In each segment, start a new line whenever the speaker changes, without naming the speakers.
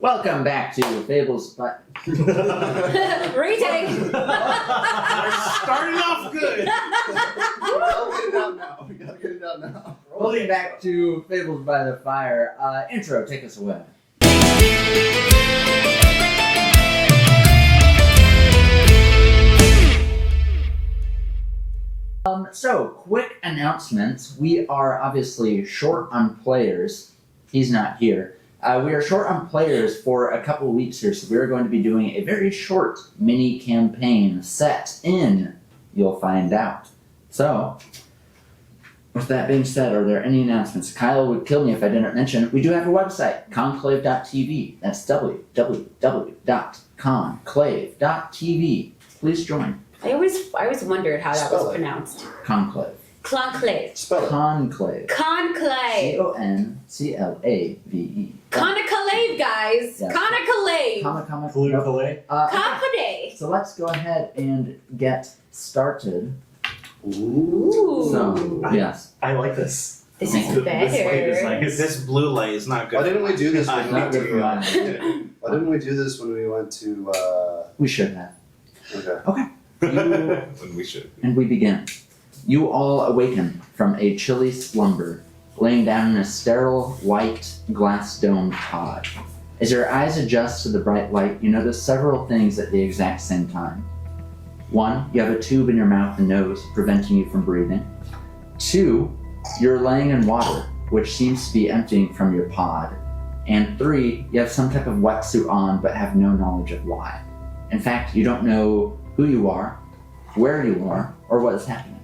Welcome back to Fables, but
Retake.
We're starting off good.
We gotta get it out now.
welcome back to Fables by the Fire. Intro, take us away. So, quick announcements. We are obviously short on players. He's not here. We are short on players for a couple weeks here, so we're going to be doing a very short mini campaign set in You'll Find Out. So, with that being said, are there any announcements? Kyle would kill me if I didn't mention, we do have a website, conclave.tv. That's www.conclave.tv. Please join.
I always wondered how that
Spell
was
it.
pronounced.
Conclave.
Conclave.
Spell it.
Conclave.
Conclave.
Conclave.
Conclave, guys.
Yeah.
Conclave.
Nope.
Conclave.
So let's go ahead and get started.
Ooh.
So, yes.
I like this.
This
Thank
is
you.
This light is
better.
nice.
This blue light is not good.
Why didn't we do this when we
Not
went
good for
to?
mine.
Why didn't we do this when we went to?
We should have.
Okay.
When we should.
And we begin. You all awaken from a chilly slumber, laying down in a sterile, white, glass-domed pod. As your eyes adjust to the bright light, you notice several things at the exact same time. 1, you have a tube in your mouth and nose, preventing you from breathing. 2, you're laying in water, which seems to be emptying from your pod. And 3, you have some type of wetsuit on, but have no knowledge of why. In fact, you don't know who you are, where you are, or what is happening.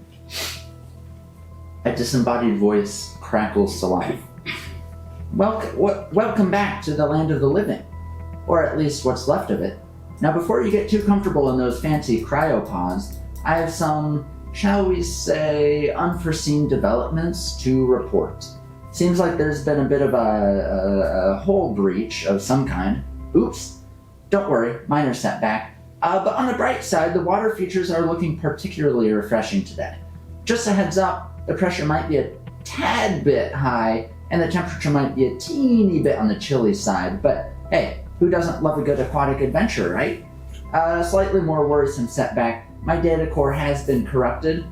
A disembodied voice crackles to life. Welcome back to the land of the living, or at least what's left of it. Now, before you get too comfortable in those fancy cryopods, I have some, shall we say, unforeseen developments to report. Seems like there's been a bit of a hull breach of some kind. Oops. Don't worry, minor setback. But on the bright side, the water features are looking particularly refreshing today. Just a heads up, the pressure might be a tad bit high, and the temperature might be a teeny bit on the chilly side, but hey, who doesn't love a good aquatic adventure, right? Slightly more worrisome setback, my data core has been corrupted.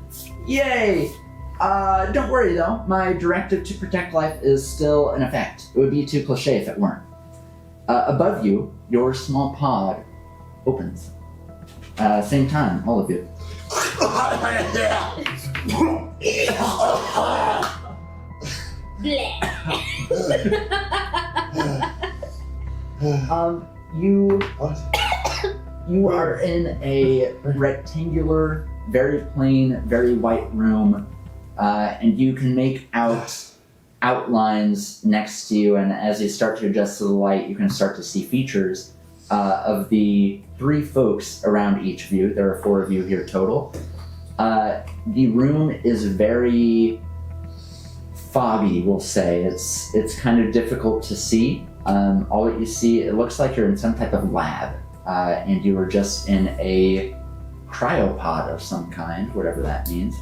Yay! Don't worry though, my directive to protect life is still in effect. It would be too cliche if it weren't. Above you, your small pod opens. Same time, all of you. You
What?
you are in a rectangular, very plain, very white room, and you can make out outlines next to you, and as you start to adjust to the light, you can start to see features of the 3 folks around each of you. There are 4 of you here total. The room is very foggy, we'll say. It's kind of difficult to see. All that you see, it looks like you're in some type of lab, and you are just in a cryopod of some kind, whatever that means.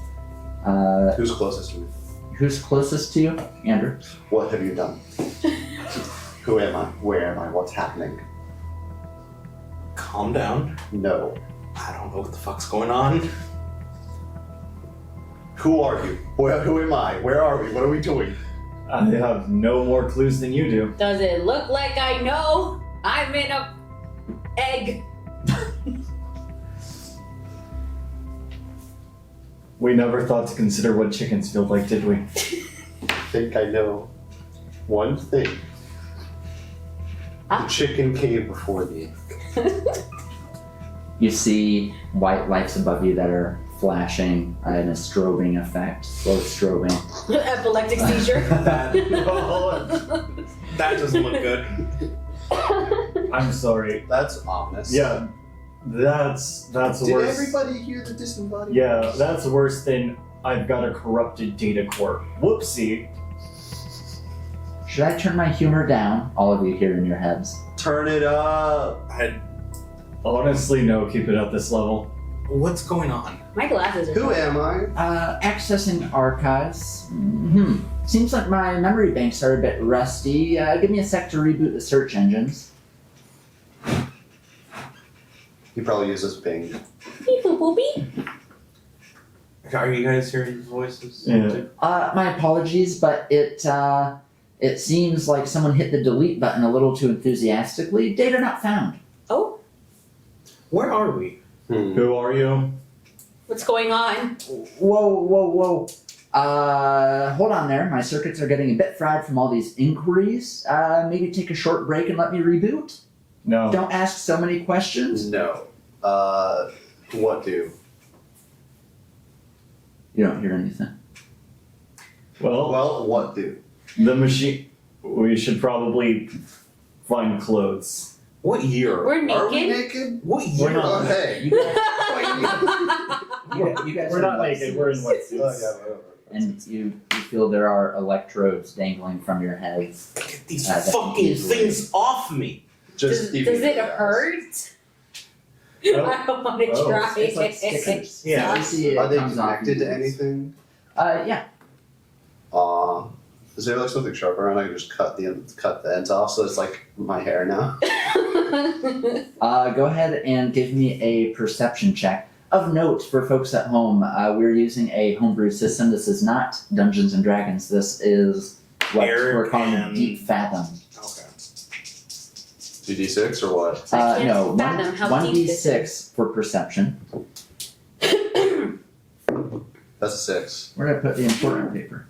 Who's closest to me?
Who's closest to you? Andrew?
What have you done? Who am I? Where am I? What's happening?
Calm down.
No.
I don't know what the fuck's going on.
Who are you? Who am I? Where are we? What are we doing?
I have no more clues than you do.
Does it look like I know? I'm in a egg.
We never thought to consider what chickens feel like, did we?
I think I know one thing. The chicken came before the egg.
You see white lights above you that are flashing in a strobing effect, slow strobing.
Epileptic seizure.
That doesn't look good.
I'm sorry.
That's ominous.
Yeah, that's the
Did
worst.
everybody hear the disembodied?
Yeah, that's worse than I've got a corrupted data core. Whoopsie.
Should I turn my humor down? All of you here in your heads.
Turn it up.
Honestly, no, keep it at this level.
What's going on?
My glasses are.
Who am I?
Accessing archives. Seems like my memory banks are a bit rusty. Give me a sec to reboot the search engines.
He probably uses Bing.
Beep boop boop beep.
Are you guys hearing voices?
Yeah.
My apologies, but it seems like someone hit the delete button a little too enthusiastically. Data not found.
Oh,
Where are we?
Who are you?
what's going on?
Whoa. Hold on there. My circuits are getting a bit fried from all these inquiries. Maybe take a short break and let me reboot?
No.
Don't ask so many questions.
No. What do?
You don't hear anything.
Well, what do?
The machine. We should probably find clothes.
What year?
We're
Are we
naked.
naked?
What year?
We're not.
Oh, hey.
You guys
We're
are
not
in
naked. We're in
Oh,
wetsuits.
yeah, whatever.
And you feel there are electrodes dangling from your heads.
Get these
that
fucking
easily-
things off me!
Just
Does it hurt?
Oh.
I don't want to
Oh,
try
It's like
it.
stickers.
Yeah.
You see it
Are they
comes off
connected to
easily.
anything?
Yeah.
Is there like something sharp around? I can just cut the ends off, so it's like my hair now.
Go ahead and give me a perception check. Of note, for folks at home, we're using a homebrewed system. This is not Dungeons and Dragons. This is what
Eric
we're calling
and-
Deep Fathom.
Okay.
2d6 or what?
I can't
No,
fathom how
one
deep this
1d6 for perception.
That's a 6.
Where did I put the important paper?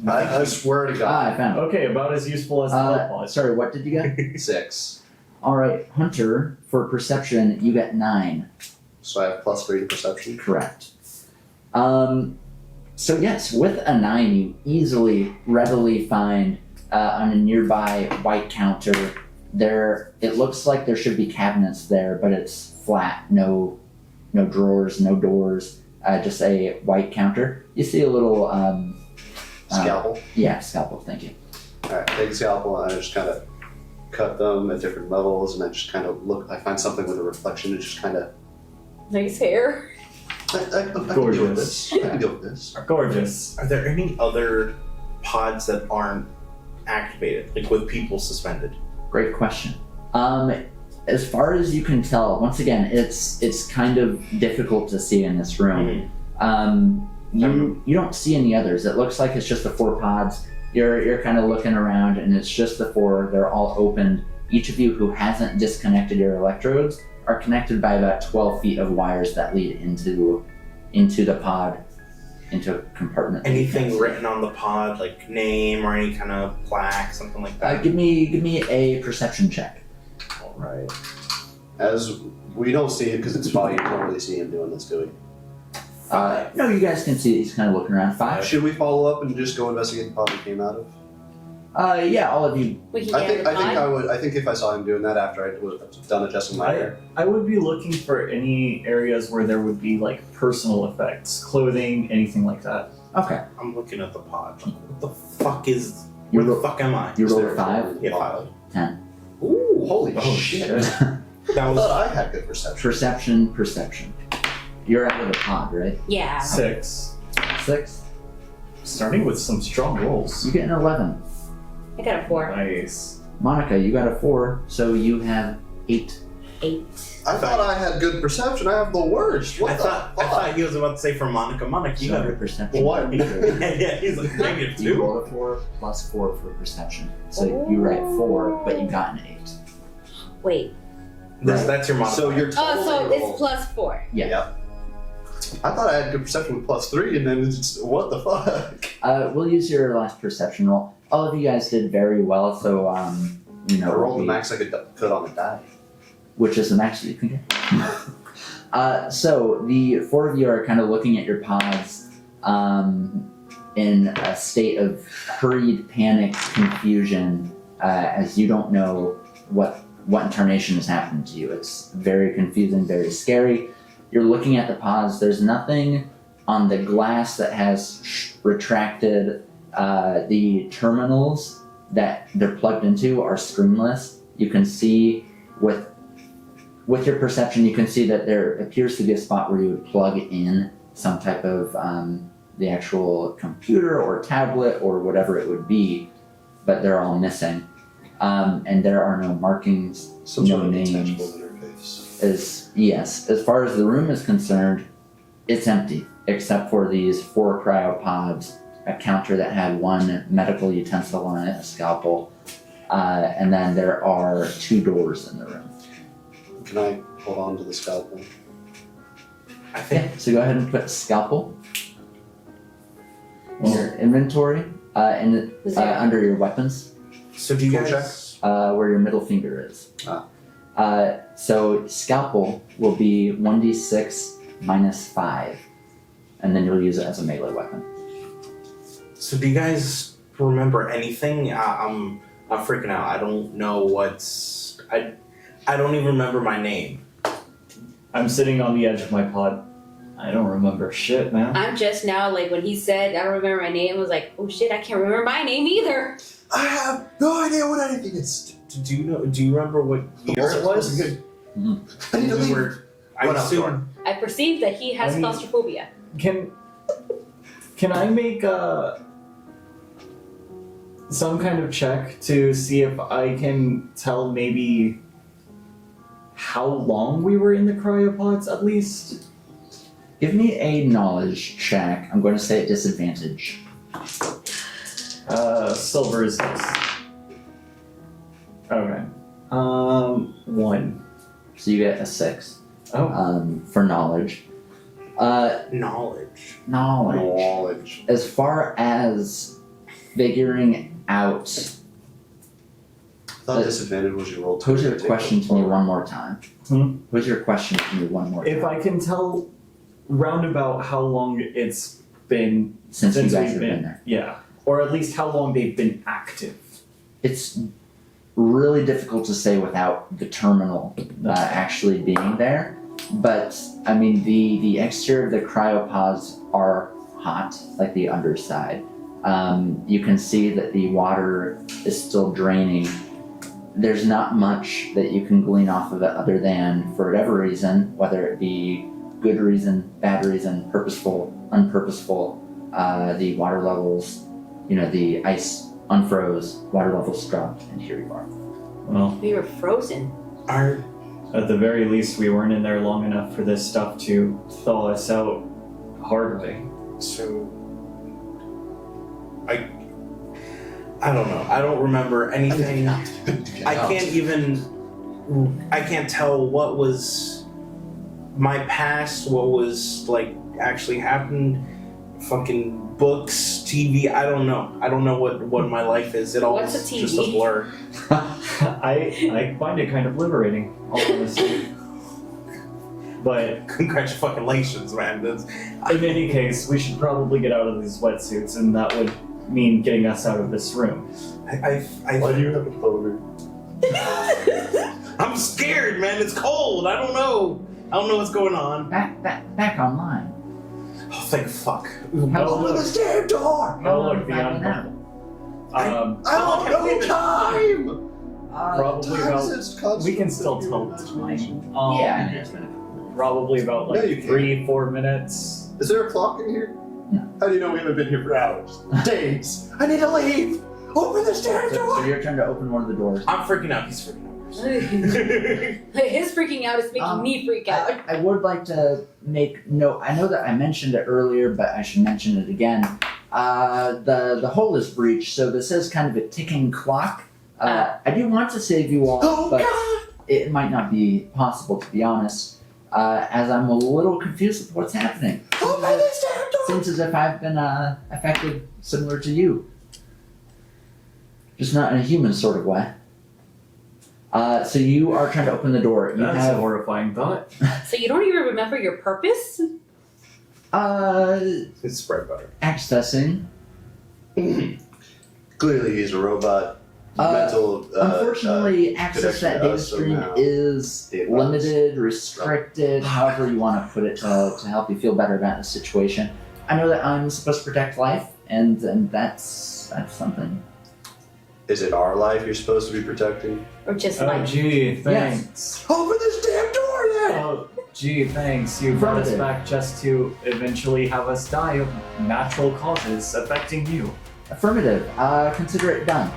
I swear to God.
I found it.
Okay, about as useful as the help
Sorry, what did you get?
6.
All right, Hunter, for perception, you get 9.
So I have +3 to perception.
Correct. So yes, with a 9, you readily find on a nearby white counter there. It looks like there should be cabinets there, but it's flat. No drawers, no doors. Just a white counter. You see a little
Scalpel.
Yeah, scalpel. Thank you.
Alright, take the scalpel and I just kind of cut them at different levels, and I just kind of look. I find something with a reflection and just kind of.
Nice hair.
I can deal with
Gorgeous.
this. I can deal with this.
Gorgeous.
Are there any other pods that aren't activated, like with people suspended?
Great question. As far as you can tell, once again, it's kind of difficult to see in this room. You don't see any others. It looks like it's just the 4 pods. You're kind of looking around, and it's just the 4. They're all opened. Each of you who hasn't disconnected your electrodes are connected by about 12 feet of wires that lead into the pod, into a compartment.
Anything written on the pod, like name or any kind of plaque, something like that?
Give me a perception check.
Alright. As we don't see it because it's volume, you don't really see him doing this, do we?
No, you guys can see he's kind of looking around. 5.
Should we follow up and just go investigate the pod we came out of?
Yeah, all of you.
We can
I
get
think
a
I
pod.
would. I think if I saw him doing that after I was done adjusting my hair.
I would be looking for any areas where there would be like personal effects, clothing, anything like that.
Okay.
I'm looking at the pod. Like, what the fuck is?
You
Where the
ro-
fuck am I?
You
Is
rolled
there
a 5.
Yeah, 5.
10.
Ooh, holy
Oh,
shit!
That
I
was.
thought I had good perception.
Perception. You're out of the pod, right?
Yeah.
6.
6.
Starting with some strong rolls.
You get an 11.
I got a 4.
Nice.
Monica, you got a 4, so you have 8.
8.
I thought I had good perception. I have the worst. What
I thought he was about to say for Monica. Monica, you
So
have
your perception.
What?
yeah, he's like negative
You
2.
rolled a 4 plus 4 for perception. So you write 4, but you got an 8.
Wait.
That's your modifier.
So you're totally
Oh, so
wrong.
it's +4.
Yeah.
Yep. I thought I had good perception with +3, and then it's just, what the fuck?
We'll use your last perception roll. All of you guys did very well, so
I rolled the
we-
max I could on the die.
which is the max that you can get. So the 4 of you are kind of looking at your pods in a state of hurried panic, confusion, as you don't know what incarnation has happened to you. It's very confusing, very scary. You're looking at the pods. There's nothing on the glass that has retracted. The terminals that they're plugged into are screenless. You can see with your perception, you can see that there appears to be a spot where you would plug in some type of the actual computer or tablet or whatever it would be, but they're all missing. And there are no markings,
Some
no
sort of
names.
intangible interface.
yes. As far as the room is concerned, it's empty, except for these 4 cryopods, a counter that had 1 medical utensil on it, a scalpel, and then there are 2 doors in the room.
Can I hold on to the scalpel?
I think
Yeah, so go ahead and put scalpel in your inventory, under your weapons,
so. Do you
Full
guys?
where your middle finger is. So scalpel will be 1d6 minus 5, and then you'll use it as a melee weapon.
So do you guys remember anything? I'm freaking out. I don't know what's. I don't even remember my name.
I'm sitting on the edge of my pod. I don't remember shit, man.
I'm just now, like, when he said, I don't remember my name, I was like, oh shit, I can't remember my name either.
I have no idea what anything is.
Do you know? Do you remember what year it was?
I need to leave.
I
What
assume.
I perceive that he has
I mean-
claustrophobia.
Can I make some kind of check to see if I can tell maybe how long we were in the cryopods at least?
Give me a knowledge check. I'm going to say at disadvantage.
Silver is this. Okay. 1.
So you get a 6
Oh.
for knowledge.
Knowledge.
Knowledge.
As far as figuring out,
I thought disadvantage was your roll.
pose your question to me one more time.
Hmm?
Pose your question to me one more time.
If I can tell roundabout how long it's been
Since you guys
we've
have been there.
Yeah. Or at least how long they've been active.
It's really difficult to say without the terminal actually being there. But, I mean, the exterior of the cryopods are hot, like the underside. You can see that the water is still draining. There's not much that you can glean off of it other than, for whatever reason, whether it be good reason, bad reason, purposeful, unpurposeful, the water levels, the ice unfroze, water levels dropped, and here you are.
Well,
We were frozen.
at the very least, we weren't in there long enough for this stuff to thaw us out hard way.
So. I don't know. I don't remember anything. I can't tell what was my past, what was like actually happened. Fucking books, TV. I don't know. I don't know what my life is. It all
What's a
is just a
TV?
blur.
I find it kind of liberating, all honesty. But
Congratulations, man. That's,
in any case, we should probably get out of these wetsuits, and that would mean getting us out of this room.
Why do you have a boner?
I'm scared, man. It's cold. I don't know. I don't know what's going on.
Back online.
Oh, thank fuck.
Open this damn door!
Oh, look, the
Back
Unbound.
I
long have we
want
been-
no time!
Probably
Time
about.
is constant
We can still
for
tell
your
the
imagination.
time.
Yeah, I mean, it's been a
Probably about
No,
like
you can't.
3-4 minutes.
Is there a clock in here?
No.
How do you know we haven't been here for hours? Days! I need to leave! Open this damn
So
door!
you're trying to open one of the doors.
I'm freaking out. He's freaking out.
His freaking out is making me freak out.
I would like to make note. I know that I mentioned it earlier, but I should mention it again. The hull is breached, so this is kind of a ticking clock. I do want to save you all,
Oh
but
god!
it might not be possible, to be honest, as I'm a little confused with what's happening.
Open this damn door!
Seems as if I've been affected similar to you. Just not in a human sort of way. So you are trying to open the door. You
That's a
have
horrifying thought.
So you don't even remember your purpose?
It's spread butter.
accessing.
Clearly he's a robot. Mental.
Unfortunately, access
connection
that
to
data
us
stream
somehow.
is
It was.
limited, restricted, however you want to put it to help you feel better about the situation. I know that I'm supposed to protect life, and that's something.
Is it our life you're supposed to be protecting?
Or just
Oh,
like,
gee, thanks.
Open this damn door then!
Oh, gee, thanks. You brought us
Affirmative.
back just to eventually have us die of natural causes affecting you.
Affirmative. Consider it done.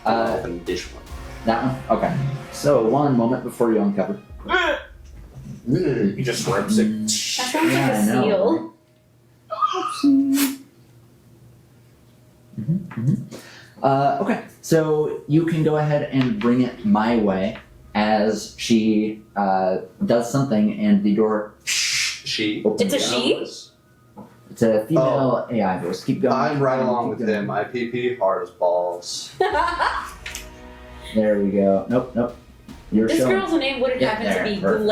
Open this one.
That one? Okay. So, one moment before you uncover.
He just rips it.
That sounds
Yeah,
like
I
a
know,
seal.
Okay, so you can go ahead and bring it my way as she does something, and the door
She.
opens.
It's a
up.
she?
It's a female AI voice. Keep going.
I'm right along
Keep
with
going.
him. I PP hard as balls.
There we go. Nope. You're
This
showing.
girl's name would have
Yeah,
happened to
there,
be
perfect.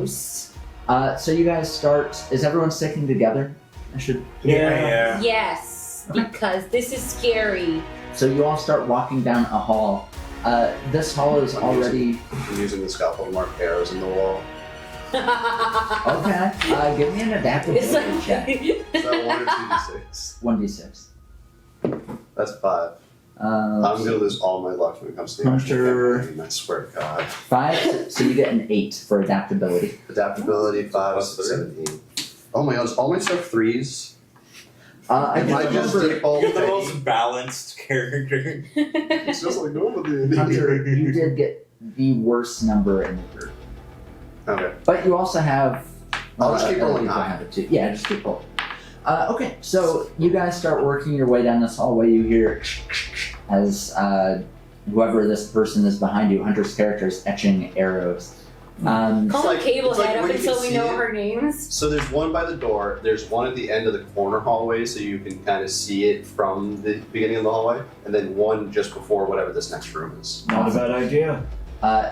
GLaDOS.
So you guys start. Is everyone sticking together? I should.
Yeah.
Yes,
Okay.
because this is scary.
So you all start walking down a hall. This hall is already.
I'm using the scalpel to mark arrows in the wall.
Okay. Give me an
It's
adaptability
like
check.
Is that 1 or 2d6?
1d6.
That's 5. I'm
Let's
gonna lose all my luck when it comes to the
Hunter.
campaign, I swear to God.
5, so you get an 8 for adaptability.
Adaptability 5,
Plus 3.
17. Oh my god, all my stuff 3s.
I
Am I
just
just
remember,
default?
You're the most balanced character.
It's just like nobody.
Hunter, you did get the worst number in the group.
Okay.
But you also have.
I'll just keep
other
rolling
people
high.
have it too. Yeah, just keep rolling. Okay, so you guys start working your way down this hallway. You hear as whoever this person is behind you, Hunter's character, is etching arrows.
Call
It's
her
like-
Cable
it's like
Head up
when you
until
can
we
see
know
it.
her names.
So there's one by the door, there's one at the end of the corner hallway so you can kind of see it from the beginning of the hallway, and then one just before whatever this next room is.
Not a bad idea.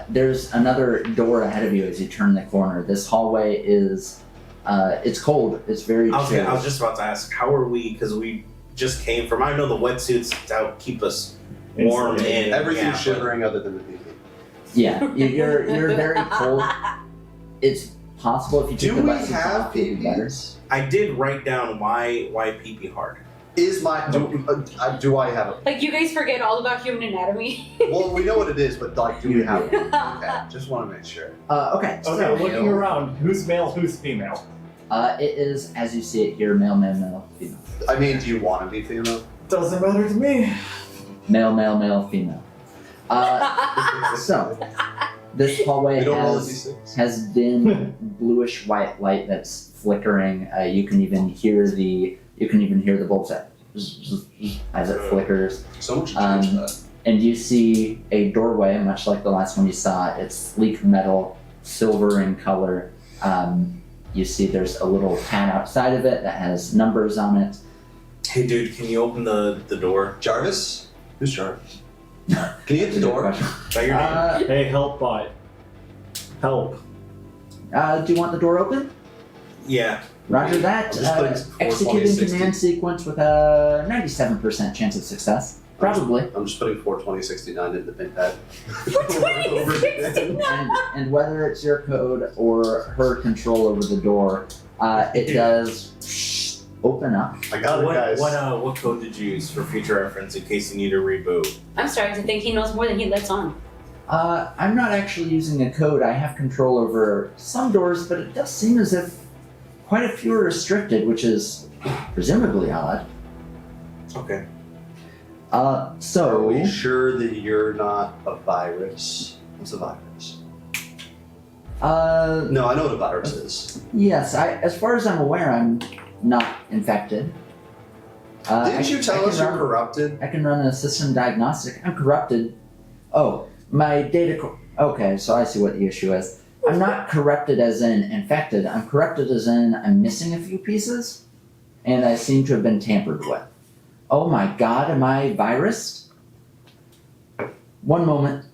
There's another door ahead of you as you turn the corner. This hallway is. It's cold. It's very
I
chill.
was just about to ask, how are we? Because we just came from. I know the wetsuits that keep us warm
Insulated.
and
Everything's
yeah, but-
shivering other than the PP.
Yeah, you're very cold. It's possible if you
Do
take the
we
wetsuits
have
off, it'll be better.
PPs?
I did write down why PP hard.
Is my do I have a
Like, you guys forget all about human anatomy.
well we know what it is, but like do we
You
have
do.
okay, just want to make sure.
Okay, so
Okay, looking around, who's male, who's female?
it is as you see it here: male, female.
I mean, do you want to be female?
Doesn't matter to me.
Male, female. So this hallway
We don't roll a
has
d6.
has been bluish white light that's flickering. You can even hear the bulbs as it flickers.
So much change that.
And you see a doorway, much like the last one you saw. It's sleek metal, silver in color. You see there's a little pad outside of it that has numbers on it.
Hey, dude, can you open the door?
Jarvis? Who's Jarvis? Can you get the door?
Is that your name?
Hey, help bot. Help.
Do you want the door open?
Yeah.
Roger that.
I'm just putting 420,
Executing
60.
command sequence with a 97% chance of success. Probably.
I'm just putting 42069 in the pin pad.
42069.
And whether it's your code or her control over the door, it does open up.
I got it, guys.
What code did you use for future reference in case you need a reboot?
I'm starting to think he knows more than he lets on.
I'm not actually using a code. I have control over some doors, but it does seem as if quite a few are restricted, which is presumably odd.
Okay.
Are
So
we sure that you're not a virus? What's a virus? No, I know what a virus is.
yes, as far as I'm aware, I'm not infected.
Didn't you tell us you're
run,
corrupted?
I can run a system diagnostic. I'm corrupted. Oh, my data. Okay, so I see what the issue is. I'm not corrupted as in infected. I'm corrupted as in I'm missing a few pieces, and I seem to have been tampered with. Oh my god, am I virused? One moment.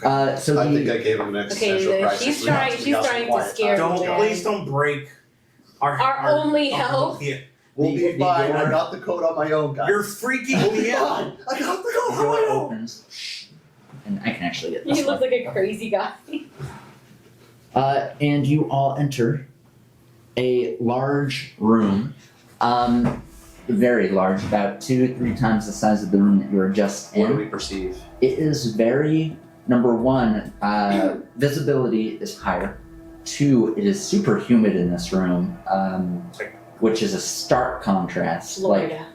So
I
the,
think I gave him an existential
Okay,
crisis.
she's
We have
trying-
we
she's
got some
trying to
quiet
scare
time.
me.
Please don't break
Our only help.
Yeah.
We'll
The-
be
the
fine.
door-
I got the code on my own, guys.
You're freaking
We'll be
me out.
fine. I got the code
the
on
door
my own.
opens, and I can actually get this
He
one.
looks like a crazy guy.
And you all enter a large room, very large, about 2-3 times the size of the room that you were just
What do
in.
we perceive?
It is very, number one, visibility is higher. 2, it is super humid in this room, which is a stark contrast,
Florida.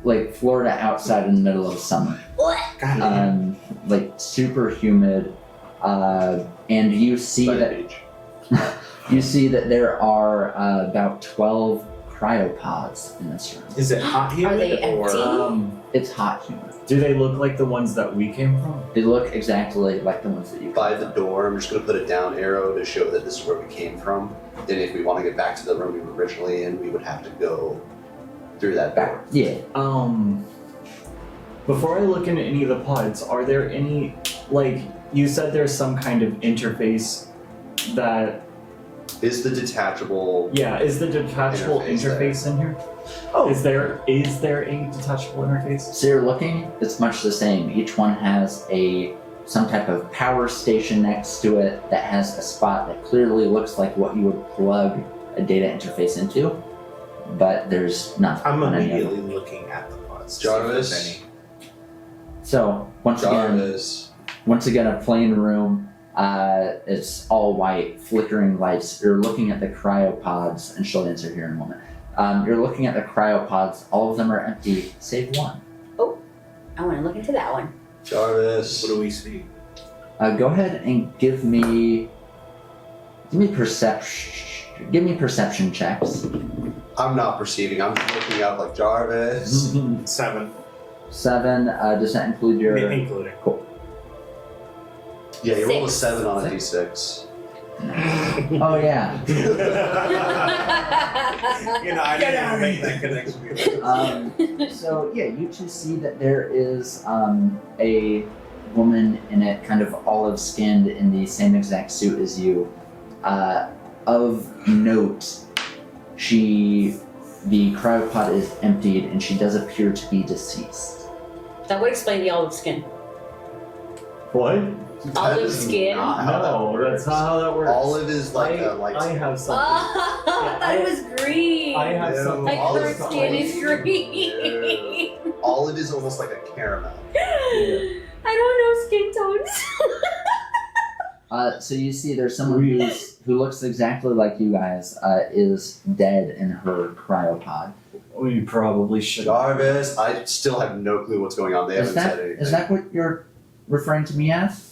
like Florida outside in the middle of summer.
God,
Like super humid, and you see
By the
that
beach.
You see that there are about 12 cryopods in this room.
Is it hot here?
Are they
or
empty?
It's hot humid.
Do they look like the ones that we came from?
They look exactly like the ones that you
By the door, I'm just going to put a down arrow to show that this is where we came from. And if we want to get back to the room we were originally in, we would have to go through that door.
Yeah.
Before I look into any of the pods, are there any, like, you said there's some kind of interface that,
Is the detachable...
yeah, is the detachable
Interface
interface in here?
Oh.
Is there a detachable interface?
So you're looking, it's much the same. Each one has some type of power station next to it that has a spot that clearly looks like what you would plug a data interface into, but there's nothing.
I'm
on any of them.
immediately looking at the pods. to see if
Jarvis.
there's any.
So once again, a plain room. It's all white, flickering lights. You're looking at the cryopods, and she'll answer here in a moment. You're looking at the cryopods. All of them are empty, save one.
I want to look into that one.
Jarvis.
What do we see?
Go ahead and give me perception checks.
I'm not perceiving. I'm just looking up like Jarvis.
7.
7. Does that include your?
Including.
Cool.
Yeah, you roll a
6.
7 on a d6.
Oh yeah.
I didn't even make that connection.
So yeah, you two see that there is a woman in it, kind of olive-skinned, in the same exact suit as you. Of note, the cryopod is emptied, and she does appear to be deceased.
That would explain the olive skin.
What?
That
Olive
is
skin?
not how that
No,
works.
that's not how that works.
Olive is like a light
I
skin.
have something.
Oh, that was green.
I have
No,
something.
My
olive
current skin is green.
Olive is almost like a caramel.
I don't know skin tones.
So you see there's someone who looks exactly like you guys, is dead in her cryopod.
We probably should.
Jarvis, I still have no clue what's going on. They haven't said anything.
Is that what you're referring to me as?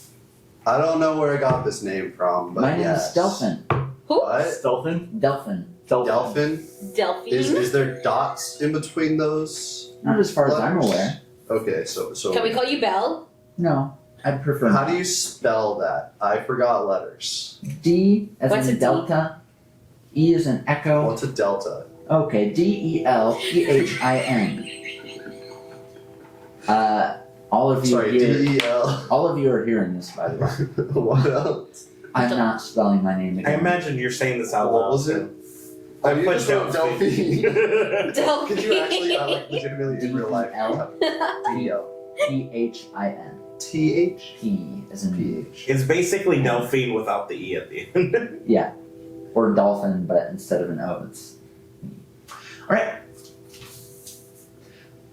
I don't know where I got this name from, but
My name
yes.
is Delphin.
Who?
What?
Delphin?
Delphin.
Delphin?
Delphine.
Is there dots in between those?
Not as far as I'm
letters?
aware.
Okay, so
Can we call you Belle?
No, I'd prefer.
how do you spell that? I forgot letters.
D as
What's a
in
D?
Delta, E as in Echo.
What's a delta?
Okay, DELPHIN. All of you
Sorry,
here.
D-E-L.
All of you are hearing this, by the way.
What else?
I'm not spelling my name
I
again.
imagine you're saying this out
What
loud.
was it?
I
You
put
just wrote
Delphine.
Delphine.
Could you actually, legitimately in real life?
DELPHIN.
T-H?
P as in
P-H.
It's basically Delphine without the E at the end.
Yeah, or dolphin, but instead of an O, it's. All right.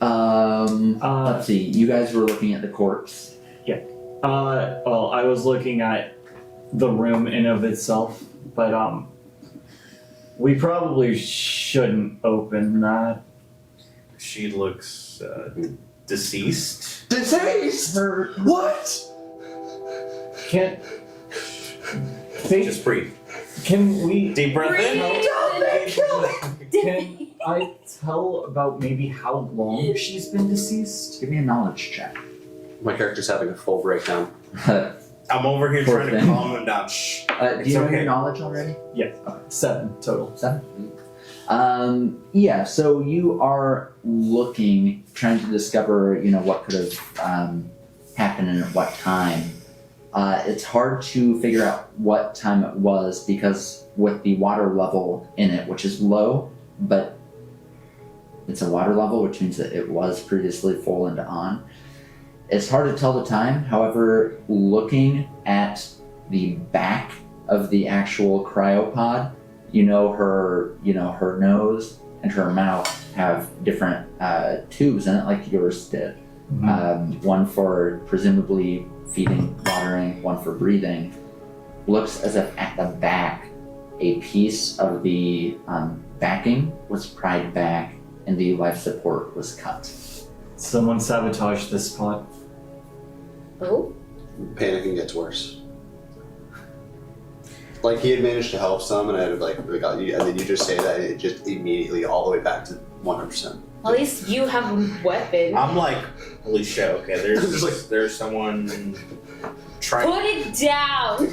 Let's see. You guys were looking at the corpse.
Well, I was looking at the room in of itself, but we probably shouldn't open that.
She looks deceased.
Deceased!
Her.
What?
Can't.
Just breathe.
Can we?
Deep breath in.
Can I tell about maybe how long she's been deceased?
Give me a knowledge check.
My character's having a full breakdown.
I'm over here
Poor
trying to
thing.
calm him down. Shh.
Do
It's
you know
okay.
your knowledge already?
7 total.
7. Yeah. So you are looking, trying to discover, what could have happened and at what time. It's hard to figure out what time it was because with the water level in it, which is low, but it's a water level, which means that it was previously full and on. It's hard to tell the time. However, looking at the back of the actual cryopod, her nose and her mouth have different tubes in it, like yours did. One for presumably feeding, watering, one for breathing. Looks as if at the back, a piece of the backing was pried back and the life support was cut.
Someone sabotaged this spot.
Oh?
Panicking gets worse. Like he had managed to help some, and I had like we got you, and then you just say that, and it just immediately all the way back to 100%.
At least you have a weapon.
I'm like, holy shit. Okay, there's someone. Trying.
Put it down.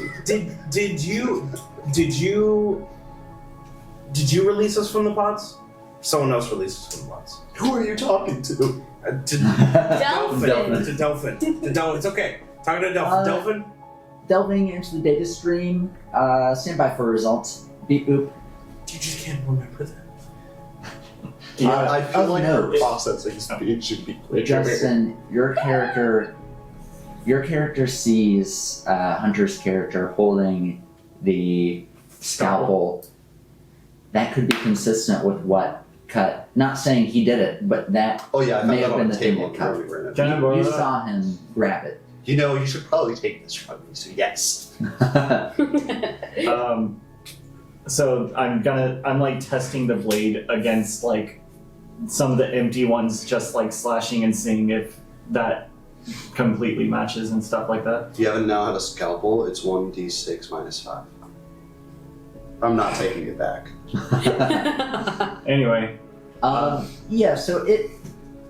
Did you release us from the pods? Someone else released us from the pods.
Who are you talking to?
To
Delphin.
To Delphin. To Delphin. It's okay. Talking to Delphin. Delphin.
Delving into the data stream. Stand by for results. Beep boop.
You just can't remember that.
I feel like
no.
her processing speed should be quicker.
Justin, your character sees Hunter's character holding the scalpel. That could be consistent with what cut. Not saying he did it, but that
Oh yeah, I
may
found that
have
on
been
the
the thing
table.
that cut.
Can I borrow
You
that?
saw him grab it.
You know, you should probably take this from me. So yes.
So I'm like testing the blade against like some of the empty ones, just like slashing and seeing if that completely matches and stuff like that.
If you haven't now had a scalpel, it's 1d6 minus 5. I'm not taking it back.
Anyway,
yeah, so it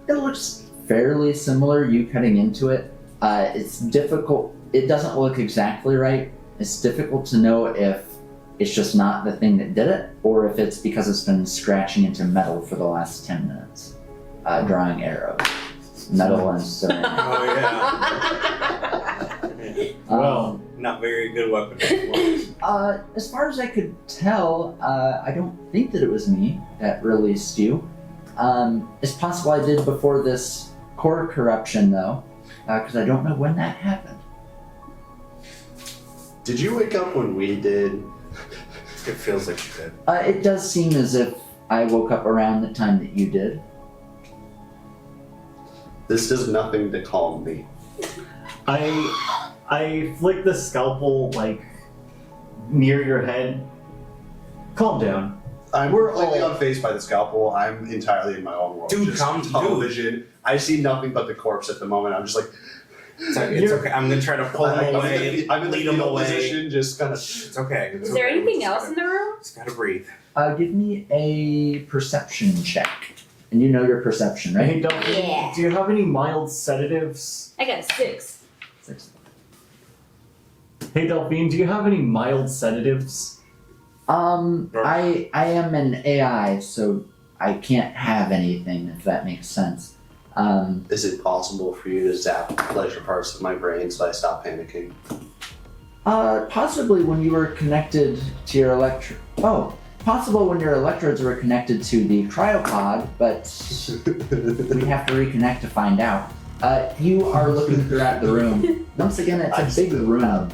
looks fairly similar, you cutting into it. It's difficult. It doesn't look exactly right. It's difficult to know if it's just not the thing that did it, or if it's because it's been scratching into metal for the last 10 minutes, drawing arrows. Metal and ceramic.
Oh yeah.
well,
Not very good weapon.
As far as I could tell, I don't think that it was me that released you. It's possible I did before this core corruption, though, because I don't know when that happened.
Did you wake up when we did?
It feels like you did.
It does seem as if I woke up around the time that you did.
This does nothing to calm me.
I flick the scalpel like near your head. Calm down.
I'm
We're
completely
all-
unfazed by the scalpel. I'm entirely in my own world.
Dude,
Just
calm down.
television. I see nothing but the corpse at the moment. I'm just like,
It's okay. I'm gonna try to pull him away.
I'm in the
lead him
fetal
away.
position, just kind of.
It's okay.
Is there anything else in the room?
Just gotta breathe.
Give me a perception check. And you know your perception,
Hey,
right?
Delphin,
Yeah.
do you have any mild sedatives?
I got a 6.
6.
Hey, Delphine, do you have any mild sedatives?
I am an AI, so I can't have anything, if that makes sense.
Is it possible for you to zap pleasure parts of my brain so I stop panicking?
Possibly when you were connected to your possible when your electrodes were connected to the cryopod, but we have to reconnect to find out. You are looking throughout the room. Once again, it's a big room.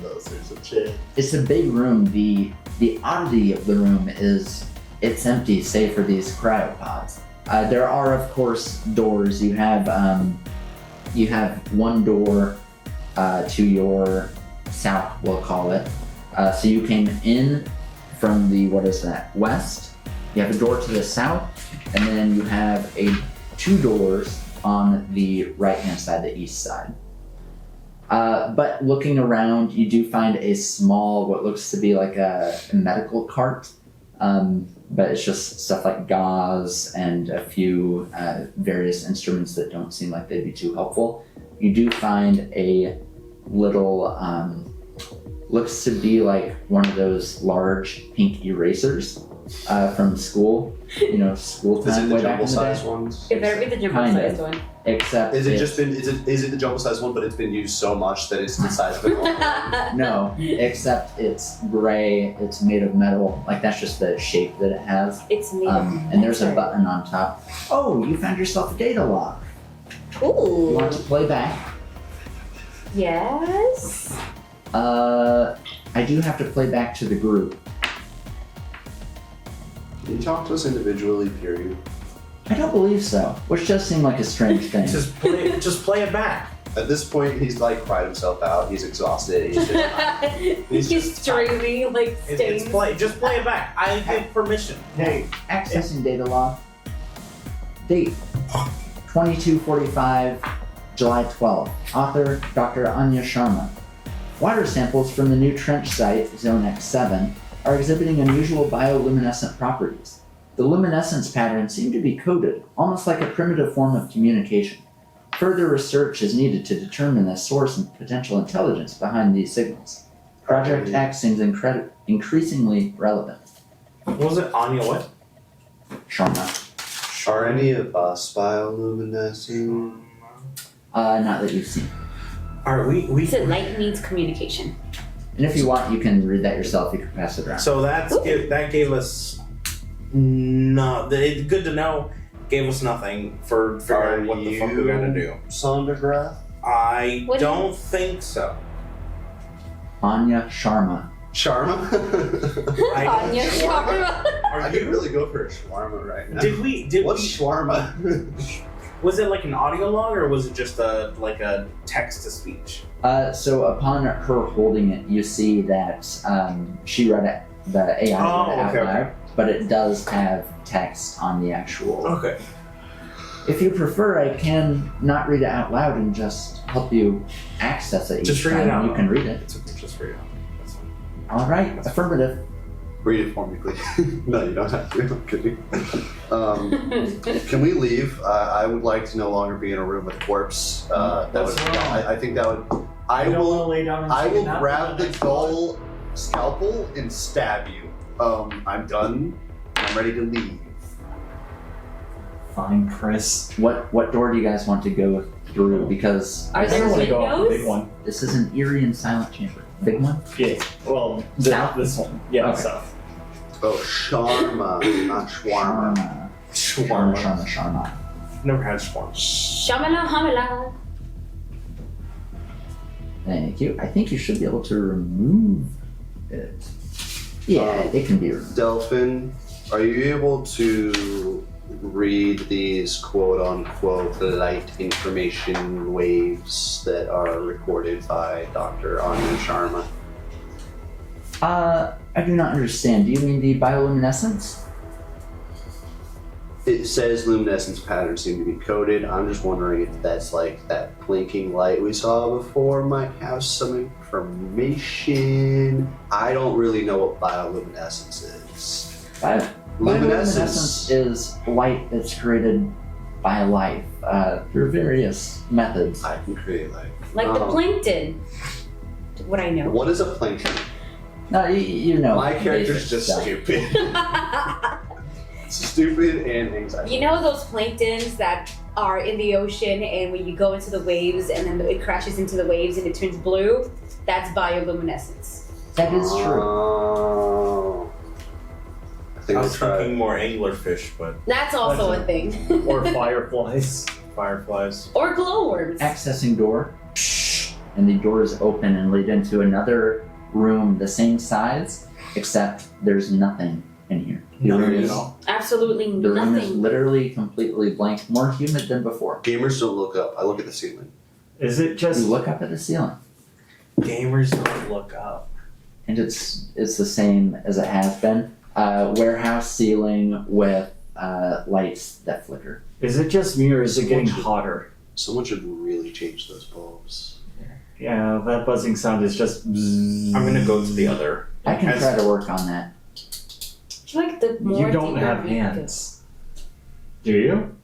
It's a big room. The oddity of the room is it's empty, save for these cryopods. There are, of course, doors. You have one door to your south, we'll call it. So you came in from the, west. You have a door to the south, and then you have two doors on the right-hand side, the east side. But looking around, you do find a small, what looks to be like a medical cart. But it's just stuff like gauze and a few various instruments that don't seem like they'd be too helpful. You do find a little, looks to be like one of those large pink erasers from school, school
Is it
time
the
way back
jumbo
in the
size
day.
ones?
It better be the jumbo
Kind of.
sized one.
Except
Is it
it's-
just been? Is it the jumbo size one, but it's been used so much that it's the size of a normal?
No, except it's gray, it's made of metal, like that's just the shape that it has.
It's me.
And there's a button on top. Oh, you found yourself a data log. You
Ooh.
want to play back?
Yes.
I do have to play back to the group.
Can you talk to us individually, period?
I don't believe so, which does seem like a strange thing.
Just play it back.
At this point, he's like cried himself out. He's exhausted. He's just,
He's streaming like stains.
Just play it back. I give permission.
Hey,
Accessing data log. Date 2245, July 12th. Author Dr. Anya Sharma. Water samples from the new trench site, Zone X7, are exhibiting unusual bioluminescent properties. The luminescence patterns seem to be coded, almost like a primitive form of communication. Further research is needed to determine the source and potential intelligence behind these signals. Project X seems increasingly relevant.
Was it Anya what?
Sharma.
Are any of us bioluminescent?
Not that you've seen.
Alright, we
He said light means communication.
And if you want, you can read that yourself. You can pass it around.
So that gave us good to know. Gave us nothing for figuring out what the fuck we gotta do.
Sondergraph?
I
What do you-
don't think so.
Anya Sharma.
Shawarma?
I don't-
Anya Sharma.
Are
I could
you?
really go for a shawarma right now.
Did we?
What's shawarma?
Was it like an audio log or was it just a text to speech?
So upon her holding it, you see that she read it, the AI read it out
okay,
loud, but it does have text on the actual.
Okay.
If you prefer, I can not read it out loud and just help you access it each
Just read it
time
out
you can
loud.
read it.
It's okay, just read it out. That's fine.
All right, affirmative.
Read it for me, please. No, you don't have to. I'm kidding. Can we leave? I would like to no longer be in a room with a corpse. That
That's
would.
wrong.
I think that would. I
You don't want to
will.
lay down and
I
take a
will
nap
grab
on
the
next one?
dull scalpel and stab you. I'm done. I'm ready to leave.
Fine, Chris.
What door do you guys want to go through? Because
Are
I
there
don't want to go out the big
windows?
one.
this is an eerie and silent chamber. Big one?
Yeah. Well,
South?
this one. Yeah,
Okay.
south.
Oh, shawarma, not shawarma.
Sharma.
Never had shawarma.
Shamala hamala.
Thank you. I think you should be able to remove it. Yeah, it can be removed.
Delphin, are you able to read these quote-unquote light information waves that are recorded by Dr. Anu Sharma?
I do not understand. Do you mean the bioluminescence?
It says luminescence patterns seem to be coded. I'm just wondering if that's like that blinking light we saw before might have some information. I don't really know what bioluminescence is.
Bioluminescence is light that's created by life through various methods.
I can create light.
Like the plankton. What I know.
What is a plankton?
No, you know.
My character's
basic
just
stuff.
stupid. Stupid and anxiety.
You know those planktons that are in the ocean and when you go into the waves and then it crashes into the waves and it turns blue? That's bioluminescence.
That is true.
Oh. I think
I
I
was
tried.
thinking more anglerfish, but
That's also
That's
a thing.
Or fireflies.
fireflies.
Or glowworms.
Accessing door, and the door is open and lead into another room the same size, except there's nothing in here. The room
Nothing
is,
at all.
Absolutely
the room is
nothing.
literally completely blank, more humid than before.
Gamers don't look up. I look at the ceiling.
Is it
You
just
look up at the ceiling,
Gamers don't look up.
and it's the same as it has been. Warehouse ceiling with lights that flicker.
is it just me or is it getting
Someone should-
hotter?
Someone should really change those bulbs.
Yeah, that buzzing sound is just.
I'm gonna go to the other.
I can
As-
try to work on that.
I feel like the more
You don't
deeper
have
we go-
hands. Do you?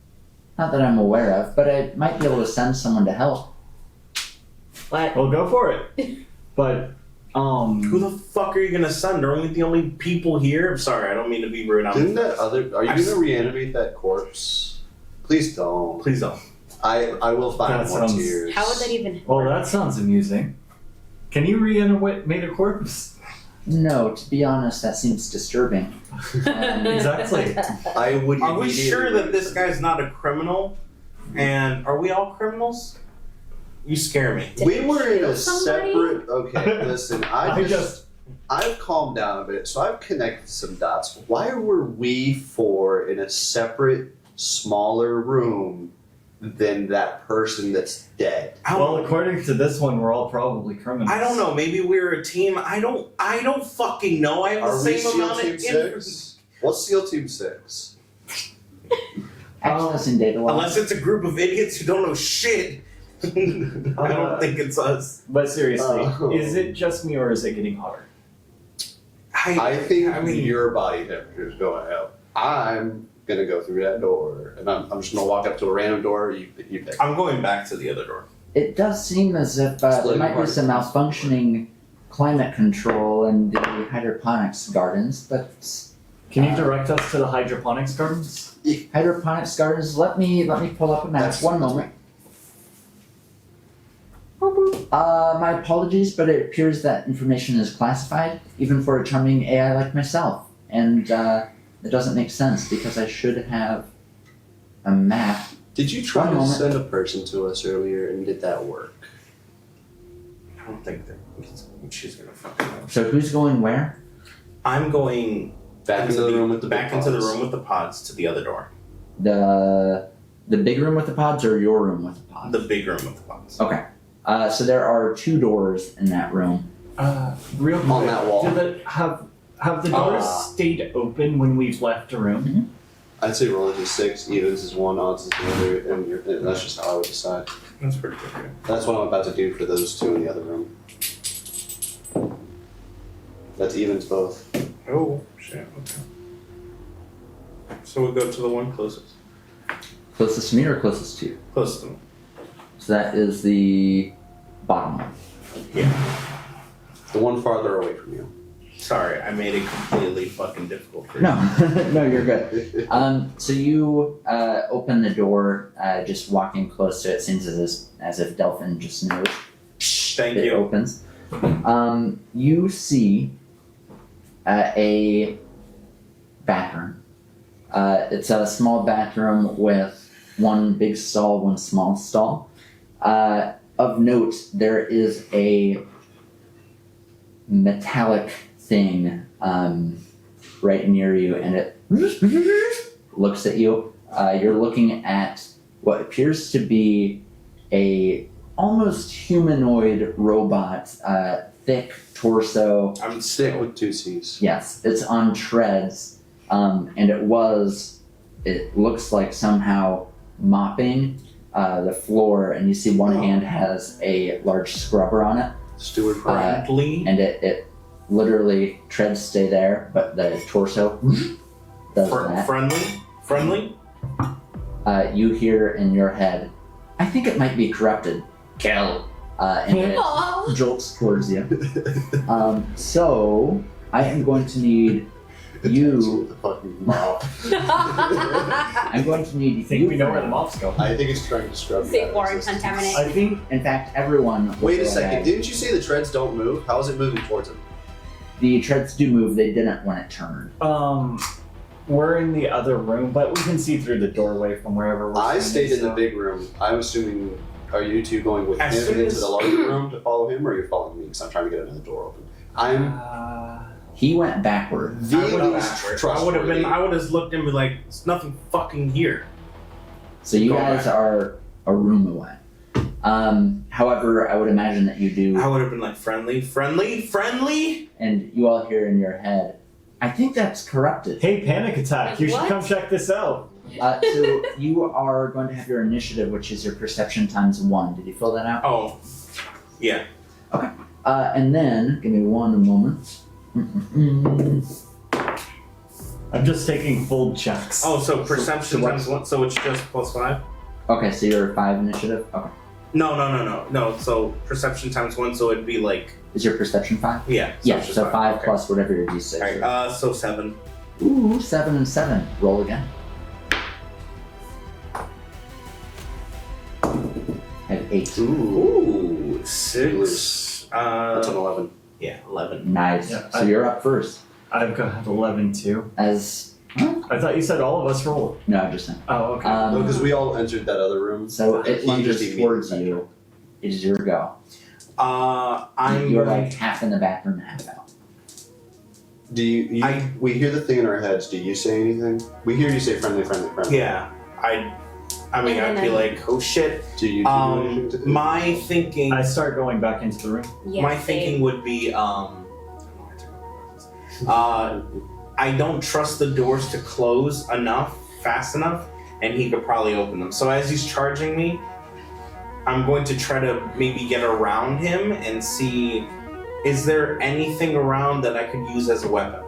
Not that I'm aware of, but I might be able to send someone to help.
What?
Well, go for it. But
Who the fuck are you gonna send? Are we the only people here? I'm sorry, I don't mean to be rude.
Didn't that other? Are you
I've
gonna reanimate that corpse? Please don't.
Please don't.
I will find
That
more
sounds-
tears.
How would that even
well,
work?
that sounds amusing. Can you reanimate a corpse?
No, to be honest, that seems disturbing.
Exactly.
I would.
Are we
immediately
sure that this
release
guy's not a criminal? And are we all criminals? You scare me.
Did
We
he
were in
kill
a
somebody?
separate. Okay, listen.
I just
I've calmed down a bit, so I've connected some dots. Why were we four in a separate, smaller room than that person that's dead?
well, according to this one, we're all probably criminals.
I don't know. Maybe we're a team. I don't fucking know. I have
Are
the
we
same
SEAL
amount
Team
of
6? What's SEAL Team 6?
Accessing data logs.
Unless it's a group of idiots who don't know shit, I don't think it's us.
But seriously,
Oh.
is it just me or is it getting hotter?
I think your body temperature is going up. I'm gonna go through that door, and I'm just gonna walk up to a random door. You pick.
I'm going back to the other door.
It does seem as if there
Splitting
might be
apart.
some malfunctioning climate control in the hydroponics gardens, but
Can you direct us to the hydroponics gardens?
hydroponics gardens. Let me pull up a map.
That's-
One moment. My apologies, but it appears that information is classified, even for a charming AI like myself, and it doesn't make sense because I should have a map.
Did you try
One
to
moment.
send a person to us earlier, and did that work?
I don't think that she's gonna fucking know.
So who's going where?
I'm going
Back into the room with the
back
big
into the
pods.
room with the pods to the other door.
The big room with the pods or your room with the pods?
The big room with the pods.
Okay. So there are 2 doors in that room.
Real quick,
On that wall.
Have the doors
Ah.
stayed open when we've left a room?
I'd say roll it to 6, evens is 1, odds is the other, and that's just how I would decide.
That's pretty good. Yeah.
That's what I'm about to do for those 2 in the other room. That's evens both.
Oh shit. Okay. So we'll go to the one closest.
Closest to me or closest to you?
Closest to me.
So that is the bottom one.
Yeah.
The one farther away from you.
Sorry, I made it completely fucking difficult for you.
No, no, you're good. So you open the door, just walking close to it. Seems as if Delphin just knows.
Thank
It
you.
opens. You see a bathroom. It's a small bathroom with one big stall, one small stall. Of note, there is a metallic thing right near you, and it looks at you. You're looking at what appears to be a almost humanoid robot, thick torso.
I'm
Stick with 2 C's.
Yes, it's on treads, and it looks like somehow mopping the floor, and you see one hand has a large scrubber on it,
Steward for
friendly.
and it literally treads stay there, but the torso does that.
Friendly.
You hear in your head, I think it might be corrupted. Kill. And it
Aw.
jolts towards you. So I am going to need you.
With the fucking mouth.
I'm going to need
You think
you.
we know where the mops go?
I think it's trying to scrub you
Safe
out of
water
existence.
contaminate.
I think
In fact, everyone. will
Wait a
go
second,
ahead.
didn't you say the treads don't move? How is it moving towards him?
The treads do move. They didn't when it turned.
we're in the other room, but we can see through the doorway from wherever we're
I
standing,
stayed in the
so-
big room. I'm assuming, are you 2 going with
As
him
soon
into
as-
the larger room to follow him, or are you following me? Because I'm trying to get another door open. I'm
He went backward.
the
I would
least
have
trustworthy.
I would have looked and be like, "There's nothing fucking here."
So you
Go
guys
back.
are a room away. However, I would imagine that you do,
I would have been like, friendly.
and you all hear in your head, I think that's corrupted.
Hey, panic attack! You should
What?
come check this out.
So you are going to have your initiative, which is your perception times 1. Did you fill that out?
Oh, yeah.
And then, give me one moment.
I'm just taking full checks.
Oh, so perception
so
times 1, so it's just +5.
Okay, so you're 5 initiative? Okay.
No. So perception times 1, so it'd be like,
Is your perception 5?
yeah.
Yeah,
it's just
so 5
okay.
plus whatever your d6 is.
Alright, so 7.
Ooh, 7 and 7. Roll again. I have 8.
Ooh, 6.
That's an 11.
Yeah, 11.
Nice.
Yeah,
So you're up first.
I've got 11 too.
As
I thought you said all of us rolled.
no, I'm just saying.
Oh, okay.
No, because we all entered that other room.
So it
He
lunges
just
towards
immediately
you. It is your go.
I'm
You're
going
like half in the bathroom, half out.
Do you we hear the thing in our heads. Do you say anything? We hear you say friendly.
Yeah, I mean,
And
I'd
then
be like, oh shit.
Do you do anything to
My thinking,
I start going back into the room.
Yeah,
my
same.
thinking would be, I don't trust the doors to close fast enough, and he could probably open them. So as he's charging me, I'm going to try to maybe get around him and see, is there anything around that I could use as a weapon?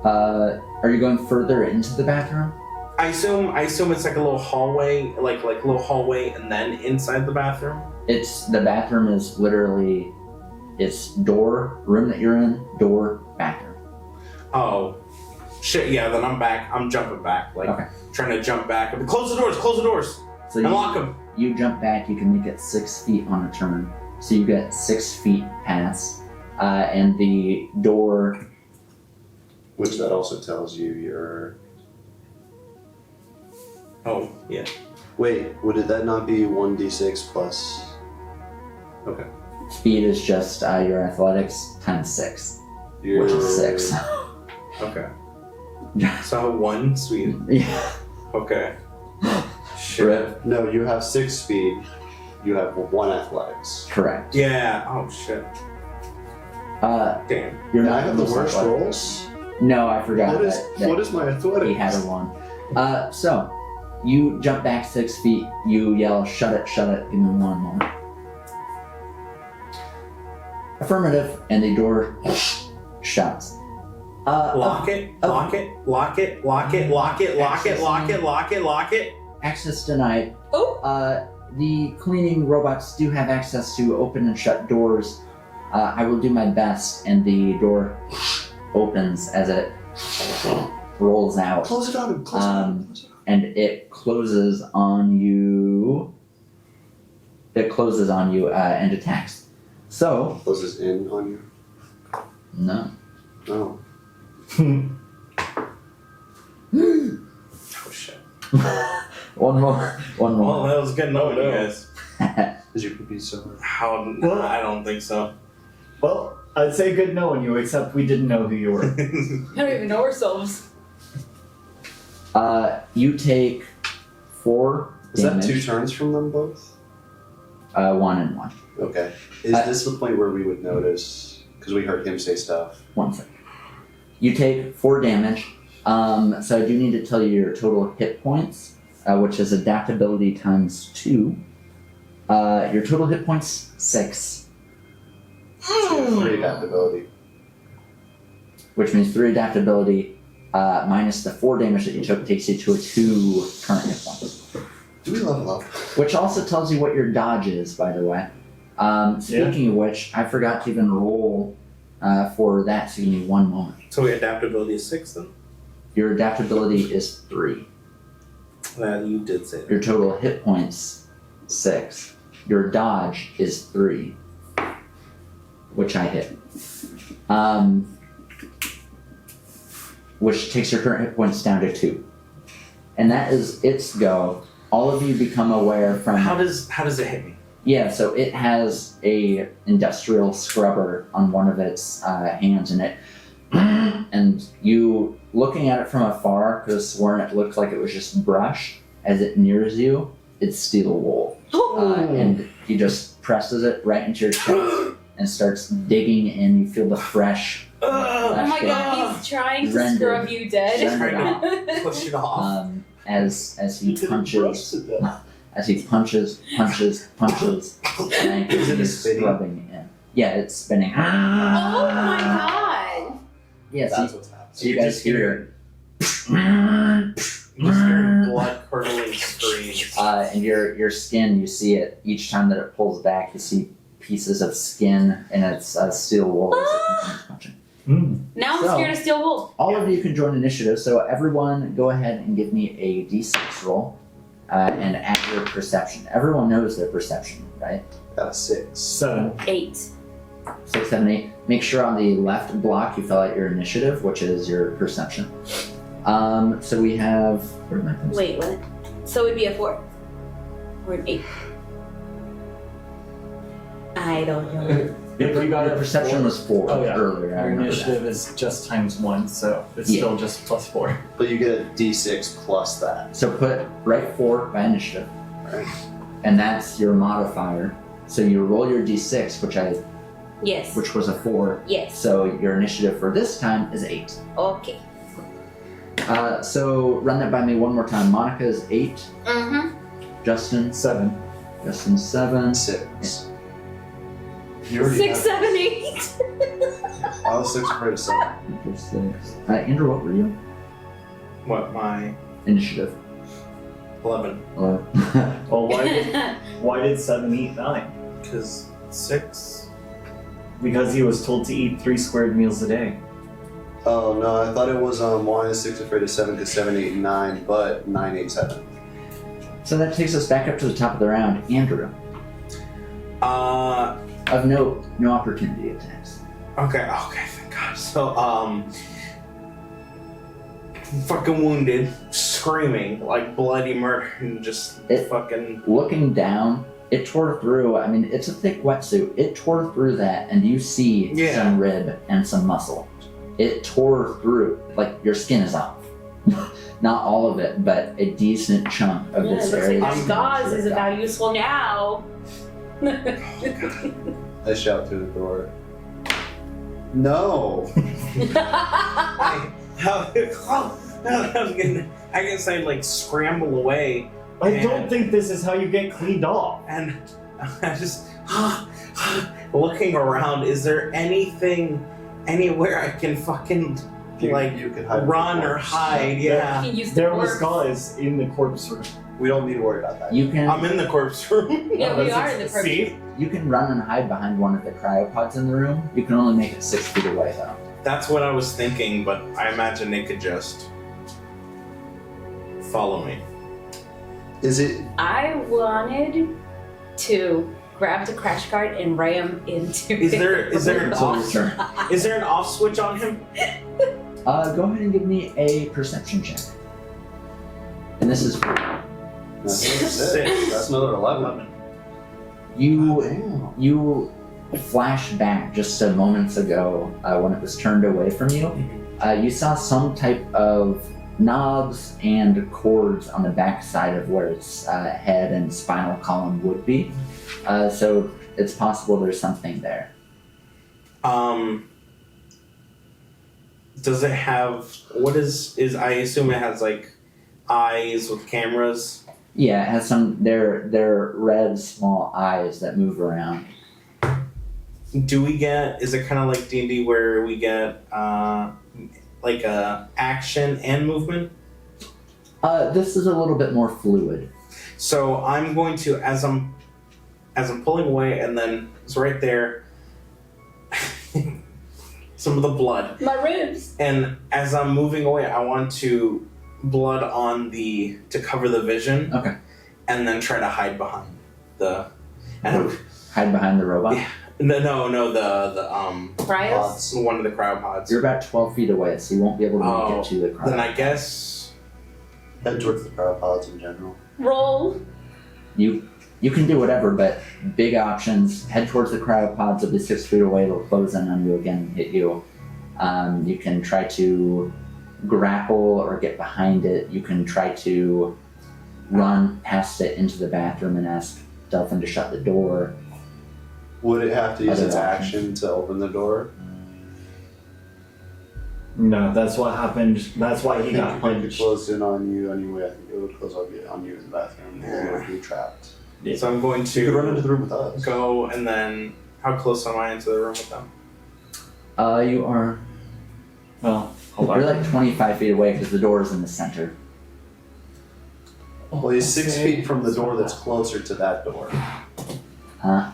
Are you going further into the bathroom?
I assume it's like a little hallway, like a little hallway, and then inside the bathroom.
The bathroom is literally, it's door, room that you're in, door, bathroom.
Oh, shit! Yeah, then I'm back. I'm jumping back, like
Okay.
trying to jump back. Close the doors! Close the doors!
So
Unlock them.
you jump back. You can make it 6 feet on a turn. So you get 6 feet pass, and the door.
Which that also tells you your.
Oh, yeah.
Wait, would that not be 1d6 plus? Okay.
Speed is just your athletics times 6,
Your...
which is 6.
Okay. So 1 sweet.
Yeah.
Okay. Shit.
Rip.
No, you have 6 speed. You have 1 athletics.
Correct.
Yeah. Oh shit. Damn.
You're
And I
not
have the
most
worst
athletic.
rolls.
No, I forgot
What is
that
what is my athletics?
he had a 1. So, you jump back 6 feet, you yell, shut it, give me 1 moment. Affirmative, and the door shuts.
Lock it. Lock it. Lock it. Lock it. Lock it. Lock it. Lock it. Lock it. Lock it.
Access denied.
Oh.
The cleaning robots do have access to open and shut doors. I will do my best, and the door opens as it rolls out.
Close it on. Close it on.
And it closes on you. It closes on you and attacks. So,
Closes in on you.
no.
Oh.
Oh shit.
One more.
Well, that was good knowing you guys.
Is your pee so hard?
How?
Well-
I don't think so.
Well, I'd say good knowing you, except we didn't know who you were.
I don't even know ourselves.
You take 4
Is
damage.
that 2 turns from them both?
1 and 1.
Okay. Is this the point where we would notice? Because we heard him say stuff.
1 second. You take 4 damage. So I do need to tell you your total hit points, which is adaptability times 2. Your total hit points 6,
So you have 3 adaptability.
which means 3 adaptability minus the 4 damage that you took takes you to a 2 current hit points.
Do we level up?
Which also tells you what your dodge is, by the way. Speaking of which, I forgot to even roll for that, so give me 1 moment.
So your adaptability is 6 then?
Your adaptability is 3.
That you did say that.
Your total hit points 6. Your dodge is 3, which I hit. Which takes your current hit points down to 2. And that is its go. All of you become aware from...
How does it hit me?
Yeah, so it has a industrial scrubber on one of its hands in it. And you, looking at it from afar, could have sworn it looked like it was just brush. As it nears you, it's steel wool. And he just presses it right into your chest and starts digging in. You feel the fresh
Oh my
skin
god, he's trying to
Rendered.
scrub you dead.
rendered
Trying to push it off.
as he punches. As he punches, and
Is it a
he's
spinning?
scrubbing in. Yeah, it's spinning.
Oh my god.
Yeah, so,
That's what's happening.
so you guys hear,
Just hearing blood curdling screams.
and your skin, you see it each time that it pulls back. You see pieces of skin, and it's steel wool as it continues punching.
Now I'm
So-
scared of steel wool.
All of you can join initiative. So everyone, go ahead and give me a d6 roll, and add your perception. Everyone knows their perception, right?
Got a 6.
7.
8.
6, 7, 8. Make sure on the left block you fill out your initiative, which is your perception. So we have. Where did my pencil?
Wait, what? So it'd be a 4. Or an 8. I don't know.
If you got
Your
a
perception
4.
was 4
Oh, yeah.
earlier. I
Your
remember
initiative is just times 1, so it's
Yeah.
still just plus 4.
But you get a d6 plus that.
that. So put right 4 by initiative,
Right.
and that's your modifier. So you roll your d6,
Yes.
which was a 4.
Yes.
So your initiative for this time is 8.
Okay.
So run that by me one more time. Monica is 8.
Mm-hmm.
Justin,
7.
Guessing 7.
6. You already
6,
have-
7, 8.
I was 6 afraid of 7.
Andrew 6. Andrew, what were you?
What, my
Initiative.
11?
11.
Well, why did 7 eat 9?
Because 6.
Because he was told to eat 3 squared meals a day.
Oh no, I thought it was why is 6 afraid of 7 because 7, 8, and 9, but 9, 8, 7.
So that takes us back up to the top of the round. Andrew. Of no opportunity attacks.
Okay, thank God. So, fucking wounded, screaming, like bloody murder, and just fucking.
Looking down, it tore through. I mean, it's a thick wetsuit. It tore through that, and you see some rib and some muscle. It tore through, like your skin is off. Not all of it, but a decent chunk of
Yeah,
this
it looks
area.
like this gauze is about useful now.
I shout through the door. No!
I guess I like scramble away.
I don't think this is how you get cleaned off.
And I just looking around. Is there anything anywhere I can fucking like
you can hide
run
with the
or
corpse.
hide? Yeah,
You can use the
There was
corpse.
guys in the corpse room.
We don't need to worry about that.
You can
I'm in the corpse room.
Yeah, we are in the
See?
purple.
you can run and hide behind one of the cryopods in the room. You can only make it 6 feet away though.
That's what I was thinking, but I imagine they could just follow me.
Is it?
I wanted to grab the crash cart and ram into
Is there an
So
off?
your turn.
Is there an off switch on him?
Go ahead and give me a perception check. And this is
That's 6. That's another 11.
you.
Damn.
You flash back just moments ago when it was turned away from you. You saw some type of knobs and cords on the back side of where its head and spinal column would be. So it's possible there's something there.
Does it have what is I assume it has like eyes with cameras?
Yeah, it has some. They're red small eyes that move around.
Do we get? Is it kind of like D&D where we get like action and movement?
This is a little bit more fluid.
So I'm going to as I'm pulling away, and then it's right there. Some of the blood.
My ribs.
And as I'm moving away, I want to blood on to cover the vision.
Okay.
And then try to hide behind the. And
Hide behind the robot.
Yeah. No, the
Cryos?
one of the cryopods.
You're about 12 feet away, so you won't be able to make it to the crowd.
Then I guess
Head towards the cryopods in general.
Roll.
You can do whatever, but big options. Head towards the cryopods. It'll be 6 feet away. It'll close in on you again and hit you. You can try to grapple or get behind it. You can try to run past it into the bathroom and ask Delphin to shut the door.
Would it have to use
Other
its
options.
action to open the door?
No, that's what happened. That's why
I
he
think
got
if it
punched.
closed in on you anyway, I think it would close on you in the bathroom. You would be trapped.
so. I'm going
You could run into
to
the room with us.
go, and then how close am I into the room with them?
You are.
Well, hold
You're
on.
like 25 feet away because the door is in the center.
Well, he's 6 feet from the door that's closer to that door.
Huh?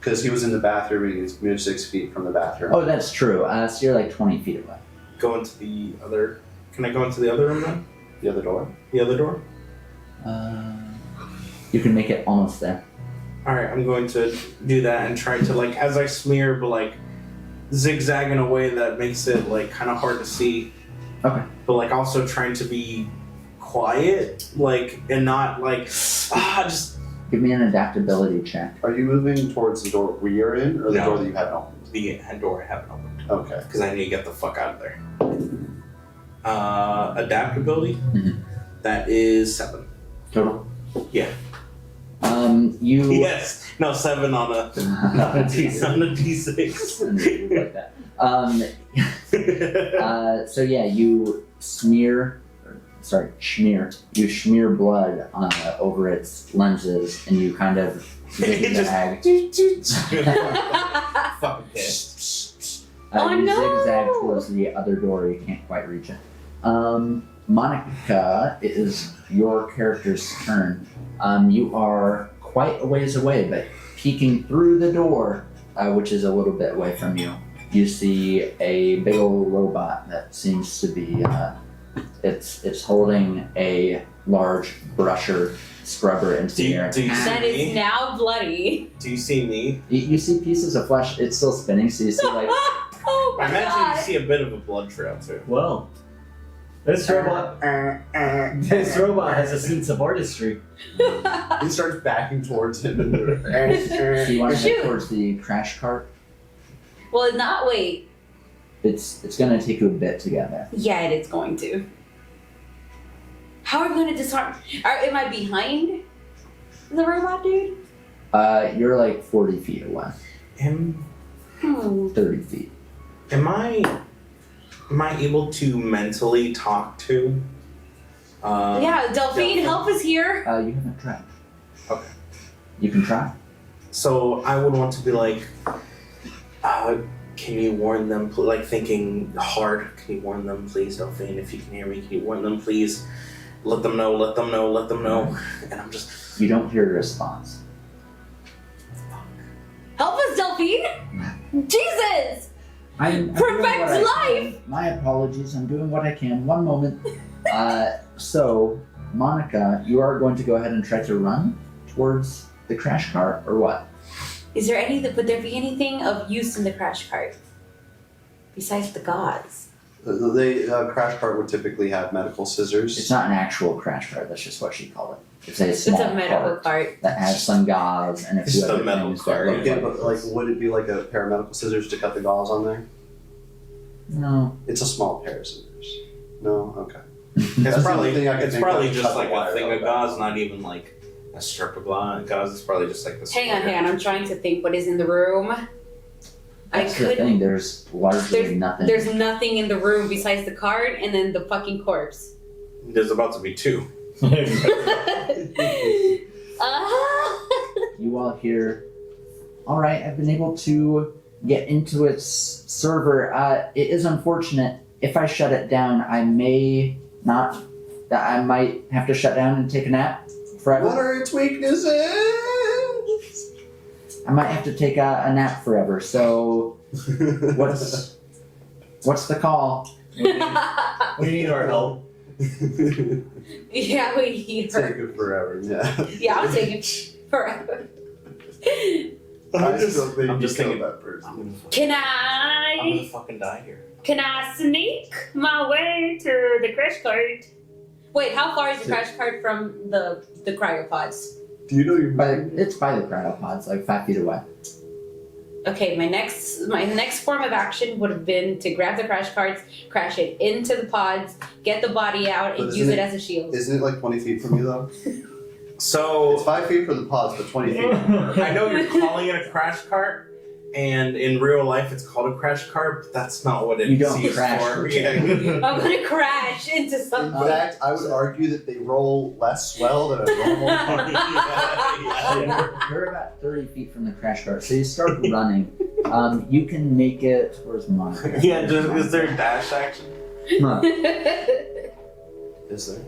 Because he was in the bathroom and he's mere 6 feet from the bathroom.
Oh, that's true. So you're like 20 feet away.
Go into the other. Can I go into the other room then?
The other door?
The other door.
You can make it almost there.
All right, I'm going to do that and try to like as I smear, but like zigzag in a way that makes it like kind of hard to see.
Okay.
But like also trying to be quiet, like and not like just
Give me an adaptability check.
Are you moving towards the door we are in or the
No.
door that you haven't opened?
the door I haven't opened
Okay.
because I need to get the fuck out of there. Adaptability.
Mhm.
That is 7.
Total?
Yeah.
You.
Yes. No, 7 on a D6.
like that. So yeah, you smear, or You smear blood over its lenses, and you kind of zigzag.
Fucking pissed.
Oh,
you
no!
zigzag towards the other door. You can't quite reach it. Monica, it is your character's turn. You are quite a ways away, but peeking through the door, which is a little bit away from you, you see a big old robot that seems to be. It's holding a large brusher scrubber into the air.
Do you see
That
me?
is now bloody.
Do you see me?
You see pieces of flesh. It's still spinning, so you see like
Oh
I
my
imagine
god.
you see a bit of a blood trail too.
Well, this robot has a sense of artistry.
He starts backing towards him. And
so you want to head
Shoot.
towards the crash cart.
Well, not wait.
It's gonna take you a bit to get there.
Yeah, it is going to. How are we going to disarm? Am I behind the robot dude?
You're like 40 feet away.
Am
30 feet.
I able to mentally talk to?
Yeah, Delphine, help us here.
You haven't tried.
Okay.
You can try.
So I would want to be like, can you warn them? Like thinking hard. Can you warn them, please, Delphine? If you can hear me, can you warn them, please? Let them know. Let them know. Let them know. And I'm just.
You don't hear a response.
Help us, Delphine. Jesus.
I'm
Perfect
doing what I
life!
can. My apologies. I'm doing what I can. One moment. So, Monica, you are going to go ahead and try to run towards the crash cart, or what?
Would there be anything of use in the crash cart? Besides the gauze.
The crash cart would typically have medical scissors.
It's not an actual crash cart. That's just what she called it. It's a small
It's a medical
cart
cart.
that has some gauze and a few
It's the
other
metal
things
cart.
that look
Okay,
like
but like, would it be like a pair of medical scissors to cut the gauze on there?
No.
It's a small pair of scissors. No, okay.
It's
That's the
probably.
only thing I can
It's
think
probably
of.
just
Cut the
like a
wire
thing
out
of
of
gauze, not even like a strip of gauze. It's probably just like this.
Hang on. I'm trying to think what is in the room.
That's the thing. There's largely nothing.
There's nothing in the room besides the cart and then the fucking corpse.
There's about to be two.
You all hear, all right, I've been able to get into its server. It is unfortunate. If I shut it down, I might have to shut down and take a nap forever.
What are its weaknesses?
I might have to take a nap forever. So what's the call?
We need our help.
Yeah, we need her.
Take it forever, yeah.
Yeah, I'll take it forever.
I still think
I'm
you
just
killed
thinking.
that person.
Can
I'm gonna
I
fucking die here.
sneak my way to the crash cart? Wait, how far is the crash cart from the cryopods?
Do you know your
It's by the cryopods, like 5 feet away.
Okay, my next form of action would have been to grab the crash carts, crash it into the pods, get the body out,
But
and
isn't
use it
it-
as a shield.
Isn't it like 20 feet from you though? It's
So
5 feet for the pods, but 20 feet.
I know you're calling it a crash cart, and in real life it's called a crash cart, but that's not what
You don't
it's
crash
for.
for
Yeah.
I'm gonna crash into
In
something.
fact, I would argue that they roll less swell than a normal car.
You're about 30 feet from the crash cart, so you start running. You can make it. Where's Monica?
Yeah, is there a dash action?
Huh.
Is there?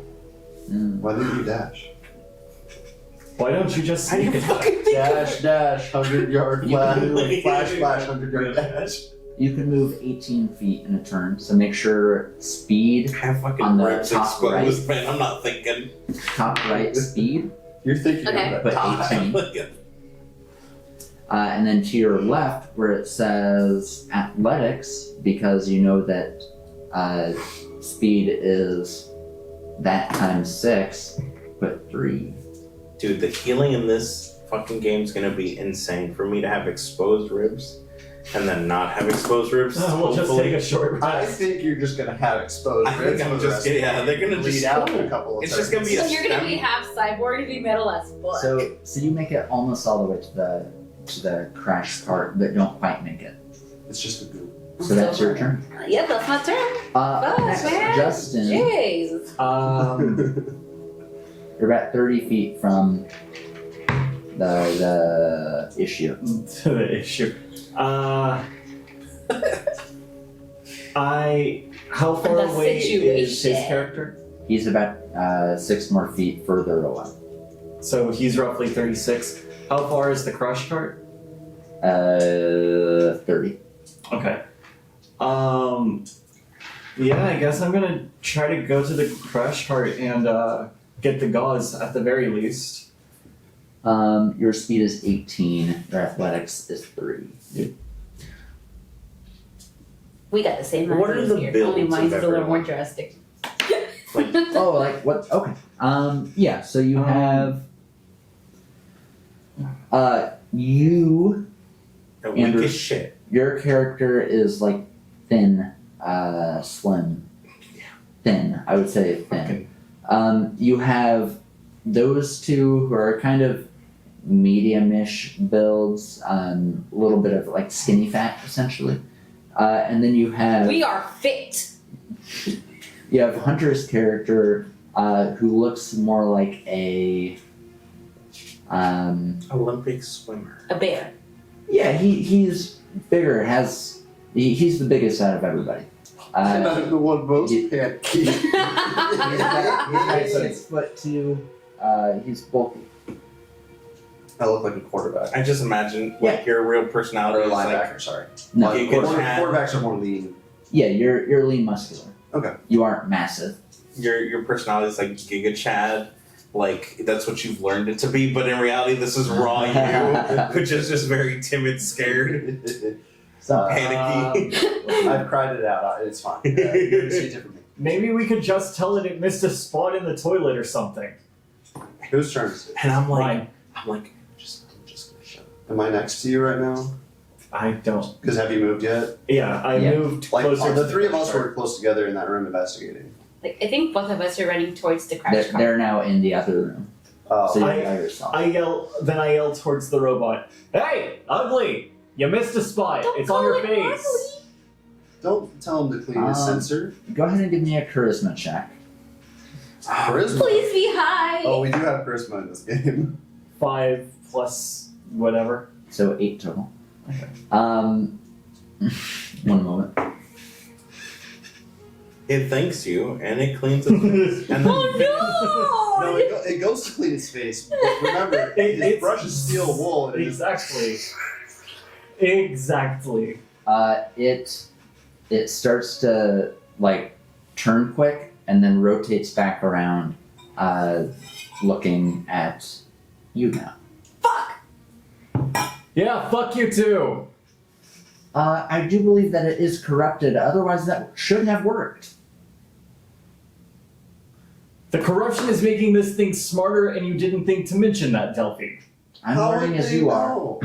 Mm.
Why didn't you dash?
Why don't you just
I
sneak
didn't
it?
fucking think of
Dash, 100-yard
You
flash,
can
do-
flash, 100-yard dash.
You can move 18 feet in a turn, so make sure speed,
I have fucking
On the
ribs
top
exposed, man. I'm not thinking.
top right speed,
You're thinking
Okay.
of
but
that.
18. And then to your left, where it says athletics, because you know that speed is that times 6, put 3.
Dude, the healing in this fucking game is gonna be insane. For me to have exposed ribs and then not have exposed ribs.
We'll just
hopefully.
take a short
I
rest.
think you're just gonna have exposed
I think
ribs
I'm
for the
just
rest
kidding.
of
Yeah,
the
they're gonna
game.
just
Bleed out in a couple of
It's just gonna be
So
a
you're gonna be
stem.
half cyborg, to be metal-less blood.
So you make it almost all the way to the crash cart, but don't quite make it.
It's just a goop.
So that's your turn.
Yep, that's my turn. Fuck,
Next,
man.
Justin,
Jeez.
you're about 30 feet from the issue.
To the issue. How far
The
away is his
situation.
character?
He's about 6 more feet further away.
So he's roughly 36. How far is the crush cart?
30.
Okay. Yeah, I guess I'm gonna try to go to the crash cart and get the gauze at the very least.
Your speed is 18. Your athletics is 3.
We got the same
What are
answers
the
here.
builds
Only mine's a
of
little more
everyone?
drastic.
Oh, like what? Okay. Yeah. So you have. You.
The weak
Andrew.
as shit.
Your character is like thin, slim. Thin. I would say thin. You have those two who are kind of medium-ish builds, a little bit of like skinny fat essentially, and then you have
We are fit.
Hunter's character who looks more like a
Olympic swimmer.
A bear.
he's bigger, he's the biggest out of everybody.
I'm not the one most
you-
can't keep.
He's about 6'2". He's bulky.
I look like a quarterback.
I just imagine
Yeah.
like your real
Or
personality
a
is like
linebacker, sorry.
No,
Okay, good.
Quarterbacks are more lean.
yeah, you're lean, muscular.
Okay.
You aren't massive.
your personality is like Giga Chad. Like that's what you've learned it to be, but in reality, this is raw you, which is just very timid, scared,
So
panicky.
I've cried it out. It's fine. You're gonna see it differently.
Maybe we could just tell it missed a spot in the toilet or something.
Whose turn is it?
And I'm
Mine.
I'm just gonna shut up.
Am I next to you right now?
I don't.
Because have you moved yet?
Yeah, I
Yeah.
moved
Like,
closer.
the
to
three of us
crash
were close together in that room investigating.
Like, I think both of us are running towards the crash car.
they're now in the other room.
Oh,
So you're
I-
by yourself.
I yell towards the robot. Hey, ugly! You missed a spot.
Don't
it's on
call
your
it
face.
don't tell him to clean his sensor.
Go ahead and give me a charisma check.
Charisma.
Please be high.
Oh, we do have charisma in this game.
5 plus whatever.
So 8 total.
Okay.
One moment.
It thanks you, and it cleans its face. And then,
Oh no!
No, it goes to clean his face. But remember, his
It's-
brush is steel wool. And it is
Exactly. Exactly.
It starts to like turn quick and then rotates back around, looking at you now.
Yeah, fuck you too.
I do believe that it is corrupted. Otherwise, that should have worked.
The corruption is making this thing smarter, and you didn't think to mention that, Delphi.
I'm
How
learning
would
as
they
you are.
know?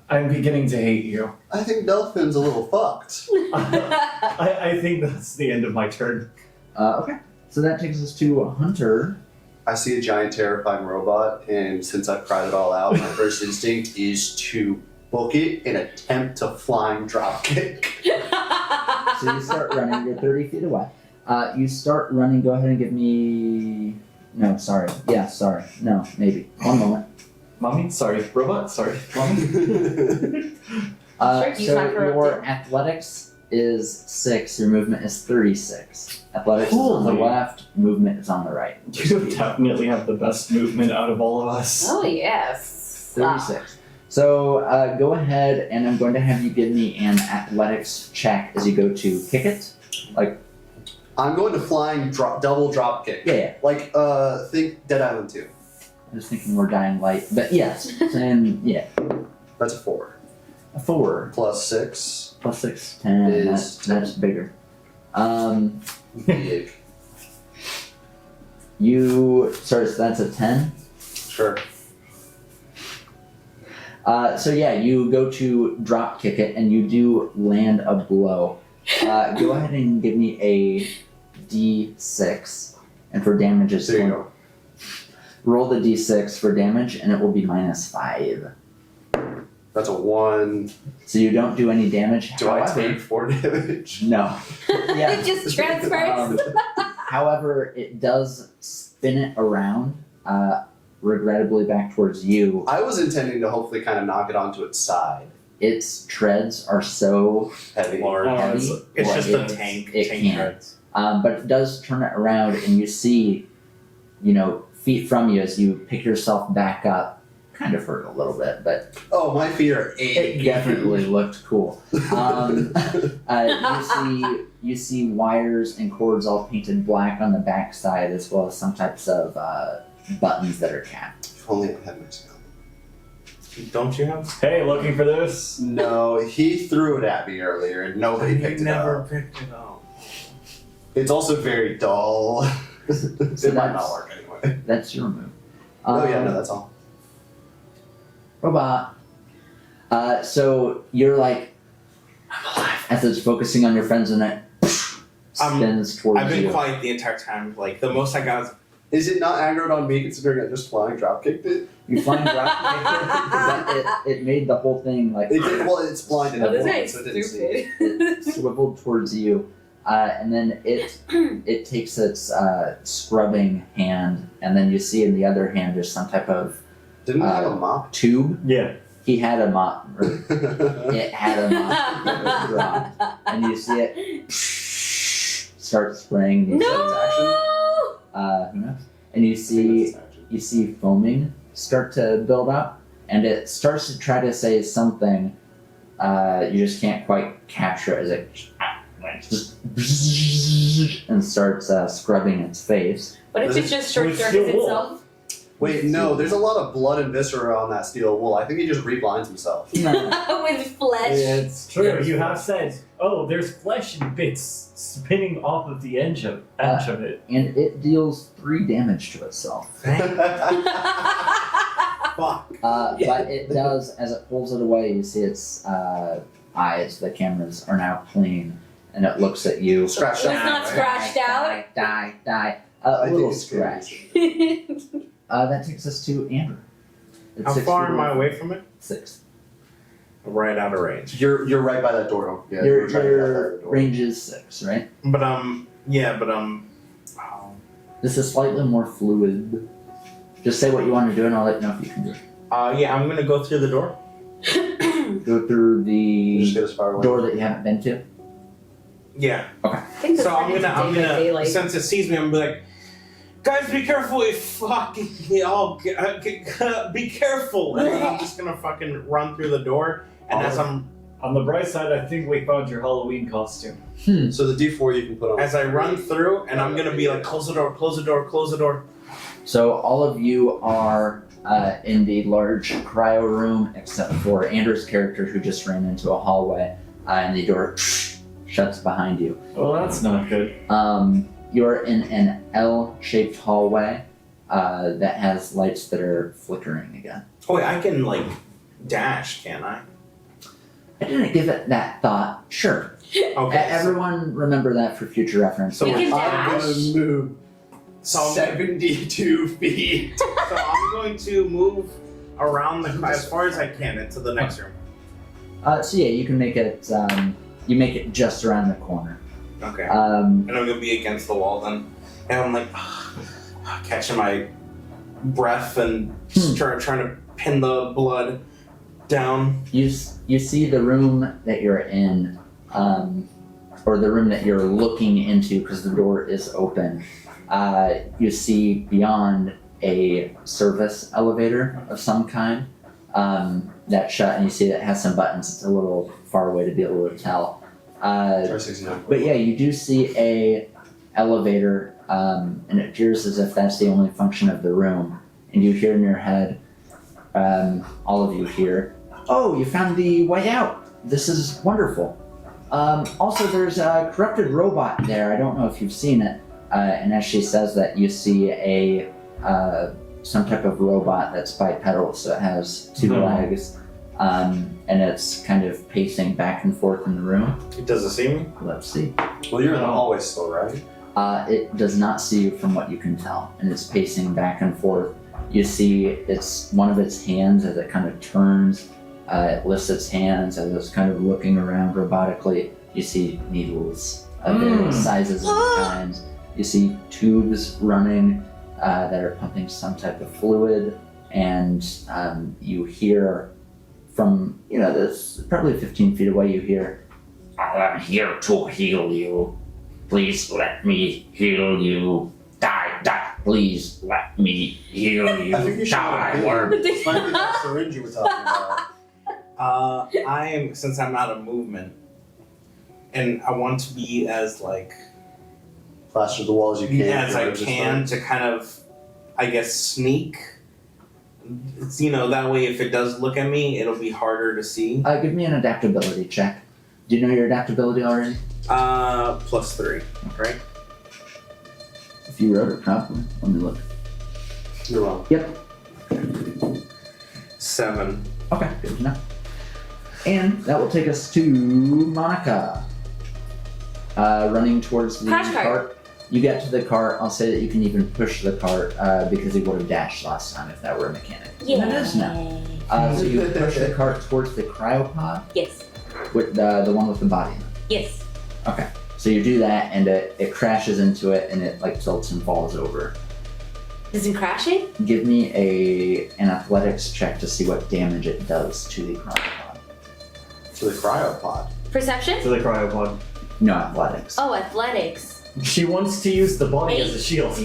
I'm beginning to hate you.
I think Delphin's a little fucked.
I think that's the end of my turn.
Okay. So that takes us to Hunter.
I see a giant, terrifying robot, and since I've cried it all out, my first instinct is to book it and attempt to flying drop kick.
So you start running. You're 30 feet away. You start running. Go ahead and give me. No, sorry. Yeah, sorry. No, maybe. One moment.
Mommy? Sorry. Robot? Sorry. Mommy?
Sure, he's
So
not corrupted.
your athletics is 6. Your movement is 36. Athletics is on the
Holy.
left. Movement is on the right.
You definitely have the best movement out of all of us.
Oh yes.
36. So go ahead, and I'm going to have you give me an athletics check as you go to kick it.
I'm going to flying double drop kick.
Yeah.
Like, think Dead Island 2.
I was thinking more Dying Light, but yes. And yeah,
That's a 4.
a 4
Plus 6.
plus 6, 10.
Is
That's bigger.
Big.
So that's a 10.
Sure.
So yeah, you go to drop kick it, and you do land a blow. Go ahead and give me a D6, and for damage it's
There you
going-
go.
roll the D6 for damage, and it will be -5.
That's a 1.
So you don't do any damage.
Do I
However,
take 4 damage?
No. Yeah.
It just transfers.
However, it does spin it around, regrettably back towards you.
I was intending to hopefully kind of knock it onto its side.
Its treads are so
Heavy.
Large.
heavy.
It's
or
just
it-
a tank.
It
tank
can't.
treads.
But it does turn it around, and you see, feet from you as you pick yourself back up. Kind of hurt a little bit, but
Oh, my feet are
it
aching.
definitely looked cool. You see wires and cords all painted black on the backside, as well as some types of buttons that are capped.
If only I had my skill.
Don't you have?
Hey, looking for this?
No, he threw it at me earlier and nobody
You
picked it
never
up.
picked it up.
It's also very dull. It might not
that's-
work anyway.
That's your move.
Oh yeah, no, that's all.
Robot. So you're like, I'm alive. As it's focusing on your friends, and it spins towards
I've been
you.
quiet the entire time. Like the most I got was
Is it not aggroed on me considering I just flying drop kicked it?
You flying drop but it made the whole thing like
It did, well, it's blinded.
Oh, this
everyone,
guy's
so it didn't see
stupid.
it.
it swiveled towards you, and then it takes its scrubbing hand, and then you see in the other hand there's some type of
Didn't it have a mop?
tube.
Yeah.
He had a mop, or it had a mop that was dropped, and you see it start spraying these
No!
who knows? And you see foaming start to build up, and it starts to try to say something. You just can't quite capture it as it just and starts scrubbing its face.
What if it just short
With
circuits
steel wool.
itself?
Wait, no, there's a lot of blood and viscera on that steel wool. I think he just reblinds himself.
With flesh.
It's true. You have said, oh, there's flesh and bits spinning off of the edge of it.
And it deals 3 damage to itself.
fuck.
But it does, as it pulls it away, you see its eyes, the cameras are now clean, and it looks at you.
Scratched
It's
out.
not scratched out.
Die.
I
A
think
little
it's good.
scratch. That takes us to Amber. It's
How
6
far
feet
am I
away.
away from it?
6.
Right out of range.
You're right by that door. Don't forget.
Your
You're trying to get out
your
that door.
range is 6, right?
But oh,
This is slightly more fluid. Just say what you want to do, and I'll let you know if you can do it.
yeah, I'm gonna go through the door.
Go through
You just
the
get as far away.
door that you haven't been to.
Yeah.
Things
So
are
I'm
starting to
gonna
daylight.
since it sees me, I'm gonna be like, guys, be careful! Be careful! And then I'm just gonna fucking run through the door, and as
On the bright side, I think we found your Halloween costume.
So the D4 you can put on.
as I run through, and I'm gonna be like, close the door, close the door, close the door.
So all of you are in the large cryo room, except for Anders' character, who just ran into a hallway, and the door shuts behind you.
Well, that's not good.
You're in an L-shaped hallway that has lights that are flickering again.
Oh wait, I can like dash, can't I?
I didn't give it that thought. Sure.
Okay.
Everyone remember that for future reference.
So
You can
I'm
dash.
gonna move
So I'm
72 feet.
So I'm going to move around as far as I can into the next room.
So yeah, you can make it. You make it just around the corner.
Okay.
Um,
And I'm gonna be against the wall then. And I'm like catching my breath and trying to pin the blood down.
you see the room that you're in, or the room that you're looking into because the door is open. You see beyond a service elevator of some kind that's shut, and you see that it has some buttons. It's a little far away to be able to tell.
Try 69.
But yeah, you do see a elevator, and it appears as if that's the only function of the room. And you hear in your head, all of you hear, "Oh, you found the way out. This is wonderful." Also, there's a corrupted robot there. I don't know if you've seen it. And as she says that, you see a some type of robot that's bipedal, so it has 2 legs, and it's kind of pacing back and forth in the room.
Does it see me?
Let's see.
Well, you're in the hallway still, right?
It does not see you from what you can tell, and it's pacing back and forth. You see one of its hands as it kind of turns, It lifts its hands and it's kind of looking around robotically. You see needles of various sizes and kinds. You see tubes running that are pumping some type of fluid, and you hear from, this probably 15 feet away, you hear, "I'm here to heal you. Please let me heal you. Die, please let me heal you.
I think you should
Die, worm."
This might be that syringe you were talking about.
Since I'm out of movement, and I want to be as
Flash through the wall as you can.
as I can to kind of, I guess, sneak. It's, that way if it does look at me, it'll be harder to see.
Give me an adaptability check. Do you know your adaptability already?
+3, right?
If you wrote it properly, let me look.
You're wrong.
Yep.
7.
Okay, good to know. And that will take us to Monica. Running towards the
Crash cart.
cart. You get to the cart. I'll say that you can even push the cart because he would have dashed last time if that were a mechanic.
Yeah.
And it is now. So you push the cart towards the cryopod,
Yes.
with the one with the body in it.
Yes.
Okay. So you do that, and it crashes into it, and it tilts and falls over.
Is it crashing?
Give me an athletics check to see what damage it does to the cryopod.
To the cryopod.
Perception?
To the cryopod.
No athletics.
Oh, athletics.
She wants to use the body as a shield.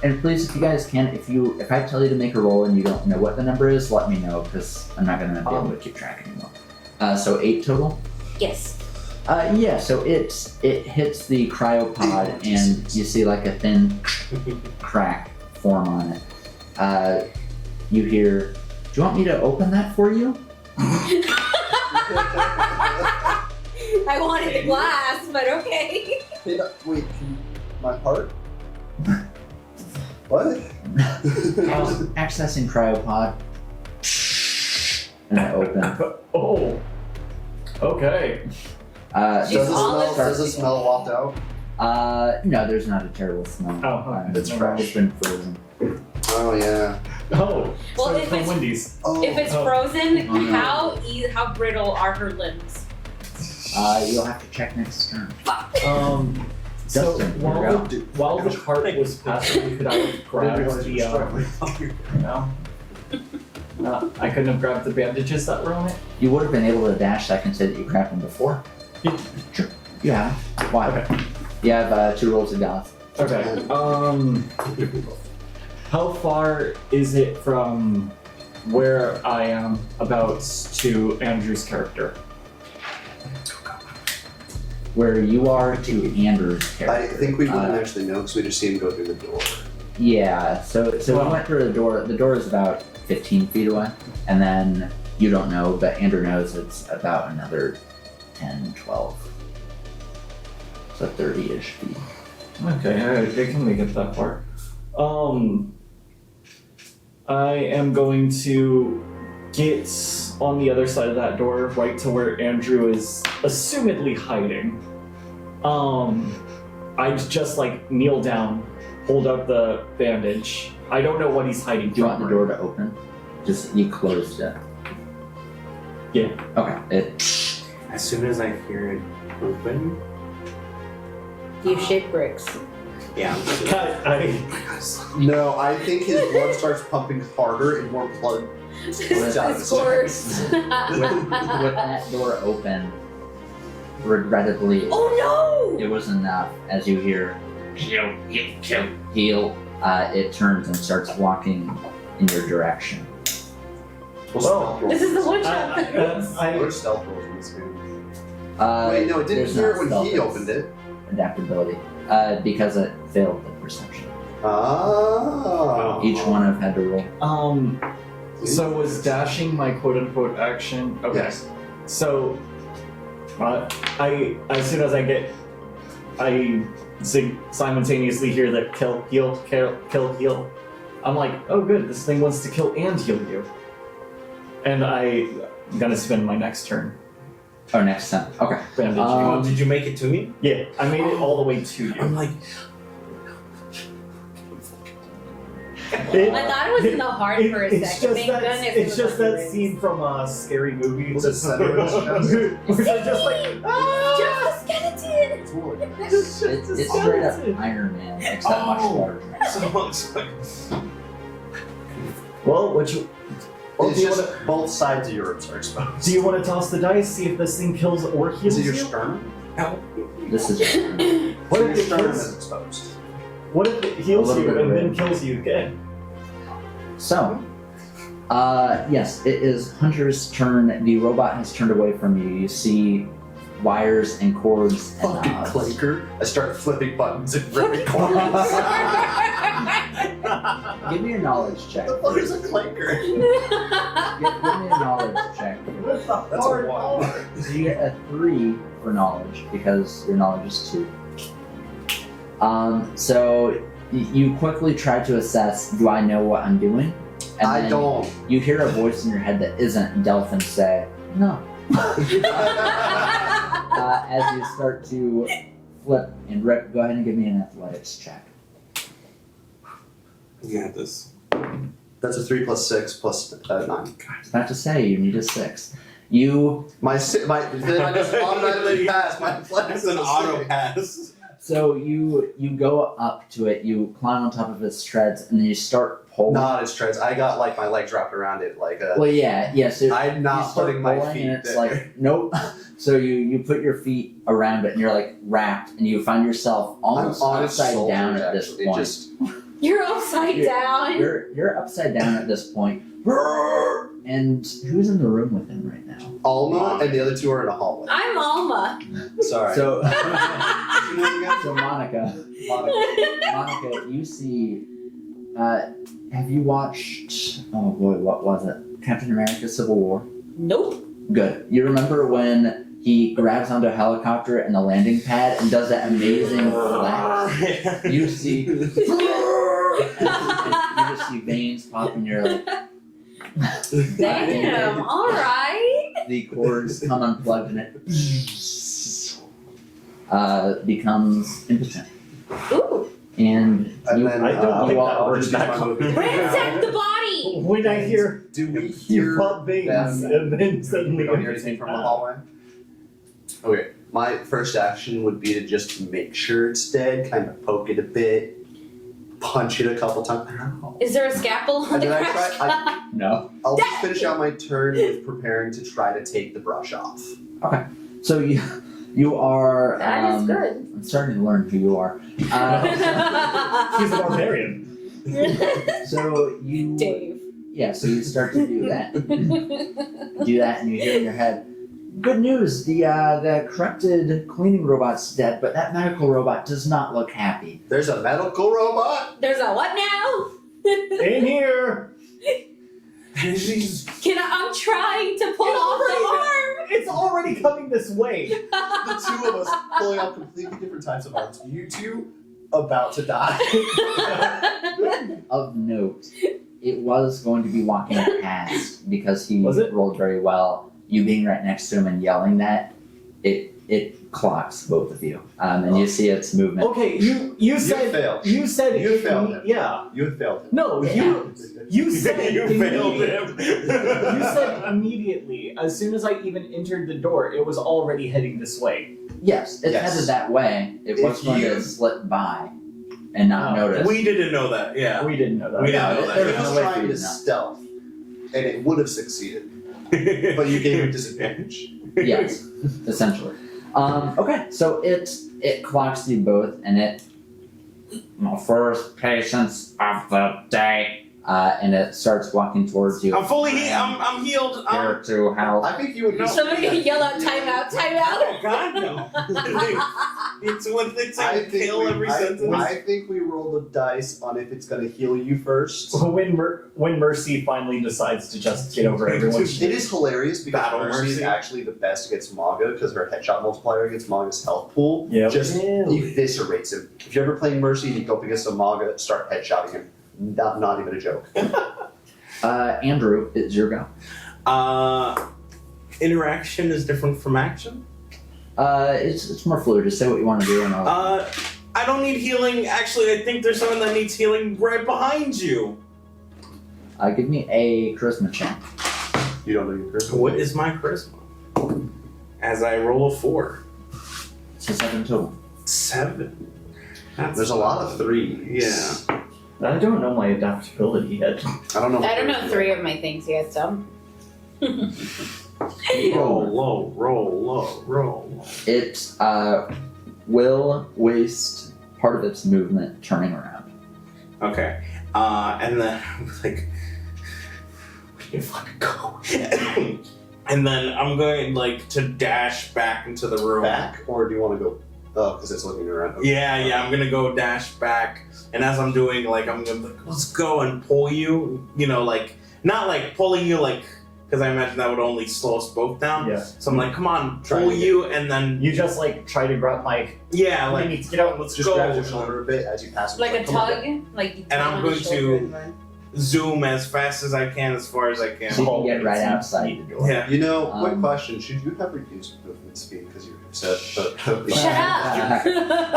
And please, if you guys can, if I tell you to make a roll and you don't know what the number is, let me know, because I'm not going to be able to keep track anymore. So 8 total?
Yes.
Yeah, so it hits the cryopod and you see a thin crack form on it. You hear, "Do you want me to open that for you?"
I wanted the glass, but okay.
Wait, my part? What?
Accessing cryopod. And I open.
Oh. Okay.
Does the smell waft out?
No, there's not a terrible smell.
Oh, okay.
It's fresh. It's been frozen.
Oh yeah.
Oh.
Well,
so
if
from
it's-
Wendy's.
Oh.
If it's
Oh.
frozen,
Oh, no.
how brittle are her limbs?
You'll have to check next turn.
So
Dustin,
while the cart was passing, could I have grabbed the No, I couldn't have grabbed the bandages that were on it.
You would have been able to dash. I can say that you grabbed them before.
Yeah.
Sure. You have. Why?
Okay.
You have 2 rolls of goth.
Okay. How far is it from where I am about to Andrew's character?
Where you are to Andrew's character.
I think we wouldn't actually know because we just see him go through the door.
Yeah, so we went through the door. The door is about 15 feet away. And then you don't know, but Andrew knows it's about another 10, 12. So 30-ish feet.
Okay, I can make it that far. I am going to get on the other side of that door, right to where Andrew is assumedly hiding. I'd just kneel down, hold up the bandage. I don't know what he's hiding
Do you want the
from.
door to open? Just, you closed it.
Yeah.
Okay.
As soon as I hear it open,
You shit bricks.
yeah, I'm
No, I think his blood starts pumping harder and more blood.
This course.
With that door open, regrettably,
Oh
it was enough. As you hear, heal, it turns and starts walking in your direction.
Well,
no! This is the one shot.
We're stealth rolls in this game. Wait, no, it didn't
there's
hear
not
it when
stealth,
he
it's
opened it.
Adaptability. Because it failed the perception.
Oh.
Each one I've had to roll.
So was dashing my quote-unquote action? Okay.
Yes.
So, as soon as I simultaneously hear that kill, heal. I'm like, oh good, this thing wants to kill and heal you. And I'm gonna spend my next turn
Oh, next time. Okay.
bandaging.
Oh, did you make it to me?
Yeah, I made it all the way to you.
I'm like,
I thought it was in the heart for a
It's
second.
just
Thank
that,
goodness.
it's
it
just
was on
that
the
scene from a scary movie.
Was it center of his chest?
Where they're just like,
Just a skeleton.
It's more like
It's
It's
a
straight up
skeleton.
Iron Man, except much
Oh.
larger.
So it's like,
Well, which? Well,
It's just both sides of yours are exposed.
do you want to toss the dice, see if this thing kills or heals
Is it your
you?
sternum?
This is
What
So
if
your
it
sternum
kills?
is exposed.
What if it heals
A little
you
bit
and
of
then
red.
kills you again?
so. Yes, it is Hunter's turn. The robot has turned away from you. You see wires and cords and
Fucking
knobs.
clanker. I start flipping buttons and ripping cords.
Give me a knowledge check.
What the fuck is a clanker?
Give me a knowledge check.
That's a one.
So you get a 3 for knowledge because your knowledge is 2. So you quickly try to assess, do I know what I'm doing? And
I
then
don't.
You hear a voice in your head that isn't Delphin say, no. As you start to flip and rip, go ahead and give me an athletics check.
you got this.
That's a 3 plus 6 plus 9.
I was about to say, you need a 6. You
Then I just automatically pass my athletics.
That's an auto pass.
So you go up to it, you climb on top of its treads, and then you start pulling.
Not as treads. I got like my legs wrapped around it like a.
Well, yeah. So
I'm
you
not
start
putting my
pulling,
feet
and it's
there.
like nope. So you put your feet around it, and you're like wrapped, and you find yourself almost
I'm on its
upside
shoulders,
down at this
actually.
point.
Just
You're upside
You're-
down.
You're upside down at this point. And who's in the room with him right now?
Alma and the other two are in a hallway.
I'm Alma.
Sorry.
So,
Monica.
so Monica, you see. Have you watched? Oh boy, what was it? Captain America: Civil War.
Nope.
Good. You remember when he grabs onto a helicopter and the landing pad and does that amazing flash? You see. You just see veins pop, and you're like.
Damn. All right.
The cords come unplugged and it becomes impotent.
Ooh.
And
And
you,
then
I don't think that
I'll
works
just use
that
my
quick.
movie.
Ransack the body.
When I hear
Do we
you
hear
pop veins,
them?
and then suddenly
We don't hear anything from the hallway? Okay. My first action would be to just make sure it's dead, kind of poke it a bit, punch it a couple times. Ow.
Is there a scalpel on
And
the
then
crash?
no.
I'll just finish out my turn with preparing to try to take the brush off.
So you are.
That is good.
I'm starting to learn who you are.
She's a barbarian.
So you.
Dave.
Yeah. So you start to do that. Do that, and you hear in your head. Good news. The corrupted cleaning robot's dead, but that medical robot does not look happy.
There's a medical robot?
There's a what now?
In here.
I'm trying to pull off the arm.
It's already coming this way.
The two of us pulling out completely different types of arms. You two about to die.
Of note, it was going to be walking past because he
Was it?
rolled very well. You being right next to him and yelling that, it clocks both of you, and you see its movement.
Okay, you said
failed.
you said
You
it
failed
imme-
him.
Yeah.
You have failed him.
No, you said
You failed
immediate-
him.
You said immediately, as soon as I even entered the door, it was already heading this way.
Yes, it's
Yes.
headed that way. It was
If
going
you-
to slip by and not notice.
We didn't know that. Yeah.
We didn't know that.
We didn't
No,
know that.
there
He was
no way for
trying
you
to
to know.
stealth, and it would have succeeded, but you gave him disadvantage.
Yes, essentially. Okay, so it clocks you both, and it first patience of the day, and it starts walking towards you.
I'm fully I'm healed.
Here to help.
I think you would.
No.
Somebody gonna yell out, time out, time out.
Oh God, no! It's when it's
I
like
think
kill
we-
every sentence.
I think we roll the dice on if it's going to heal you first.
When Mercy finally decides to just get over everyone.
It is hilarious because
Battle
Mercy is
Mercy.
actually the best against Maga because her headshot multiplier against Maga's health pool
Yep.
just eviscerates him. If you're ever playing Mercy and you go up against a Maga, start headshotting him. Not even a joke.
Andrew, it's your go.
Interaction is different from action.
It's more fluid. Just say what you want to do, and I'll.
I don't need healing. Actually, I think there's someone that needs healing right behind you.
Give me a charisma check.
You don't know your charisma.
What is my charisma? As I roll a 4.
So 7 total.
7.
There's a lot of 3s.
Yeah.
I don't know my adaptability yet.
I don't know.
I don't know 3 of my things yet, so.
Roll low, roll low, roll low.
It will waste part of its movement turning around.
Okay. And then I'm like, where do you fucking go? And then I'm going like to dash back into the room.
Back, or do you want to go? Oh, because it's looking around. Okay.
Yeah, I'm gonna go dash back, and as I'm doing, like, I'm gonna like, let's go and pull you. You know, like not like pulling you, like, because I imagine that would only slow us both down.
Yeah.
So I'm like, come on,
Try
pull
to
you, and then
You just like try to grab my.
yeah,
I
like
need to get out. Let's
Just
go.
grab your shoulder a bit as you pass.
Like a
Come on,
tug? Like you
And
tug
I'm
on
going
the shoulder
to-
and run.
zoom as fast as I can, as far as I can.
So you can get right outside the door.
Yeah.
You know, quick
Um,
question: should you have reduced movement speed because you're upset?
Shut
Yeah.
up!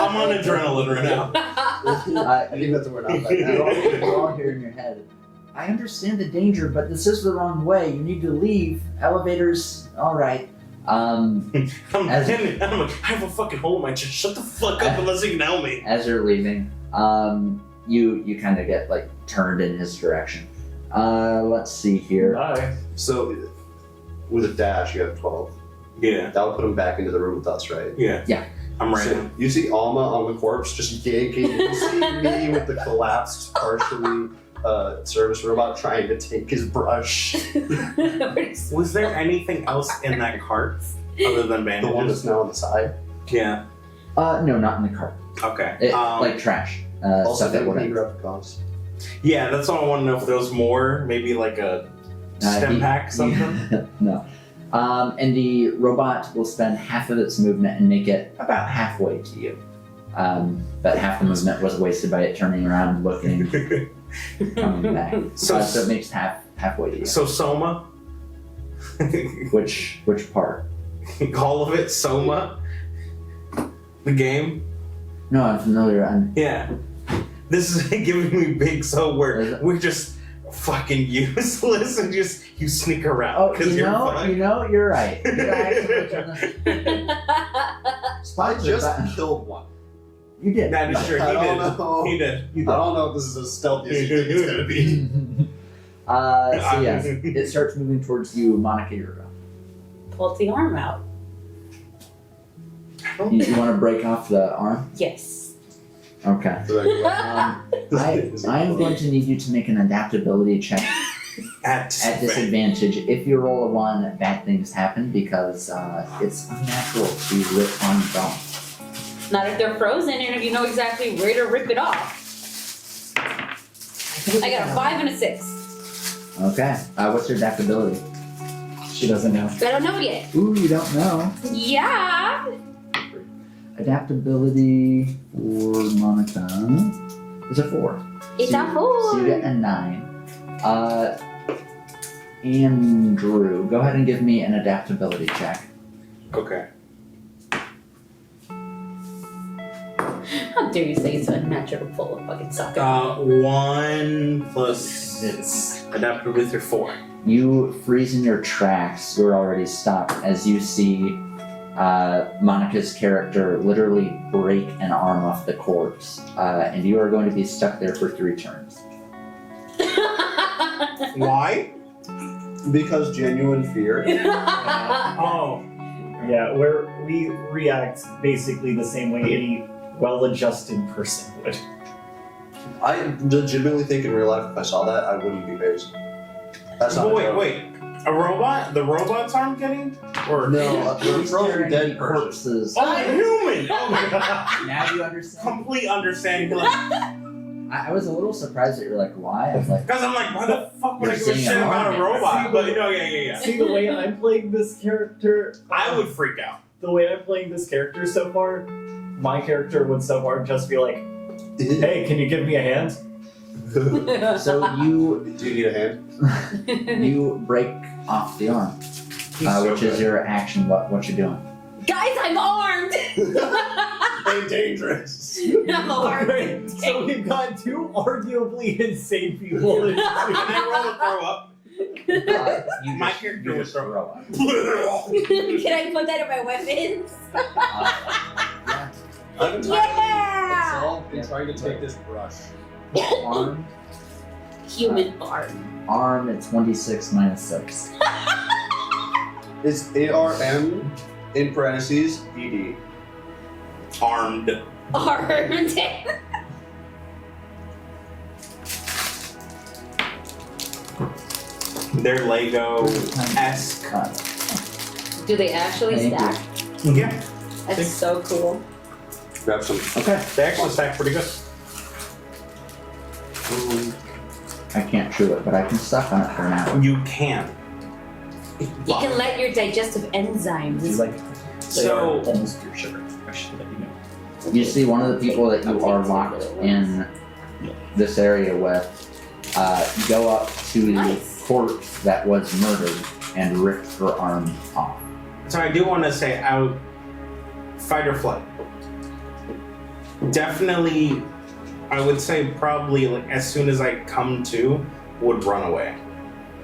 I'm on adrenaline right now.
I think that's where we're not right
You're all
now.
here in your head. I understand the danger, but this is the wrong way. You need to leave. Elevators, all right.
I'm
As-
like, I have a fucking hole in my chest. Shut the fuck up unless you can help me.
As you're leaving, you kind of get like turned in his direction. Let's see here.
Bye.
So, with a dash, you have 12.
Yeah,
That would put him back into the room with us, right?
yeah.
Yeah.
I'm right.
So you see Alma on the corpse just yanking. You see me with the collapsed, partially service robot trying to take his brush.
Was there anything else in that cart other than
The one that's
bandages?
now on the side.
Yeah.
No, not in the cart.
Okay.
It, like trash.
Also,
Stuff that
didn't he
wouldn't.
grab the cost?
Yeah, that's all I want to know. If there was more, maybe like a stem pack something.
No. And the robot will spend half of its movement and make it about halfway to you. But half the movement was wasted by it turning around, looking, coming back.
So-
So it makes halfway to you.
So Soma,
Which part?
all of it, Soma, the game.
No, I'm familiar.
Yeah, this is giving me big. So
Is it?
we're just fucking useless and just you sneak around
Oh,
because you're fun.
you're right. Did I actually turn this?
I
Spots are
just
bad.
killed one.
You did.
That is true.
I
He
don't
did.
know.
He did.
You
I
did.
don't know if this is as stealthy as you think it's gonna be.
So yes, it starts moving towards you, Monica. You're go.
Pull the arm out.
You want to break off the arm?
Yes.
Okay.
So anyway,
I am going to need you to make an adaptability check
At
at disadvantage. If you roll a 1, bad things happen because it's unnatural to be ripped on the bone.
Not if they're frozen and if you know exactly where to rip it off. I got a 5 and a 6.
Okay. What's your adaptability?
She doesn't know.
I don't know yet.
Ooh, you don't know.
Yeah.
Adaptability for Monica is a 4.
It's
So
a
you-
4.
So you get a 9. Andrew, go ahead and give me an adaptability check.
Okay.
How dare you say it's unnatural to pull a fucking socket?
1 plus
It's
adaptability through 4.
You freeze in your tracks. You're already stopped as you see Monica's character literally break an arm off the corpse, and you are going to be stuck there for 3 turns.
Why?
because genuine fear.
Oh.
yeah, we react basically the same way any well-adjusted person would.
I legitimately think in real life, if I saw that, I wouldn't be phased. That's not a joke.
Wait. A robot? The robot's arm getting? Or
No, a
These
frozen
are
dead
empty
person.
corpses.
Oh, a human! Oh my god.
Now you understand.
Complete understanding. Like,
I was a little surprised that you're like, why? I was like,
because I'm like, why the fuck would I
You're
give a
seeing
shit
an
about a
arm.
robot? But no, yeah.
See the way I'm playing this character?
I would freak out.
The way I'm playing this character so far, my character would so far just be like, hey, can you give me a hand?
so you
Do you need a hand?
you break off the arm,
So
which is
good.
your action. What you doing?
Guys, I'm armed!
Plain dangerous.
No,
Great. So we've got two arguably insane people.
Can I roll to throw up?
You
My
just-
character
you
was
just throw up.
Can I put that in my weapons?
I'm
Yeah!
It's all been trying to take this brush.
Arm,
Human arm.
arm, it's 1d6 minus 6.
It's ARM in parentheses ED.
Armed.
Armed.
They're Lego-esque.
Do they actually
Thank you.
stack?
Yeah.
That's so cool.
Grab some.
Okay.
They actually stack pretty good.
I can't chew it, but I can suck on it for an hour.
You can.
You can let your digestive enzymes.
He's like,
So-
they are almost pure sugar. I should let you know.
You see one of the people that you are locked in this area with go up to the
Nice.
corpse that was murdered and ripped her arm off.
So I do want to say out fight or flight. Definitely, I would say probably like as soon as I come to, would run away.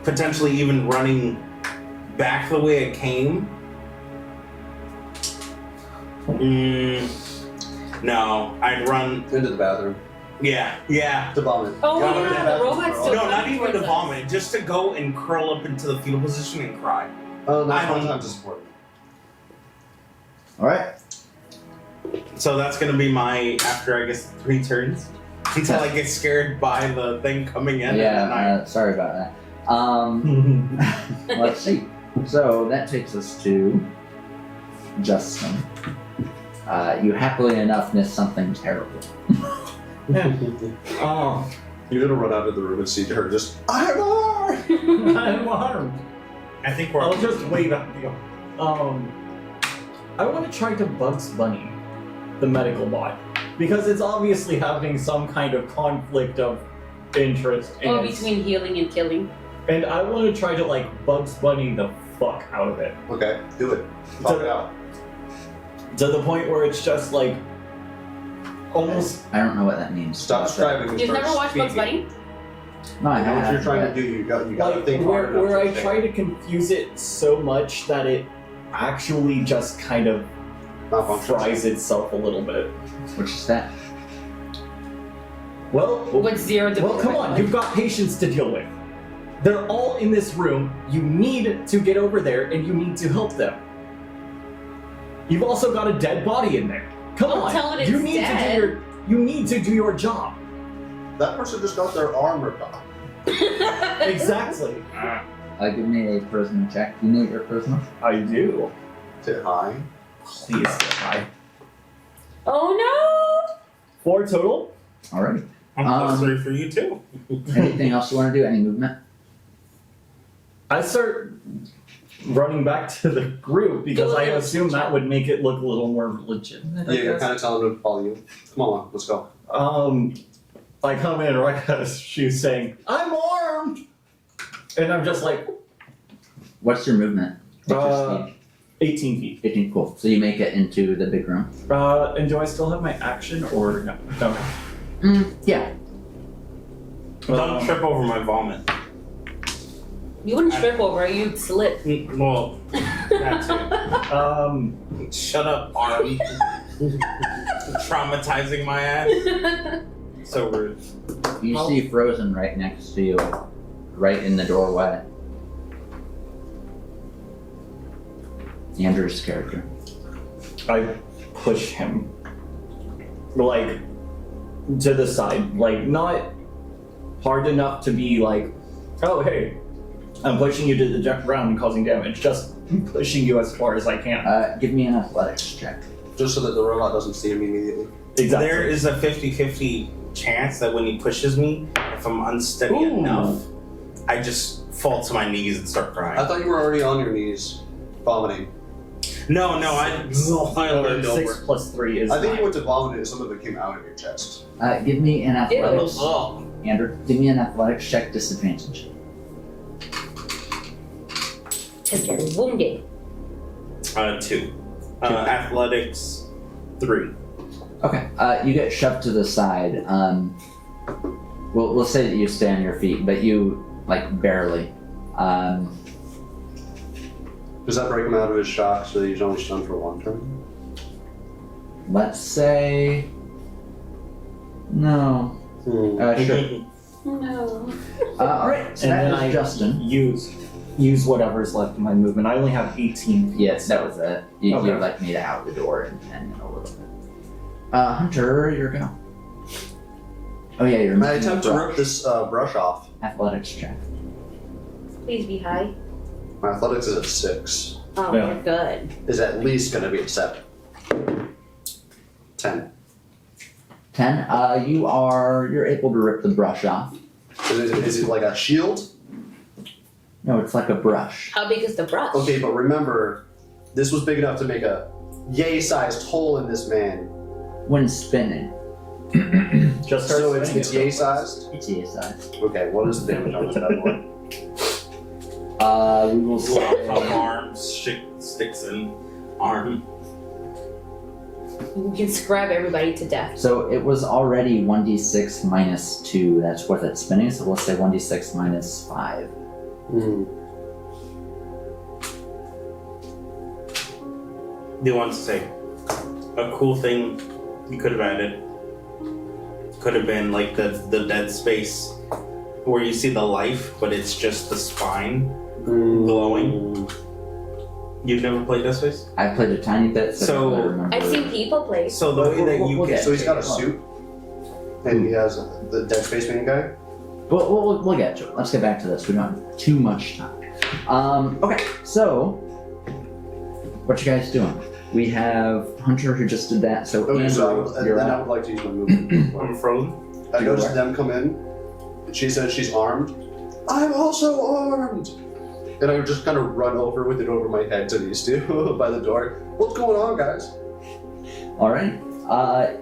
Potentially even running back the way I came. No, I'd run.
Into the bathroom.
Yeah.
To vomit.
Oh
No,
yeah, the robot's still
No, not
coming
even to
towards us.
vomit. Just to go and curl up into the fetal position and cry.
Oh, no,
I don't-
time to support.
Alright.
So that's gonna be my after I guess 3 turns until I get scared by the thing coming in. And then I
Sorry about that. Let's see. So that takes us to Justin. You happily enough missed something terrible.
Oh,
You're gonna run out of the room and see her just. I'm armed!
I'm armed.
I think we're.
I'll just wave at you. I want to try to Bugs Bunny the medical bot because it's obviously having some kind of conflict of interest.
Oh,
and-
between healing and killing.
And I want to try to like Bugs Bunny the fuck out of it
Okay, do it. Talk it out.
to the point where it's just like almost.
I don't know what that means.
Stop striving. and
You've
start
never watched Bugs
speaking.
Bunny?
No, I
I know what
have.
you're trying
but-
to do. You gotta
Like
think hard enough
where I
to think.
try to confuse it so much that it actually just kind of
Malfunction.
fries itself a little bit.
Which is that?
Well,
With zero
well, come on, you've got patients to deal with. They're all in this room. You need to get over there and you need to help them. You've also got a dead body in there. Come
Don't
on,
tell it it's
you need
dead.
to do you need to do your job.
That person just got their arm ripped off.
Exactly.
Give me a charisma check. You know your charisma?
I do.
Sit high.
Please get high.
Oh
4 total.
Alright.
I'm plus 3 for you too.
Anything else you want to do? Any movement?
I start running back to the group because I assume that would make it look a little more legitimate. I
Yeah, you're
guess.
kind of telling them to follow you. Come on, let's go.
I come in right as she's saying, "I'm armed," and I'm just like,
What's your movement? What's your speed?
18 feet.
18, cool. So you make it into the big room.
And do I still have my action or no? No.
Yeah.
Don't trip over my vomit.
no! You wouldn't trip over it, you'd slip.
Well, that too. Shut up, arm. Traumatizing my ass. So rude.
You see Frozen right next to you, right in the doorway. Andrew's character.
I push him, like, to the side, like, not hard enough to be like, oh, hey, I'm pushing you to the ground and causing damage, just pushing you as far as I can.
Give me an athletics check.
Just so that the robot doesn't see him immediately.
Exactly.
There is a 50-50 chance that when he pushes me, if I'm unsteady
Ooh.
enough, I just fall to my knees and start crying.
I thought you were already on your knees, vomiting.
No, I learned
6
over.
plus 3 is
I think
9.
you went to vomit and some of it came out of your chest.
Give me an athletics.
Oh.
Andrew, give me an athletics check disadvantage.
Because you're wounded.
2. Athletics 3.
Okay. You get shoved to the side. We'll say that you stay on your feet, but you like barely.
Does that break him out of his shock so that he's only stunned for one turn?
Let's say no. Sure.
No.
All right. So
And
that
then
was
I
Justin.
use whatever's left of my movement. I only have 18 feet.
Yes, that was it. You'd
Okay.
like me to out the door and a little bit. Hunter, your go. Oh yeah, you're.
I
missing the
attempt to
brush.
rip this brush off.
Athletics check.
Please be high.
My athletics is at 6.
Oh,
Yeah.
we're good.
Is at least going to be a 7. 10.
10. You're able to rip the brush off.
Is it like a shield?
No, it's like a brush.
How big is the brush?
Okay, but remember, this was big enough to make a yay-sized hole in this man.
When spinning,
Just start
So it's
spinning it.
yay-sized?
it's a size.
Okay, what is the damage on this bad boy?
We will say.
Arms, sticks in arm.
You can scrap everybody to death.
So it was already 1d6 minus 2. That's worth it spinning. So we'll say 1d6 minus 5.
Do you want to say a cool thing you could have added? Could have been like the dead space where you see the life, but it's just the spine glowing. You've never played Dead Space?
I played a tiny bit, so I don't remember.
I've seen people play.
So the way that you
We'll
can.
get
So he's got a suit, and he has the Dead Space Man guy.
We'll get to it. Let's get back to this. We don't have too much time. Okay, so what you guys doing? We have Hunter who just did that. So
Okay, so
Andrew, you're
then I
up.
would like to use my movement.
I'm frozen.
I
You're
noticed
where?
them come in. She says she's armed. I'm also armed! And I would just kind of run over with it over my head to these two by the door. What's going on, guys?
All right.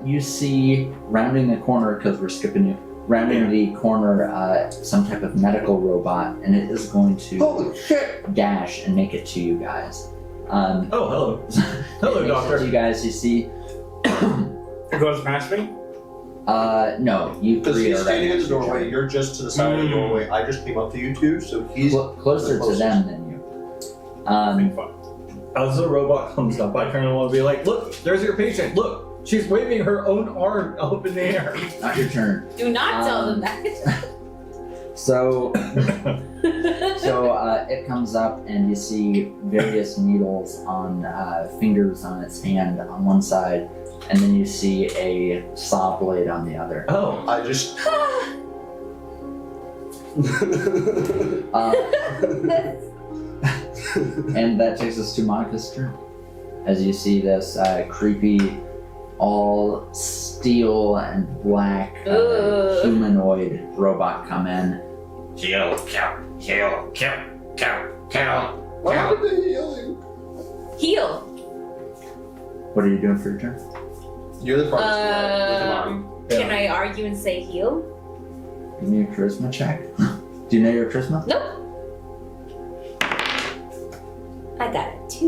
You see rounding the corner because we're skipping you. Rounding the corner, some type of medical robot, and it is going to
Holy shit!
dash and make it to you guys.
Oh, hello. Hello,
it makes it
doctor.
to you guys. You see.
It goes past me?
No, you
Because
three
he's
are
standing
right
in the
next to each
doorway, you're just to the side of the doorway. I just came up to you two, so he's
other. Closer to them than you.
As the robot comes up, I kind of want to be like, look, there's your patient. Look, she's waving her own arm up in the air.
Not your turn.
Do not tell them that.
So, it comes up and you see various needles on fingers on its hand on one side, and then you see a saw blade on the other.
Oh.
I just
And that takes us to Monica's turn. As you see this creepy, all steel and black
Ugh.
humanoid robot come in.
Kill.
What happened to healing?
Heal.
What are you doing for your turn?
You're the farthest away with an arm.
Can I argue and say heal?
Give me a charisma check. Do you know your charisma?
Nope. I got a 2.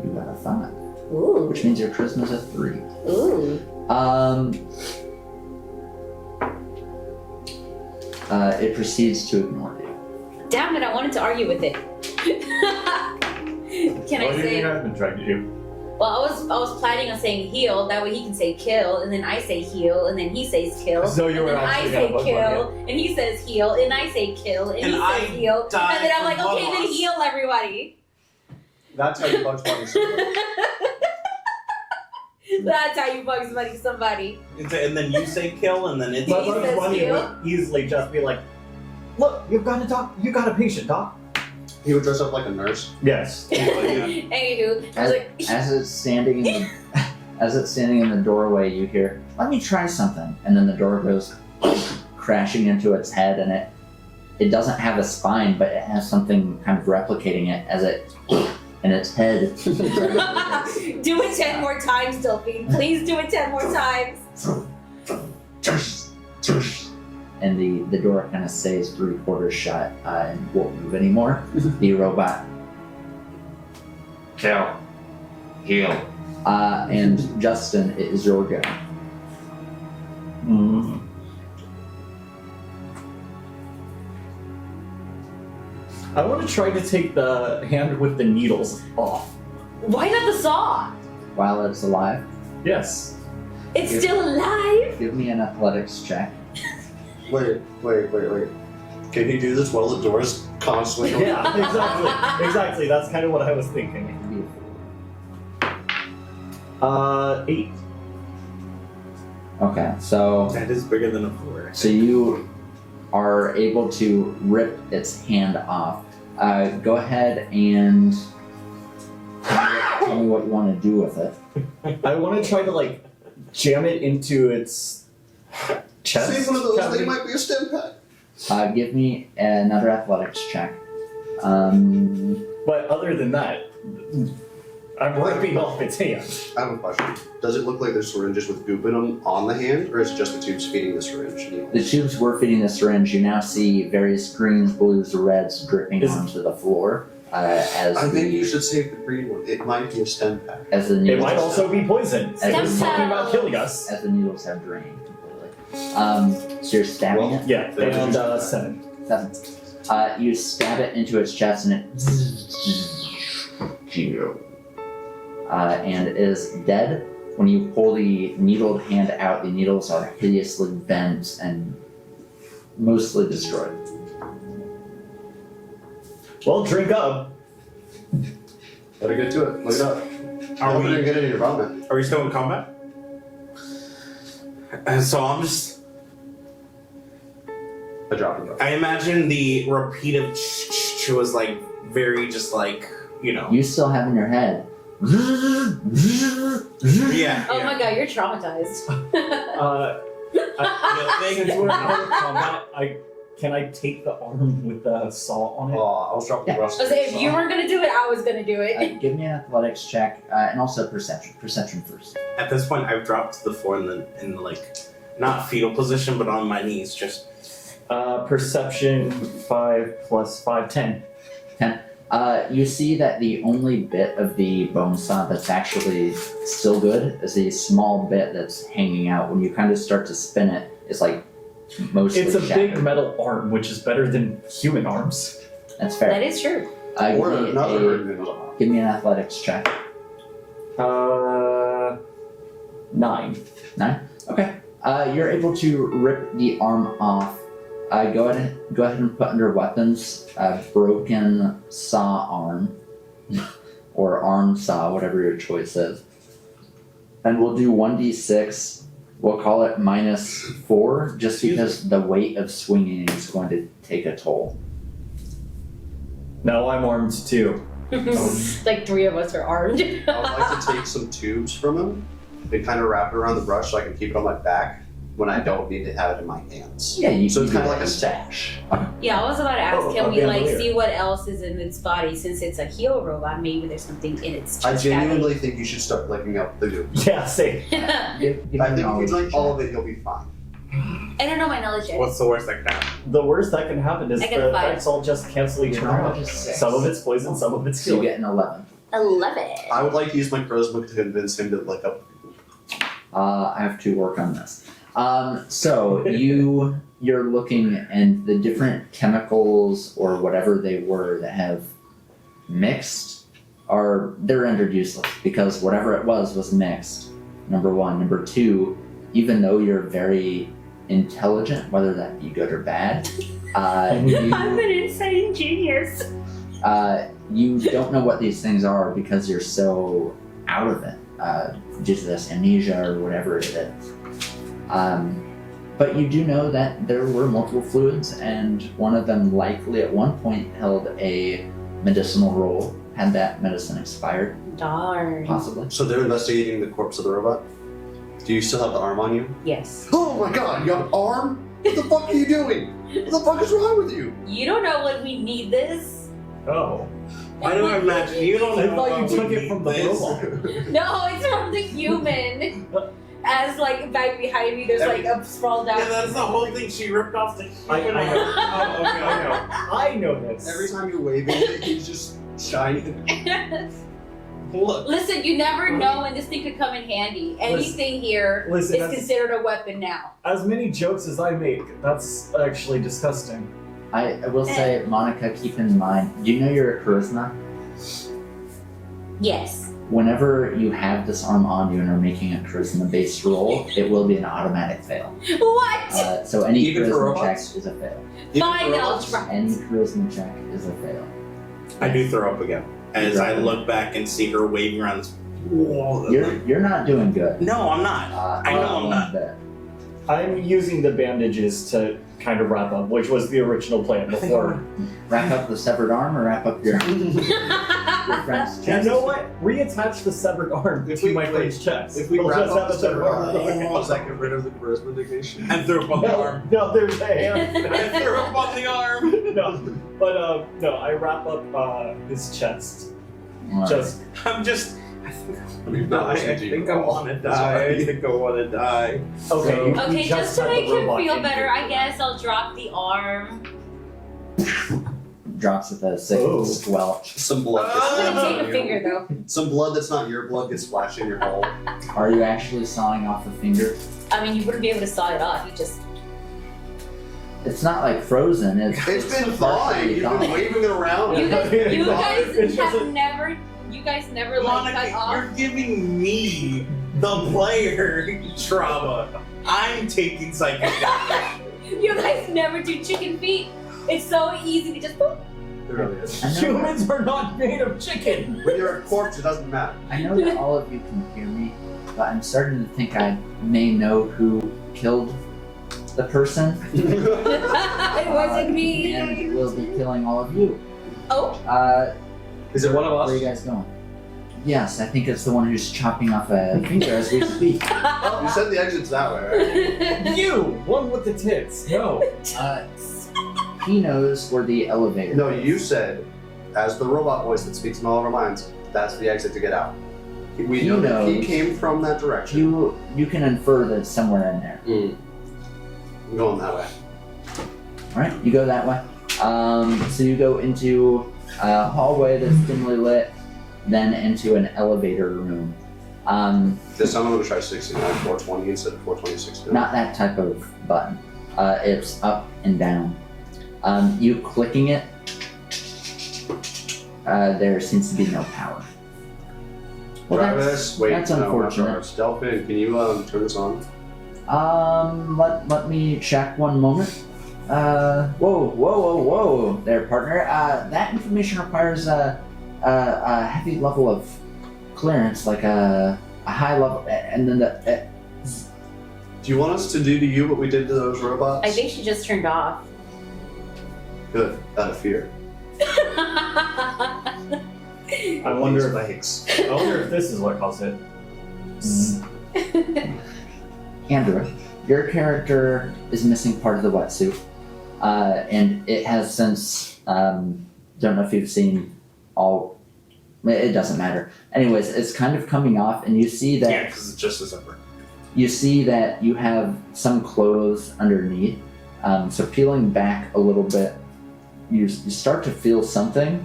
You got a 5,
Ooh.
which means your charisma's a 3.
Ooh.
It proceeds to ignore you.
Damn it, I wanted to argue with it. Can
What
I
do you
say?
think I've been trying to do?
Well, I was planning on saying heal. That way he can say kill, and then I say heal, and then he says kill.
So you
and
were
then I
actually
say
gonna bug
kill, and he says heal, and I say kill, and
And
he
I
says heal, and
die
then I'm like,
for
okay, then
Bugs.
heal everybody.
That's how you Bugs Bunny.
That's how you Bugs Bunny somebody.
And then you say kill, and then it's.
But
He
Bugs
says
Bunny
heal.
would easily just be like, look, you've got a doc. You got a patient, doc.
He would dress up like a nurse.
Yes.
Anywho, I was like,
As it's standing in the, as it's standing in the doorway, you hear, "Let me try something," and then the door goes crashing into its head, and it doesn't have a spine, but it has something kind of replicating it as it in its head.
do it 10 more times, Delphine. Please do it 10 more times.
And the door kind of stays 3/4 shut and won't move anymore. The robot.
Kill. Heal.
And Justin, it is your go.
I want to try to take the hand with the needles off.
Why not the saw?
While it's alive,
Yes.
It's
Yes.
still alive.
give me an athletics check.
Wait. Can you do this while the door's constantly open?
Yeah, exactly. That's kind of what I was thinking. 8.
Okay, so
That is bigger than a 4.
so you are able to rip its hand off. Go ahead and tell me what you want to do with it.
I want to try to like jam it into its chest.
See, one of those,
cavity.
they might be a stem pack.
Give me another athletics check.
But other than that, I'm ripping off its hand.
I have a question. Does it look like there's syringes with goop in them on the hand, or is it just the tubes feeding the syringe?
The tubes were feeding the syringe. You now see various greens, blues, reds dripping
Is-
onto the floor as
I think you
the
should save the green one. It might be a stem pack.
as the
It
needles
might also be poison.
Stem
It was talking about
cells.
killing us.
as the needles have drained completely. So you're stabbing it.
Yeah,
Then
and
it's-
7.
7. You stab it into its chest and it and it is dead. When you pull the needled hand out, the needles are hideously bent and mostly destroyed.
Well, drink up.
Better get to it. Look it up.
Are
I'm gonna
we
get it in your vomit.
are we still in combat? So I'm just
I dropped it.
I imagine the repeated was like very just like, you know.
You still have in your head.
Yeah.
Oh my god, you're traumatized.
Since we're out of combat, can I take the arm with the saw on it?
Oh, I was dropping the rust.
I was like, if you weren't gonna do it, I was gonna do it.
Give me an athletics check and also perception. Perception first.
At this point I've dropped to the floor in like not fetal position but on my knees just
Perception 5 plus 5, 10.
You see that the only bit of the bone saw that's actually still good is a small bit that's hanging out. When you kind of start to spin it, it's like mostly
It's a
shattered.
big metal arm, which is better than human arms.
That's fair.
That is true.
Or
Give me
another.
give me an athletics check.
9.
Okay. You're able to rip the arm off. Go ahead and put under weapons broken saw arm or arm saw, whatever your choice is. And we'll do 1d6. We'll call it -4, just because the weight of swinging is going to take a toll.
Now I'm armed too.
Like 3 of us are armed.
I would like to take some tubes from him and kind of wrap it around the brush so I can keep it on my back when I don't need to have it in my hands.
Yeah, you
So it's
can
kind
do
of like a
that.
stash.
Yeah, I was about to ask,
Oh,
can
a
we like
bandolier.
see what else is in its body since it's a heel robot? Maybe there's something in its
I
chest
genuinely think you should start licking out the goop.
Yeah, same.
cavity.
Give me
I think if
knowledge
you drink
check.
all of it, you'll be fine.
I don't know my knowledge yet.
what's the worst that can happen?
The worst that can happen is
I
the
got a 5.
effects all just cancel each
Your
other
knowledge
out.
is 6.
Some of it's poison, some of it's
So you
healing.
get an 11.
11.
I would like to use my charisma to convince him to lick up.
I have to work on this. So you're looking, and the different chemicals or whatever they were that have mixed they're rendered useless because whatever it was mixed. Number one. Number two, even though you're very intelligent, whether that be good or bad,
I'm an insane genius.
you don't know what these things are because you're so out of it due to this amnesia or whatever it is. But you do know that there were multiple fluids, and one of them likely at one point held a medicinal role. Had that medicine expired,
Darn.
possibly.
So they're investigating the corpse of the robot. Do you still have the arm on you?
Yes.
Oh my god, you have an arm? What the fuck are you doing? What the fuck is wrong with you?
You don't know when we need this.
Oh.
I don't imagine you don't
I
know
thought you
what
took
we
it from the
need this.
robot.
No, it's from the human. As like back behind me, there's like a sprawled out.
Yeah, that's the whole thing. She ripped off the
I
human
know.
arm. Oh, okay, okay.
I know this.
Every time you're waving it, he's just shining.
Look.
Listen, you never know when this thing could come in handy. Anything here is
Listen, that's-
considered a weapon now.
As many jokes as I make, that's actually disgusting.
I will say, Monica, keep in mind, do you know your charisma?
Yes.
Whenever you have this arm on you and are making a charisma-based roll, it will be an automatic fail.
What?
So any
Even for
charisma check
robots?
is a fail.
Fine, I'll try.
Any charisma check is a fail.
I do throw up again as I look back and see her waving around. This wall.
You're not doing good.
No, I'm not. I know I'm not.
Bit.
I'm using the bandages to kind of wrap up, which was the original plan before.
Wrap up the severed arm or wrap up your friend's
You
chest?
know what? Reattach the severed arm
If
to
we-
my friend's chest.
If we
We'll
wrap
just
up
have
the
a severed arm.
does that get rid of the charisma negation?
I threw up on the arm.
No, there's a hand.
I threw up on the arm.
No, but no, I wrap up his chest.
Alright.
Just
I'm just.
We've
No,
not
I
listened to you
think
at
I
all.
want to die. I think I want to die.
okay.
So-
you
Okay, just to
had the
make him
robot
feel
in
better,
you.
I guess I'll drop the arm.
Drops with a sick
Oh.
squelch.
Some blood.
I'm gonna take a
gets
finger though.
Some blood that's not your blood gets splashed in your hole.
Are you actually sawing off a finger?
I mean, you wouldn't be able to saw it off. You just.
It's not like frozen.
It's been fine.
partially
You've
gone.
been waving it around.
You guys, you
It's
guys
just
have never. You guys never like cut
Monica,
off.
you're giving me the player trauma. I'm taking psychic damage.
You guys never do chicken feet. It's so easy to just. Boop.
It really is.
I know,
Humans are not made of chicken.
When you're a corpse, it doesn't matter.
I know that all of you can hear me, but I'm starting to think I may know who killed the person.
It wasn't me.
And will be killing all of you.
Oh,
Is it one of
Where are
us?
you guys going? Yes, I think it's the one who's chopping off a finger as we speak.
You said the exit's that way, right?
You, one with the tits. No.
He knows where the elevator
No,
is.
you said, as the robot voice that speaks in all of our minds, that's the exit to get out. We
He
know that he
knows.
came from that direction.
You can infer that it's somewhere in there.
I'm going that way.
Alright, you go that way. So you go into a hallway that's dimly lit, then into an elevator room.
This time I'm going to try 69, 420 instead of 420, 69.
Not that type of button. It's up and down. You clicking it, there seems to be no power. Well,
Travis, wait,
that's
no, not
unfortunate.
Travis. Delphin, can you turn this on?
Let me check one moment. Whoa, there, partner. That information requires a heavy level of clearance, like a high level, and then
Do you want us to do to you what we did to those robots?
I think she just turned off.
Good, out of fear.
I wonder if
legs.
I wonder if this is what caused it.
Andrew, your character is missing part of the wetsuit, and it has since. Don't know if you've seen all. It doesn't matter. Anyways, it's kind of coming off, and you see that.
Yeah, because it's just a separate.
You see that you have some clothes underneath. So peeling back a little bit, you start to feel something,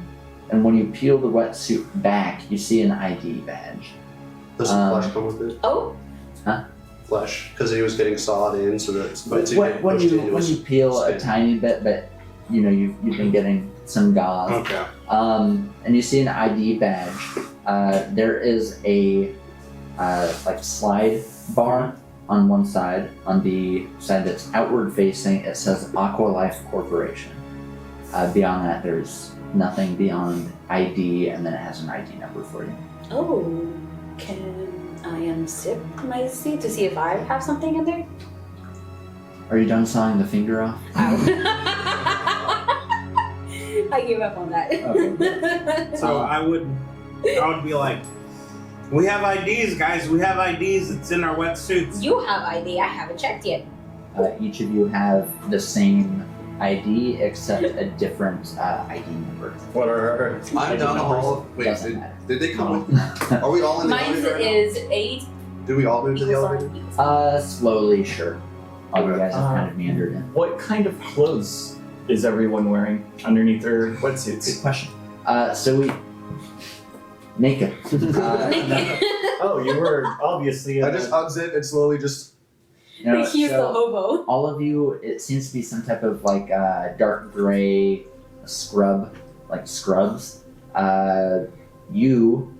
and when you peel the wetsuit back, you see an ID badge.
Does the flesh come with it?
Oh,
Flesh, because he was getting sawed in, so that but it's
When
pushed into
you
his
peel a
skin.
tiny bit, but you know you've been getting some gauze.
Okay.
And you see an ID badge. There is a like slide bar on one side. On the side that's outward facing, it says Aqualife Corporation. Beyond that, there's nothing beyond ID, and then it has an ID number for you.
oh. Can I unsip my seat to see if I have something in there?
Are you done sawing the finger off?
I give up on that.
Okay.
So I would be like, we have IDs, guys. We have IDs. It's in our wetsuits.
You have ID. I haven't checked yet.
Each of you have the same ID except a different ID number.
What are
I'm down the hall. Wait,
Doesn't matter.
did they come with? Are we all in the
Mine
elevator?
is 8.
Do we all move to the elevator?
Slowly, sure. All you guys have kind of meandered in.
What kind of clothes is everyone wearing underneath their
Good
wetsuits?
question. So we naked.
Oh, you were obviously.
I just hugs it and slowly just.
No,
He's the
so
hobo.
all of you, it seems to be some type of like dark gray scrub, like scrubs. You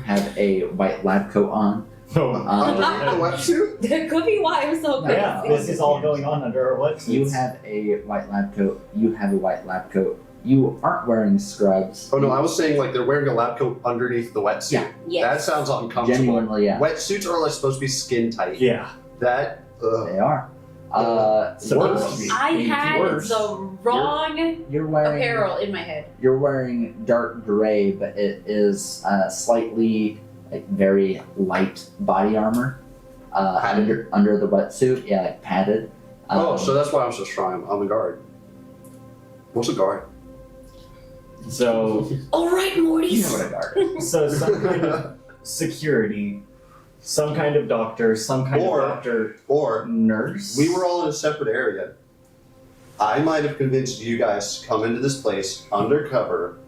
have a white lab coat on.
Oh,
Underneath the wetsuit?
That could be why I'm so crazy.
yeah, this is all going on under our wetsuits.
You have a white lab coat. You have a white lab coat. You aren't wearing scrubs.
Oh no, I was saying like they're wearing a lab coat underneath the wetsuit.
Yeah.
Yes.
That sounds uncomfortable.
Genuinely, yeah,
Wetsuits are like supposed to be skin tight.
Yeah.
That.
they are.
Supposed
Worse,
to be.
I had
worse.
the wrong
You're wearing
apparel in my head.
You're wearing dark gray, but it is slightly like very light body armor under the wetsuit. Yeah, like padded.
So that's why I'm so strong. I'm a guard. What's a guard?
So,
All right, Morty.
you know what a guard is.
so some kind of security, some kind of doctor, some kind
Or-
of doctor,
Or
nurse.
we were all in a separate area. I might have convinced you guys to come into this place undercover,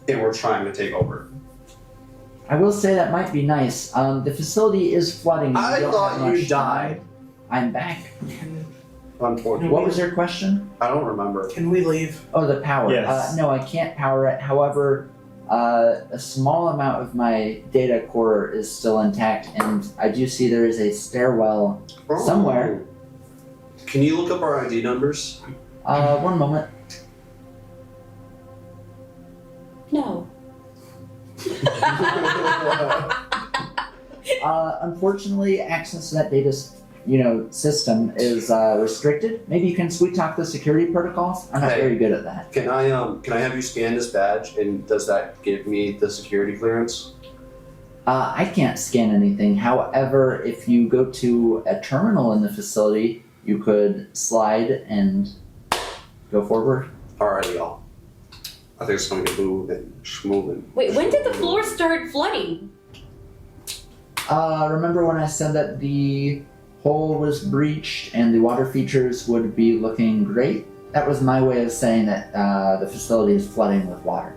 and we're trying to take over.
I will say that might be nice. The facility is flooding. We
I
don't
thought
have much
you died.
time. I'm back.
Unfortunately,
What was your question?
I don't remember.
Can we leave?
Oh, the power.
Yes.
No, I can't power it. However, a small amount of my data core is still intact, and I do see there is a stairwell. Somewhere.
Can you look up our ID numbers?
One moment.
No.
Unfortunately, access to that data, system is restricted. Maybe you can sweet talk the security protocols. I'm not
Hey.
very good at that.
Can I have you scan this badge, and does that give me the security clearance?
I can't scan anything. However, if you go to a terminal in the facility, you could slide and go forward.
Alrighty, y'all. I think it's going to get moving, schmoving.
Wait, when did the floor start flooding?
Remember when I said that the hole was breached and the water features would be looking great? That was my way of saying that the facility is flooding with water.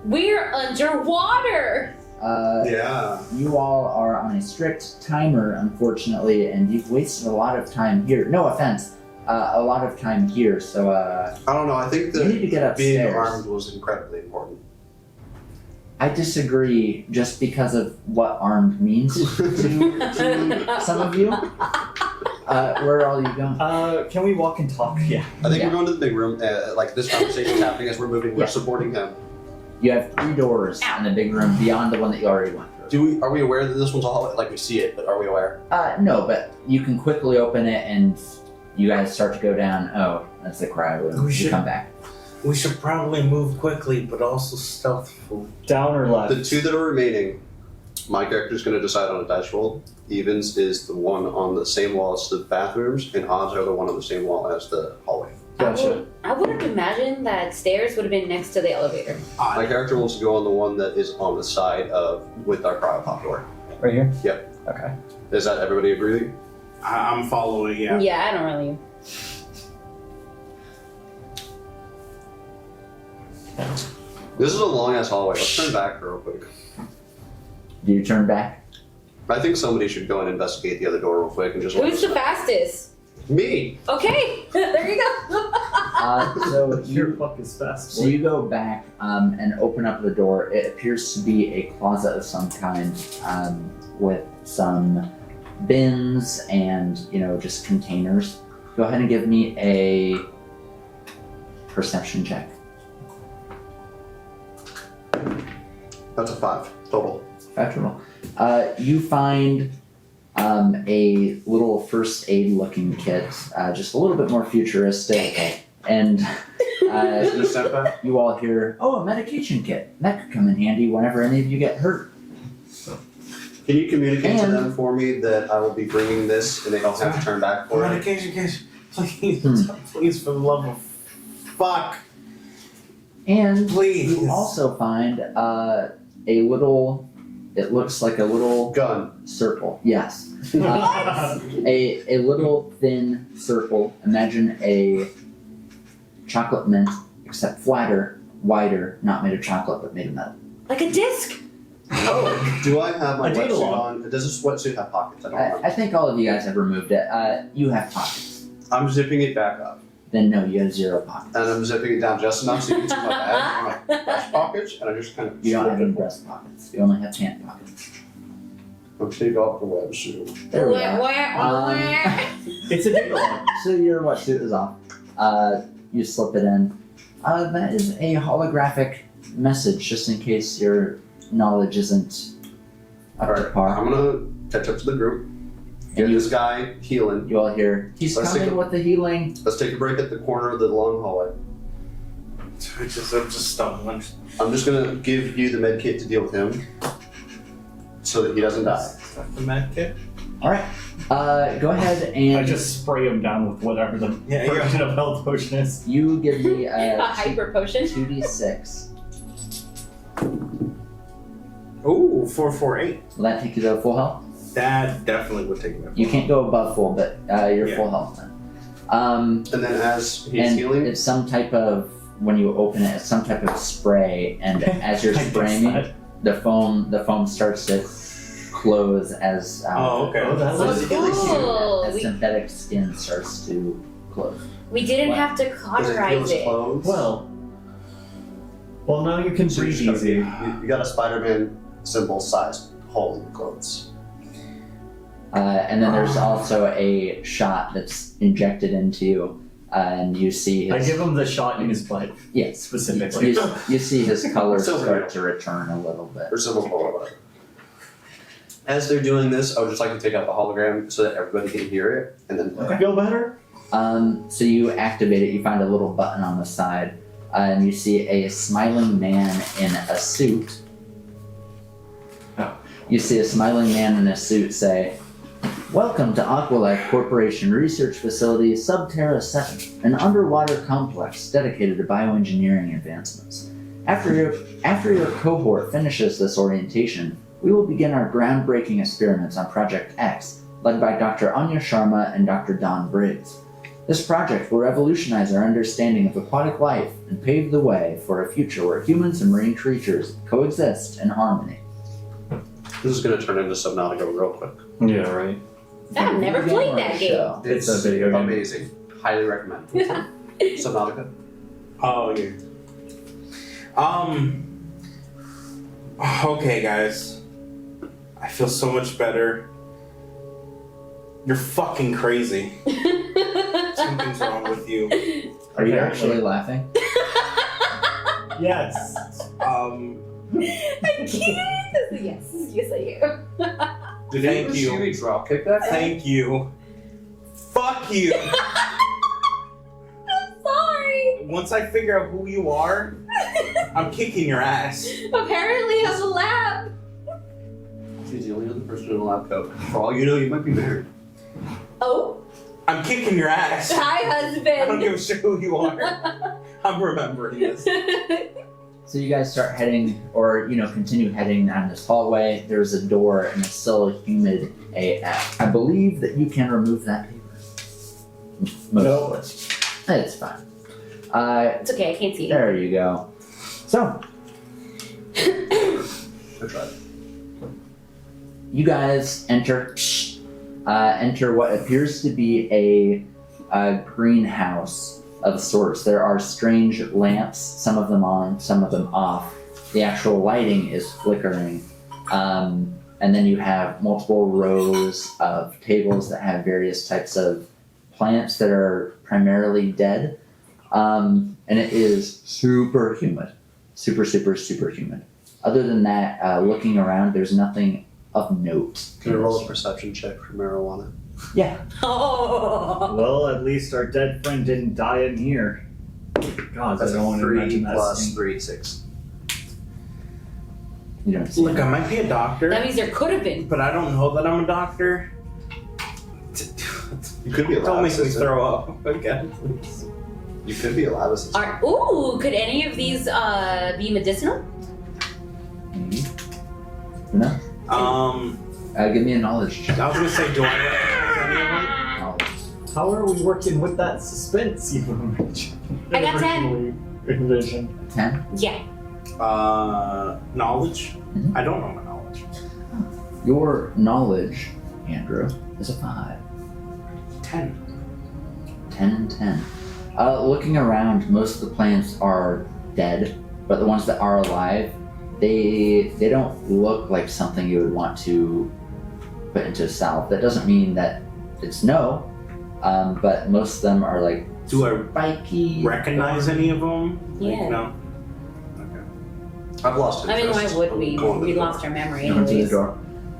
We're underwater.
Yeah.
You all are on a strict timer, unfortunately, and you've wasted a lot of time here. No offense, a lot of time here. So
I don't know. I think
you need to
that
get
being
upstairs.
armed was incredibly important.
I disagree, just because of what armed means to some of you. Where are all you going?
Can we walk and talk? Yeah.
I think
Yeah.
we're going to the big room. Like this conversation's happening as we're moving. We're
Yeah.
supporting him.
You have 3 doors in the big room beyond the one that you already went through.
Are we aware that this one's a hallway? Like we see it, but are we aware?
No, but you can quickly open it and you guys start to go down. Oh, that's the cryo room.
We
You
should-
come back.
We should probably move quickly, but also stealthful.
Down or left?
The 2 that are remaining, my character's going to decide on a dice roll. Evens is the one on the same wall as the bathrooms, and odds are the one on the same wall as the hallway.
Gotcha.
I would have imagined that stairs would have been next to the elevator.
My character wants to go on the one that is on the side of with our cryopop door.
Right here?
Yep.
Okay.
Is that everybody agree?
I'm following, yeah.
Yeah, I don't really.
This is a long ass hallway. Let's turn back real quick.
Do you turn back?
I think somebody should go and investigate the other door real quick and just.
Who's the fastest?
Me.
Okay, there you go.
So
Your
you
fuck is fast.
So you go back and open up the door. It appears to be a closet of some kind with some bins and, just containers. Go ahead and give me a perception check.
That's a 5 total.
Factual. You find a little first aid looking kit, just a little bit more futuristic. And you all hear, oh, a medication kit. That could come in handy whenever any of you get hurt.
Can you communicate to
And-
them for me that I will be bringing this and they don't have to turn back for it?
Medication case, please, please, for the love of fuck.
And
Please.
you also find a little, it looks like a little
Gun.
circle. Yes. A little thin circle. Imagine a chocolate mint, except flatter, wider, not made of chocolate, but made of metal.
Like a disc.
Oh,
Do I have my
A data
wetsuit
log.
on? Does this wetsuit have pockets? I don't remember.
I think all of you guys have removed it. You have pockets.
I'm zipping it back up.
Then no, you have 0 pockets.
And I'm zipping it down just enough so you can see my bag and my breast pockets, and I just kind of
You don't have any breast pockets. You only have pant pockets.
I'll take off the wetsuit.
There we go.
it's a data log.
So your wetsuit is off. You slip it in. That is a holographic message, just in case your knowledge isn't up to
Alright,
par.
I'm gonna catch up to the group. Get
And you,
this guy healing.
you all hear, he's
Let's take
coming with the healing.
Let's take a break at the corner of the long hallway.
I'm just stumbling.
I'm just gonna give you the med kit to deal with him, so that he doesn't die.
Is that the med kit?
Alright, go ahead and
I just spray him down with whatever the
Yeah, yeah.
version of health potion is.
you give me
A hyper potion.
2d6.
Ooh, 448.
Will that take you to full health?
That definitely would take me.
You can't go above full, but you're
Yeah.
full health then.
And then as he's
And
healing,
it's some type of, when you open it, it's some type of spray, and as you're
I guess
spraying
that.
it, the foam starts to close as
Oh, okay.
Oh, that
Oh,
was
cool.
as synthetic skin starts to close.
We didn't
What?
have to
does it heal
cauterize
his
it.
clothes?
Well, now you can
So you
breathe
just gotta
easy.
be- you got a Spider-Man symbol sized hole in your clothes.
And then there's also a shot that's injected into you, and you see
I
his.
give him the shot in his butt,
Yes.
specifically.
You see his colors
Silver.
start to return a little bit.
Or symbol hole or whatever. As they're doing this, I would just like to take out the hologram so that everybody can hear it, and then play.
Feel better?
So you activate it, you find a little button on the side, and you see a smiling man in a suit.
Oh.
You see a smiling man in a suit say, "Welcome to Aqualife Corporation Research Facility Subterra 7, an underwater complex dedicated to bioengineering advancements. After your cohort finishes this orientation, we will begin our groundbreaking experiments on Project X, led by Dr. Anya Sharma and Dr. Don Briggs. This project will revolutionize our understanding of aquatic life and pave the way for a future where humans and marine creatures coexist in harmony."
This is going to turn into Subnautica real quick.
Yeah, right.
I've never
Video
played
or
that
a
game.
show?
It's a video game.
Amazing. Highly recommend. Subnautica.
Oh, yeah. Okay, guys. I feel so much better. You're fucking crazy. Something's wrong with you.
Are you
Okay.
actually laughing?
Yes.
I can't. Yes, I am.
Thank you.
drop kick that?
Thank you. Fuck you.
I'm sorry.
Once I figure out who you are, I'm kicking your ass.
Apparently, I'm a lab.
She's the only other person in a lab coat. For all you know, you might be married.
Oh,
I'm kicking your ass.
hi,
I don't
husband.
give a shit who you are. I'm remembering this.
So you guys start heading, or continue heading down this hallway. There's a door, and it's still humid AF. I believe that you can remove that paper. Mostly. It's fine.
It's okay, I can't see.
There you go. So
I tried.
you guys enter what appears to be a greenhouse of sorts. There are strange lamps, some of them on, some of them off. The actual lighting is flickering. And then you have multiple rows of tables that have various types of plants that are primarily dead. And it is super humid. Super, super, super humid. Other than that, looking around, there's nothing of note.
Can I roll a perception check for marijuana?
Yeah.
Oh.
Well, at least our dead friend didn't die in here. God,
That's
I don't
a
want to
3
imagine that
plus
scene.
3, 6.
You don't see
Look,
it.
I might be a doctor,
That means there could have been.
but I don't know that I'm a doctor.
You could be a
Don't
lab
make me
assistant.
throw up again, please.
You could be a lab assistant.
Ooh, could any of these be medicinal?
Maybe. No? Give me a knowledge check.
I was gonna say, do I recognize any of them?
Knowledge.
How are we working with that suspense you
I got 10.
originally envisioned?
10?
Yeah.
Knowledge?
Mhm.
I don't know my knowledge.
Your knowledge, Andrew, is a 5.
10.
10 and 10. Looking around, most of the plants are dead, but the ones that are alive, they don't look like something you would want to put into a salve. That doesn't mean that it's no, but most of them are like
Do I
spiky.
recognize any of them?
Yeah.
No.
I've lost
I mean,
interest.
why would we?
Go on the
We
door.
lost our memory
Go to the
anyways.
door.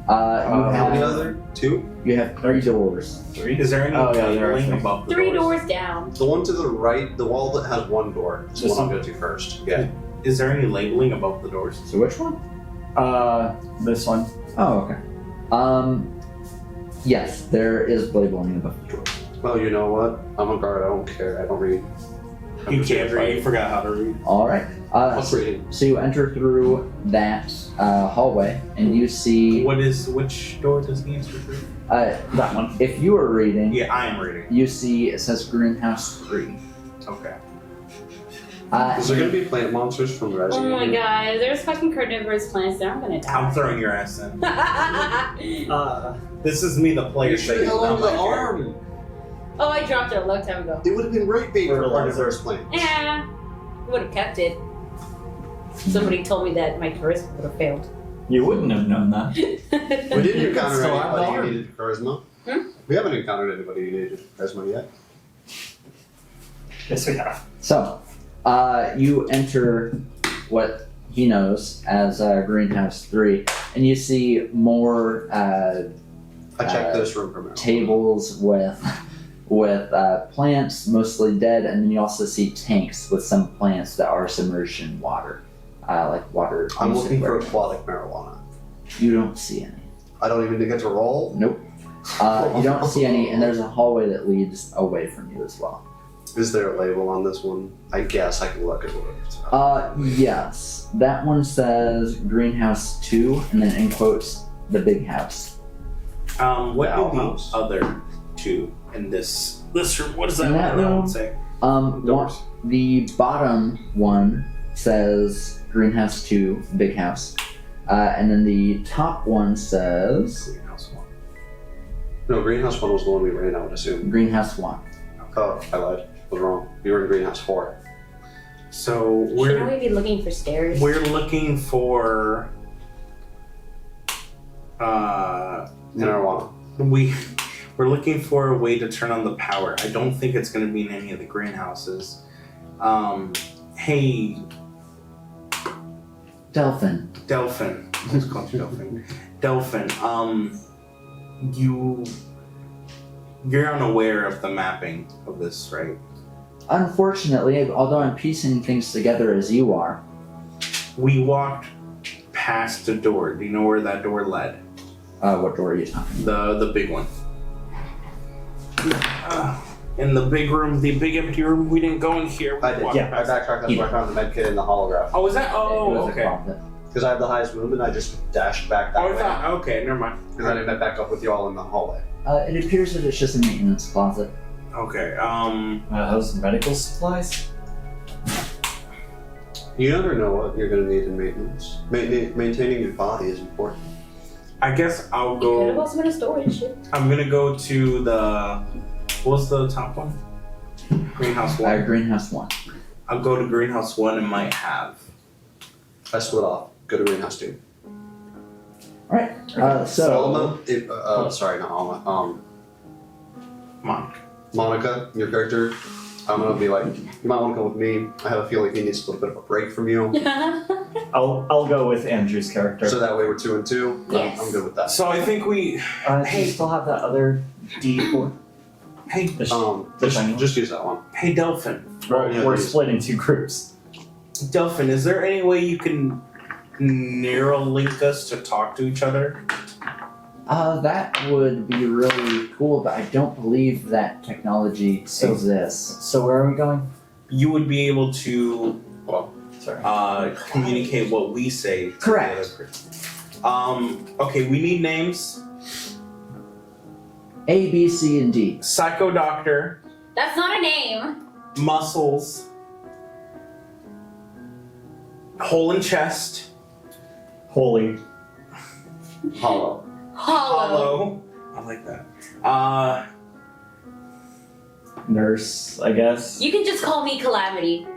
How many other? 2?
You have 3 doors.
3?
Is there any
Oh, yeah, there are
labeling
three.
above the
3
doors?
doors down.
The one to the right, the wall that has one door, is the
This
one I'm
one?
going to do first. Yeah.
Is there any labeling above the doors?
So which one?
This one.
Oh, okay. Yes, there is labeling above the door.
Well, you know what? I'm a guard. I don't care. I don't read. I'm
You
just here
can't
to
read.
fight.
You forgot how to read.
All right.
What's reading?
So you enter through that hallway, and you see.
Which door does he answer through?
That one.
If you are reading,
Yeah, I am reading.
you see it says Greenhouse 3.
Okay.
Is there going to be plant monsters from
Oh
Resident
my
Evil?
god, there's fucking carnivorous plants there. I'm gonna
I'm
die.
throwing your ass in.
Uh,
This is me, the player.
You should have held on to the arm.
Oh, I dropped it a long time ago.
It would have been great bait for
Fertilizer.
carnivorous plant.
Yeah, would have kept it. Somebody told me that my charisma would have failed.
you wouldn't have known that.
We didn't encounter
Still have the
anybody
arm.
who needed charisma.
Hmm?
We haven't encountered anybody who needed charisma yet.
Yes, we have.
So, you enter what he knows as Greenhouse 3, and you see more
I checked this room primarily.
tables with plants, mostly dead, and then you also see tanks with some plants that are submerged in water, like water.
I'm
used
looking for
where-
aquatic marijuana.
You don't see any.
I don't even get to roll.
Nope. You don't see any, and there's a hallway that leads away from you as well.
Is there a label on this one? I guess I can look at it.
Yes. That one says Greenhouse 2, and then in quotes, the big house.
What
The
do
outhouse.
the other two in this room? What does that
In that
one
room?
say?
One,
Doors.
the bottom one says Greenhouse 2, big house. And then the top one says
Greenhouse one.
No, greenhouse 1 was the one we were in, I would assume.
Greenhouse 1.
Oh, I lied. I was wrong. You were in greenhouse 4.
So
Shouldn't we be looking for stairs?
we're looking for
Marijuana.
we're looking for a way to turn on the power. I don't think it's going to be in any of the greenhouses. Hey,
Delphin.
Delphin. Let's call you Delphin. Delphin. You're unaware of the mapping of this, right?
Unfortunately, although I'm piecing things together as you are,
We walked past a door. Do you know where that door led?
what door are you talking about?
The big one. In the big room, the big empty room. We didn't go in here. We
I did.
walked
Yeah, I
past-
backtracked. That's where I found the med kit and the holograph.
Oh, is that?
It
Oh,
was a
okay.
closet.
Because I have the highest movement, I just dashed back that
Oh, I
way.
thought. Okay, never mind.
And then I met back up with you all in the hallway.
It appears that it's just a maintenance closet.
Okay.
Those medical supplies?
You never know what you're going to need in maintenance. Maintaining your body is important.
I guess I'll
You could have
go.
also been a storage.
I'm gonna go to the. What's the top one? Greenhouse one.
Greenhouse 1.
I'll go to Greenhouse one and might have.
I split off. Go to greenhouse 2.
Alright, so.
Alma, sorry, not Alma.
Monica.
Monica, your character, I'm going to be like, you might want to come with me. I have a feeling he needs a little bit of a break from you.
I'll go with Andrew's character.
So that way we're 2 and 2.
Yes.
I'm good with that.
So I think we.
Do you still have that other D4?
Hey,
The shiny one?
Just use that one.
hey, Delphin.
We're split into groups.
Delphin, is there any way you can neural link us to talk to each other?
That would be really cool, but I don't believe that technology
So-
exists.
So where are we going?
You would be able to
Sorry.
communicate what we say. To
Correct.
The other person. Okay, we need names.
A, B, C, and D.
Psycho Doctor,
That's not a name.
Muscles, Hole in chest.
Holy.
Hollow.
Hollow.
I like that.
Nurse, I guess.
You can just call me Calamity.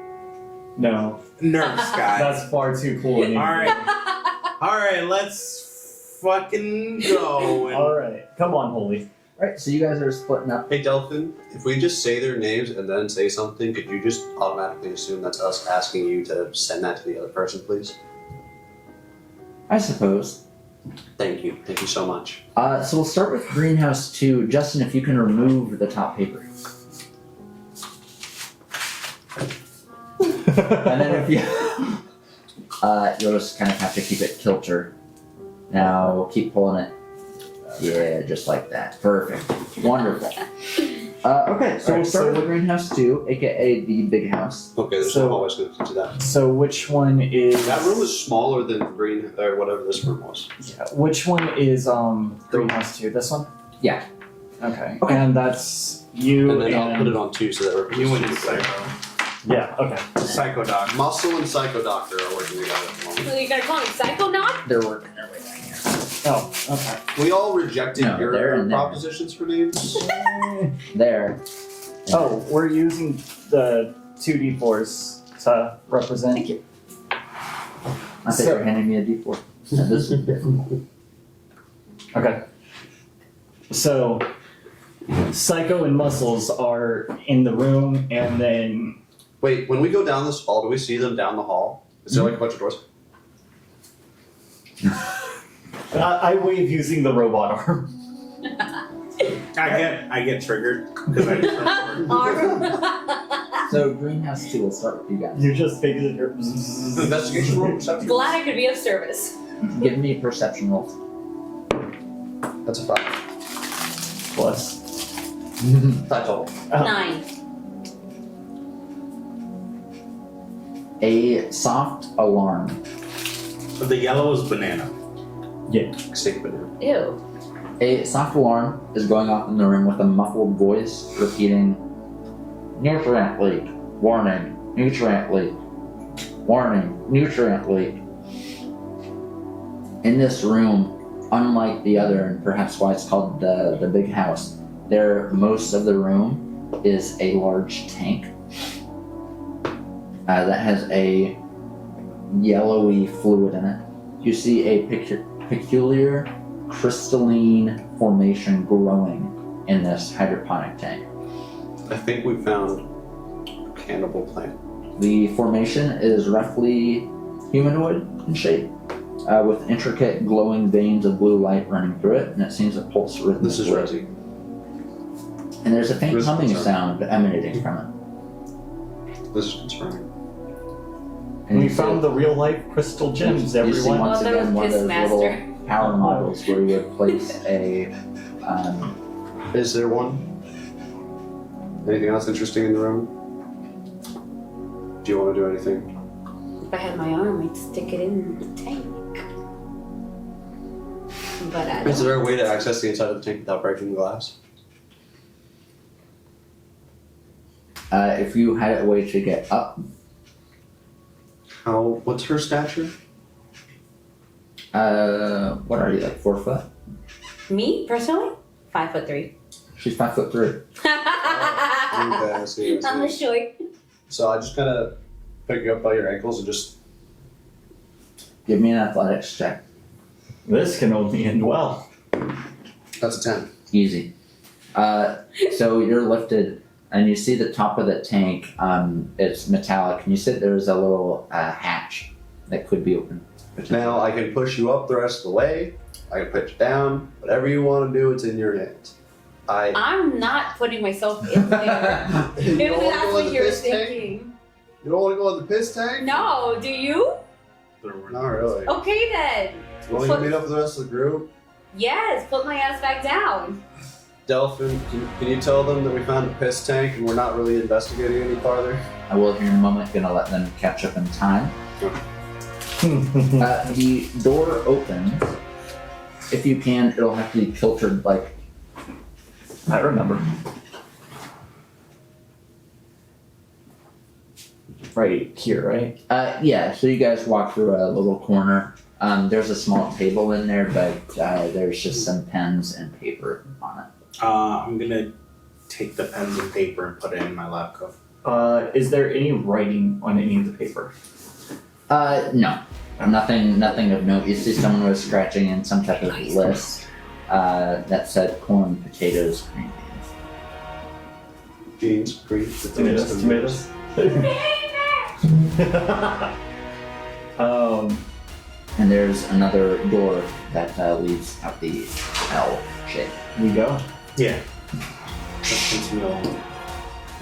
No.
Nurse guy.
That's far too cool.
Alright, let's fucking go.
Alright. Come on, Holy.
Alright, so you guys are splitting up.
Hey, Delphin, if we just say their names and then say something, could you just automatically assume that's us asking you to send that to the other person, please?
I suppose.
Thank you. Thank you so much.
So we'll start with Greenhouse 2. Justin, if you can remove the top paper. And then if you... you'll just kind of have to keep it kilter. Now, keep pulling it. Yeah, just like that. Perfect. Wonderful. Okay, so we'll start with Greenhouse 2, aka the big house.
Okay, there's
So-
no always going to that.
So which one is...
That room was smaller than Green, or whatever this room was.
Yeah, which one is Greenhouse 2? This one?
Yeah.
Okay.
Okay.
And that's you
And then I'll put it on 2 so that we're
You and Psycho.
Yeah, okay.
Psycho Doc.
Muscle and Psycho Doctor are working together at the moment.
So you gotta call me Psychonaut?
They're working their way down here.
Oh, okay.
We all rejected
No, they're
your
in there.
propositions for names.
There.
Oh, we're using the 2d4s to represent.
Thank you.
I thought you were handing me a D4. And this is different.
Okay. So, Psycho and Muscles are in the room, and then
Wait, when we go down this hall, do we see them down the hall? Is there like a bunch of doors?
I wave using the robot arm.
I get triggered because I just
Arm.
So Greenhouse 2, we'll start with you guys.
You just figured it.
Investigation roll, perception.
Glad I could be of service.
Give me perception rolls.
That's a 5.
Plus.
5 total.
Oh.
9.
A soft alarm.
The yellow is banana.
Steak banana.
Ew.
A soft alarm is going off in the room with a muffled voice repeating, "Nutrient leak. Warning. Nutrient leak. Warning. Nutrient leak." In this room, unlike the other, and perhaps why it's called the big house, most of the room is a large tank that has a yellowy fluid in it. You see a peculiar crystalline formation growing in this hydroponic tank.
I think we found a cannibal plant.
The formation is roughly humanoid in shape, with intricate glowing veins of blue light running through it, and it seems to pulse rhythmically.
This is Rosie.
And there's a faint
This is
humming
concerning.
sound emanating from it.
This is concerning.
And
We
you see-
found the real life crystal gems,
You see
everyone.
once
Oh, that was
again one of those
Pissmaster.
little power models where you would place a
Is there one? Anything else interesting in the room? Do you want to do anything?
If I had my arm, I'd stick it in the tank. But I
Is
don't.
there a way to access the inside of the tank without breaking the glass?
if you had a way to get up,
What's her stature?
what are you, like 4 foot?
Me, personally? 5'3".
She's 5'3".
Okay, I see, I
I'm the
see.
short.
So I just kind of pick you up by your ankles and just...
Give me an athletics check.
This can only end well.
That's a 10.
Easy. So you're lifted, and you see the top of the tank. It's metallic, and you see there's a little hatch that could be open.
Now I can push you up the rest of the way. I can put you down. Whatever you want to do, it's in your hands.
I'm not putting myself in there.
You
Maybe
don't wanna
that's
go in
what
the
you're
piss tank?
thinking.
You don't want to go in the piss tank?
No, do you?
Not really.
Okay then.
You want to meet up with the rest of the group?
Yes, put my ass back down.
Delphin, can you tell them that we found a piss tank and we're not really investigating any farther?
I will here in a moment. Gonna let them catch up in time. The door opens. If you can, it'll have to be filtered like.
I remember. right here, right?
Yeah, so you guys walk through a little corner. There's a small table in there, but there's just some pens and paper on it.
I'm gonna take the pens and paper and put it in my lab coat.
Is there any writing on any of the paper?
No. Nothing of note. You see someone was scratching in some type of list that said corn, potatoes, green beans.
Beans, green,
Tomatoes.
And there's another door that leads out the L shape.
We go.
Yeah. Let's continue on.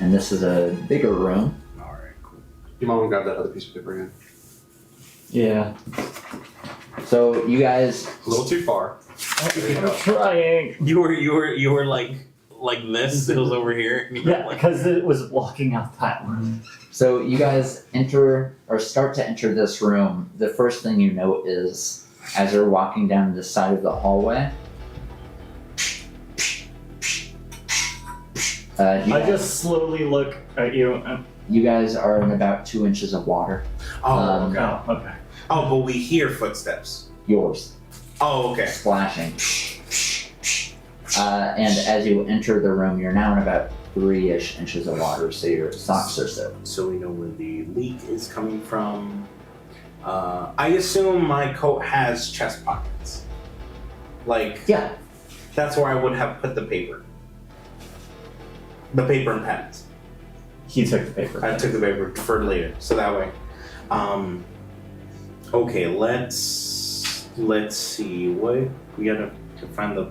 And this is a bigger room.
Alright, cool.
You might want to grab that other piece of paper again.
Yeah.
So you guys,
A little too far.
I'm trying.
You were like this, it was over here. and you were
Yeah,
like,
because it was blocking out that room.
so you guys enter or start to enter this room. The first thing you note is as you're walking down the side of the hallway.
I just slowly look at you.
You guys are in about 2 inches of water.
oh, okay.
Oh, okay.
Oh, but we hear footsteps.
Yours
Oh, okay.
splashing. And as you enter the room, you're now in about 3-ish inches of water, so your socks are soaked.
So we know where the leak is coming from. I assume my coat has chest pockets. Like,
Yeah.
that's where I would have put the paper. The paper and pens.
He took the paper.
I took the paper for later, so that way. Okay, let's see. What we gotta find the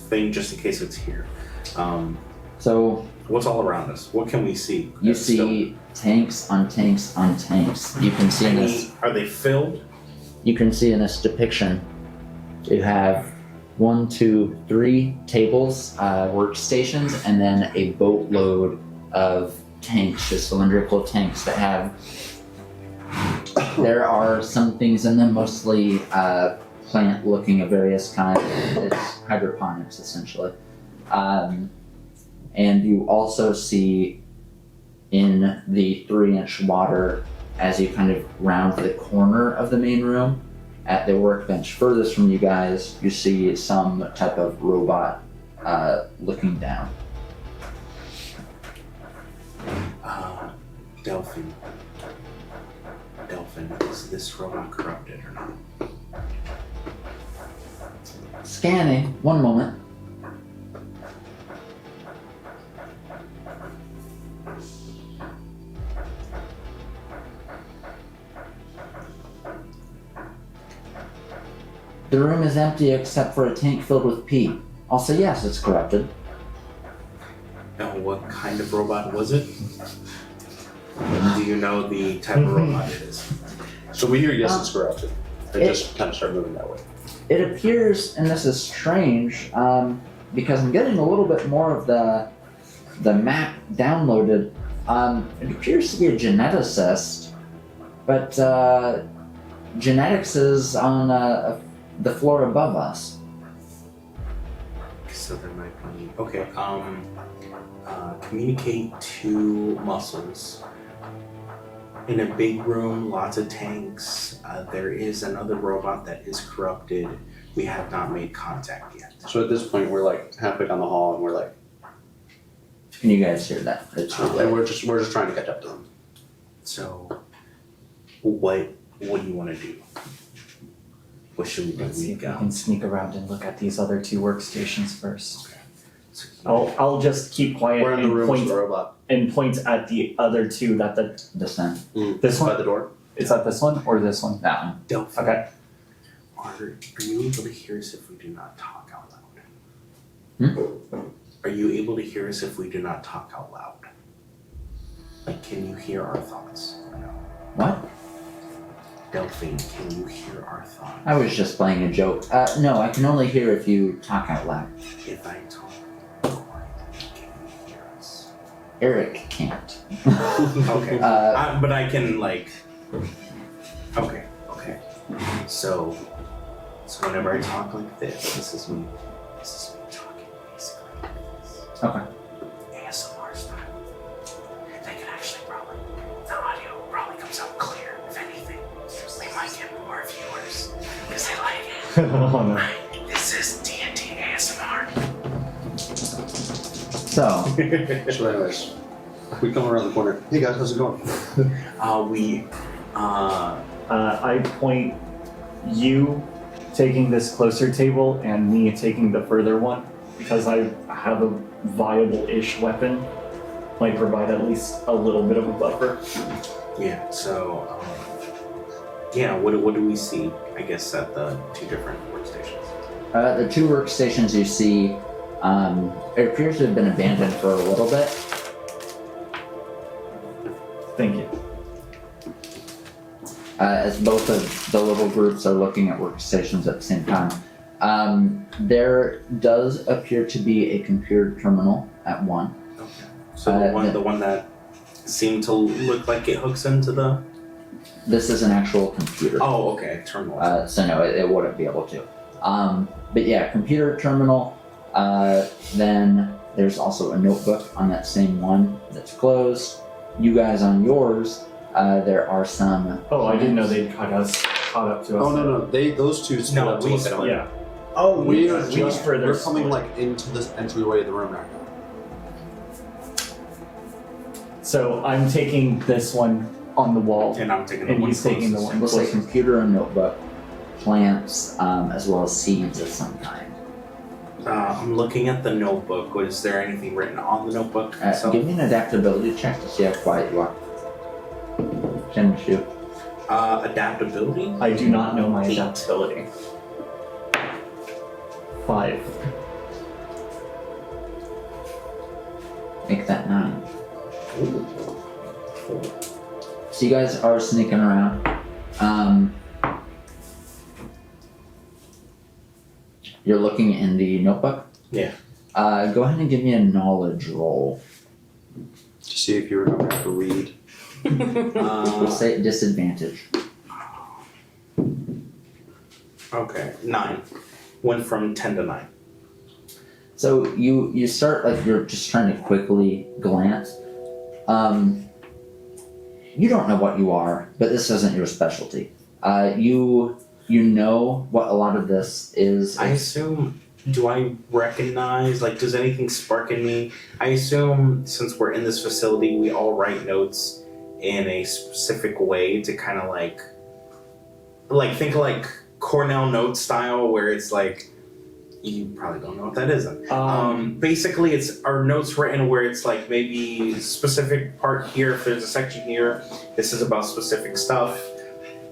thing just in case it's here.
So
What's all around us? What can we see?
you
That's
see tanks on tanks on tanks. You can see in this.
Are they filled?
You can see in this depiction. You have 1, 2, 3 tables, workstations, and then a boatload of tanks, just cylindrical tanks that have. There are some things in them, mostly plant looking of various kinds. It's hydroponics essentially. And you also see in the 3-inch water as you kind of round the corner of the main room at the workbench furthest from you guys, you see some type of robot looking down.
Delphin, is this robot corrupted or not?
Scanning, one moment. The room is empty except for a tank filled with pee. I'll say yes, it's corrupted.
And what kind of robot was it? Do you know the type of robot it is?
So we hear yes, it's corrupted. And just kind of start moving that way.
It appears, and this is strange, because I'm getting a little bit more of the map downloaded. It appears to be a geneticist, but genetics is on the floor above us.
So there might be. Okay. Communicate to muscles. In a big room, lots of tanks. There is another robot that is corrupted. We have not made contact yet.
So at this point, we're like halfway down the hall, and we're like,
Can you guys hear that? It's
and we're just trying to catch up to them.
So, what do you want to do? What should we do?
Let's see
We
if we
go.
can sneak around and look at these other 2 workstations first.
So,
I'll just keep quiet
We're in the room with
point
the robot.
at the other 2 that the
descent.
this
By
one
the door.
is that this one or this one?
That one.
Delphin,
Okay.
are you able to hear us if we do not talk out loud? Are you able to hear us if we do not talk out loud? Like, can you hear our thoughts? Or no?
What?
Delphine, can you hear our thoughts?
I was just playing a joke. No, I can only hear if you talk out loud.
If I talk quietly, can you hear us?
Eric can't.
Okay.
Uh,
But I can, like. Okay. So whenever I talk like this is me talking basically like this.
Okay.
ASMR style. They can actually probably, the audio
Oh no.
This is D&D ASMR.
So,
So anyways, we come around the corner. Hey guys, how's it going?
I point you taking this closer table and me taking the further one because I have a viable-ish weapon. Might provide at least a little bit of a buffer.
Yeah, so, what do we see, I guess, at the two different workstations?
the two workstations you see, it appears to have been abandoned for a little bit.
Thank you.
As both of the little groups are looking at workstations at the same time. There does appear to be a computer terminal at one.
Okay. So the one that seemed to look like it hooks into the...
This is an actual computer.
Oh, okay, terminal.
So no, it wouldn't be able to. But yeah, computer terminal. Then there's also a notebook on that same one that's closed. You guys on yours, there are some.
Oh, I didn't know they'd caught up to us.
Oh no, those two split up to look at them.
Yeah. Oh,
We're
further.
coming like into this entryway of the room right now.
So I'm taking this one on the wall,
And I'm taking the
and
one
he's taking the
closest.
one
We'll say
closest.
computer and notebook, plants, as well as seeds of some kind.
I'm looking at the notebook. Is there anything written on the notebook?
Give me an adaptability check to see how quiet you are. Can shoot.
Adaptability?
I do not know my
8.
adaptability. 5.
Make that 9.
Ooh.
So you guys are sneaking around. You're looking in the notebook?
Yeah.
Go ahead and give me a knowledge roll.
To see if you remember how to read.
We'll say disadvantage.
Okay, 9. Went from 10 to 9.
So you start like you're just trying to quickly glance. You don't know what you are, but this isn't your specialty. You know what a lot of this is.
I assume, do I recognize, like, does anything spark in me? I assume since we're in this facility, we all write notes in a specific way to kind of like think like Cornell note style, where it's like, you probably don't know what that is. Basically, it's our notes written where it's like maybe specific part here. If there's a section here, this is about specific stuff.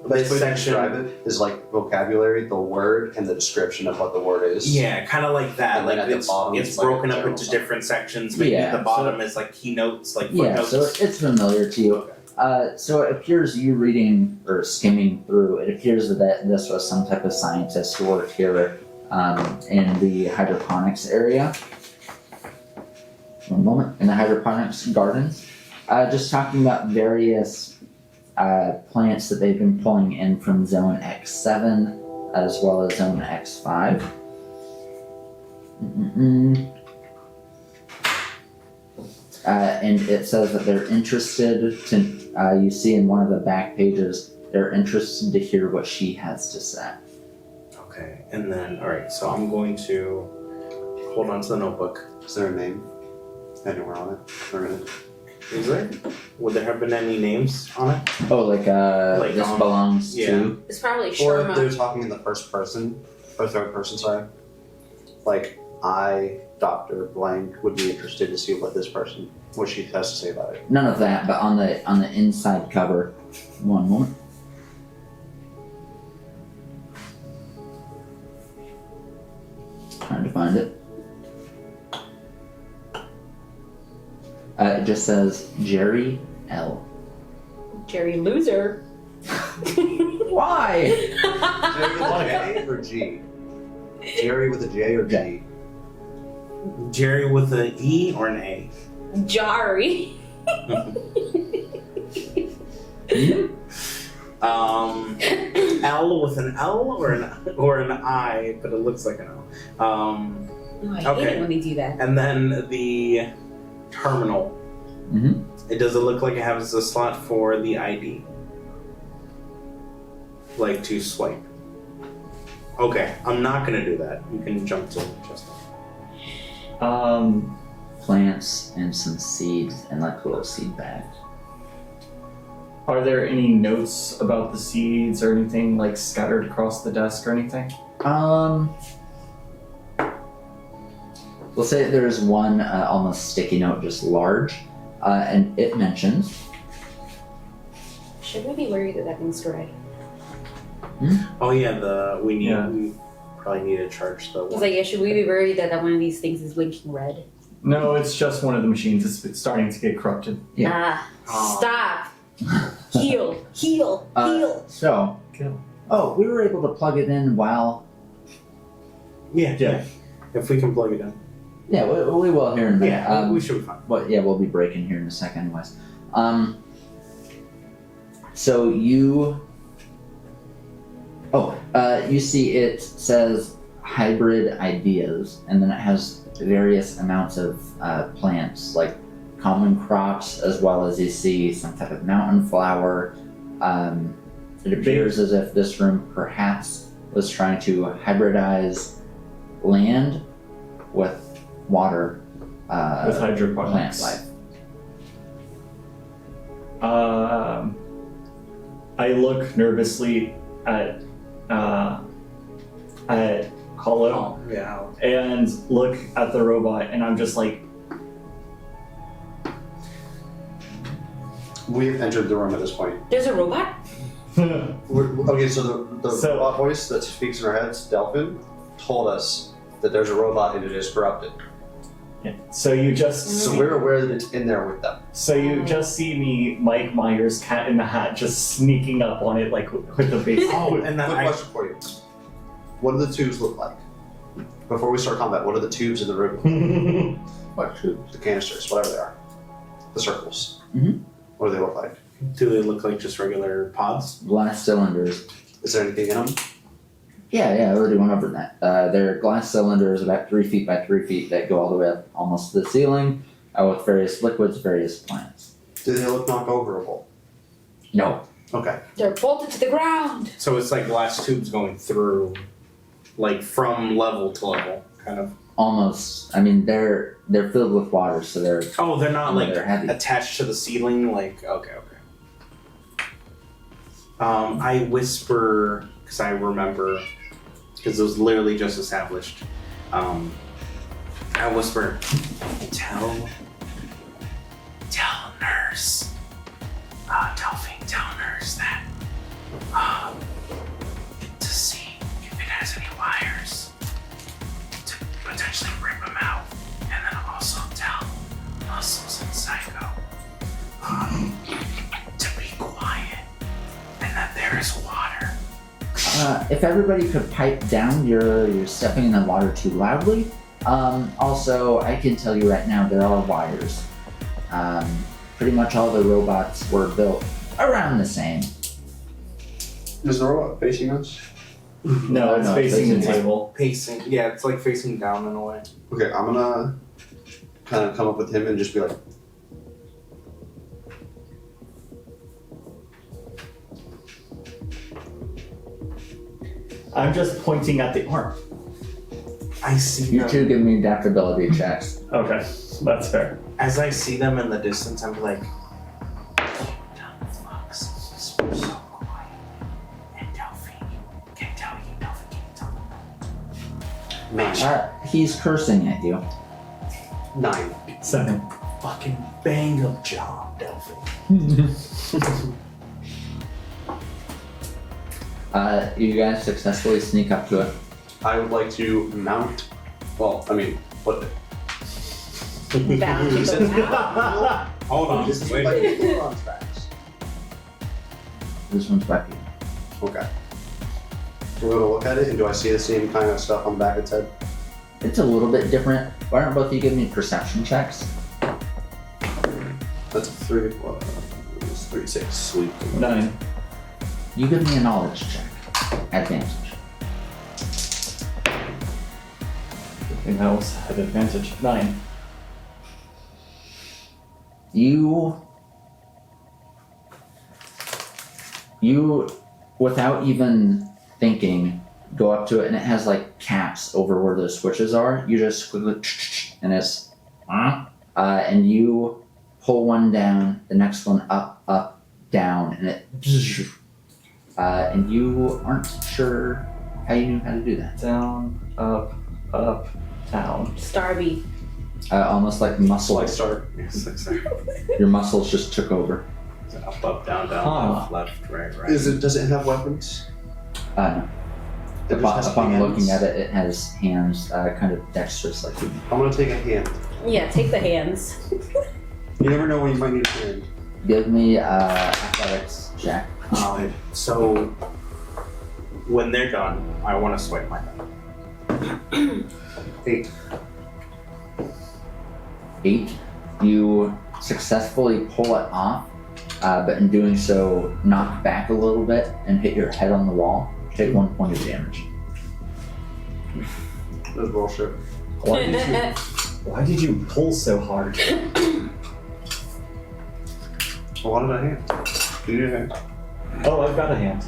Best way to
section-
describe it is like vocabulary, the word, and the description of what the word is.
Yeah, kind of like that.
And then
Like
at the
it's
bottom,
it's
it's like
broken
a
up
general
into
summary.
different sections. Maybe
Yeah,
the bottom is like keynotes, like
Yeah,
footnotes.
so it's familiar to you. So it appears you reading or skimming through, it appears that this was some type of scientist who worked here in the hydroponics area. One moment. In the hydroponics gardens. Just talking about various plants that they've been pulling in from Zone X7 as well as Zone X5. And it says that they're interested to, you see in one of the back pages, they're interested to hear what she has to say.
Okay, and then alright, so I'm going to hold on to the notebook.
Is there a name anywhere on it? Or in it?
Is there? Would there have been any names on it?
Oh, like
Like,
this belongs
yeah.
to.
It's probably
Or if they're
Sherma.
talking in the first person, or third person, sorry. Like, I, Dr. Blank, would be interested to see what she has to say about it.
None of that, but on the inside cover. One moment. Trying to find it. It just says Jerry L.
Jerry Loser.
Why?
Jerry with a J or G? Jerry with a J or G?
Jerry with an E or an A?
Jari.
L with an L or an I, but it looks like an L.
Oh, I hate
Okay.
it when they do that.
And then the terminal.
Mhm.
It does it look like it has a slot for the ID, like to swipe. Okay, I'm not gonna do that. You can jump to Justin.
Plants and some seeds and like little seed bags.
Are there any notes about the seeds or anything like scattered across the desk or anything?
We'll say there's one almost sticky note, just large, and it mentions.
Should we be worried that thing's red?
Oh yeah, we
Yeah.
probably need to charge the
I was
one.
like, yeah, should we be worried that one of these things is blinking red?
No, it's just one of the machines. It's starting to get corrupted.
Yeah.
Stop. Heal. Heal. Heal.
So.
Kill.
Oh, we were able to plug it in while.
Yeah. If we can plug it in.
Yeah, we will here in a minute.
Yeah, we should be fine.
But yeah, we'll be breaking here in a second, anyways. So you. You see it says hybrid ideas, and then it has various amounts of plants, like common crops, as well as you see some type of mountain flower. It appears as if this room perhaps was trying to hybridize land with water,
With hydroponics.
plant life.
I look nervously at Hollow
Oh, yeah.
and look at the robot, and I'm just like,
We've entered the room at this point.
There's a robot?
Okay, so the
So-
robot voice that speaks in our heads, Delphin, told us that there's a robot and it is corrupted.
so you just
So
see,
we're aware that it's in there with them.
so you just see me, Mike Myers, Cat in the Hat, just sneaking up on it like with the base.
Oh, and then
Quick
I
question for you. What do the tubes look like? Before we start combat, what are the tubes in the room?
What tubes?
The canisters, whatever they are. The circles.
Mhm.
What do they look like?
do they look like just regular pods?
Glass cylinders.
Is there anything in them?
Yeah, I already went over that. They're glass cylinders about 3 feet by 3 feet that go all the way up almost to the ceiling, with various liquids, various plants.
Do they look knock-overable?
No.
Okay.
They're bolted to the ground.
So it's like glass tubes going through, like from level to level, kind of.
Almost. I mean, they're filled with water, so they're
Oh, they're not like
they're heavy.
attached to the ceiling. Like okay. I whisper because I remember because it was literally just established. I whisper, tell nurse, Delphine, tell nurse that to see if it has any wires to potentially rip them out, and then also tell Muscles and Psycho to be quiet and that there is water.
If everybody could pipe down, you're stepping in the water too loudly. Also, I can tell you right now, there are wires. Pretty much all the robots were built around the same.
Is the robot facing us?
No, it's
No,
facing the
facing-
table.
Pacing, yeah, it's like facing down in a way.
Okay, I'm gonna kind of come up with him and just be like,
I'm just pointing at the arm.
I see
You
them.
two give me adaptability checks.
Okay, that's fair.
As I see them in the distance, I'm like, down the flux, whisper so quiet. And Delphine can tell you, Delphine can tell you.
man,
He's cursing at you.
9.
7.
Fucking bang up job, Delphine.
You guys successfully sneak up to it.
I would like to mount. Well, I mean, what?
Bound to
He
go
said-
down.
Hold on,
This is
wait.
like we're on tracks.
This one's Becky.
Okay. We're gonna look at it, and do I see the same kind of stuff on the back of its head?
It's a little bit different. Why don't both of you give me perception checks?
That's a 3. Well, it's 3, 6. Sweet.
9.
You give me a knowledge check. Advantage.
I think that was at advantage. 9.
You, without even thinking, go up to it, and it has like caps over where the switches are. You just squiggle it, and it's and you pull one down, the next one up, down, and it and you aren't sure how you knew how to do that.
Down, up, down.
Starby.
Almost like muscle.
Like start.
Yes, exactly.
Your muscles just took over.
Up, down,
Huh.
left, right.
Does it have weapons?
No.
It just has
Upon
hands?
looking at it, it has hands, kind of dexterous like you.
I'm gonna take a hand.
Yeah, take the hands.
You never know when you might need a hand.
Give me athletics check.
So when they're done, I want to swipe my gun.
8.
8. You successfully pull it off, but in doing so, knock back a little bit and hit your head on the wall. Take 1 point of damage.
That's bullshit.
Why did you pull so hard?
I wanted a hand. You need a hand.
Oh, I've got a hand.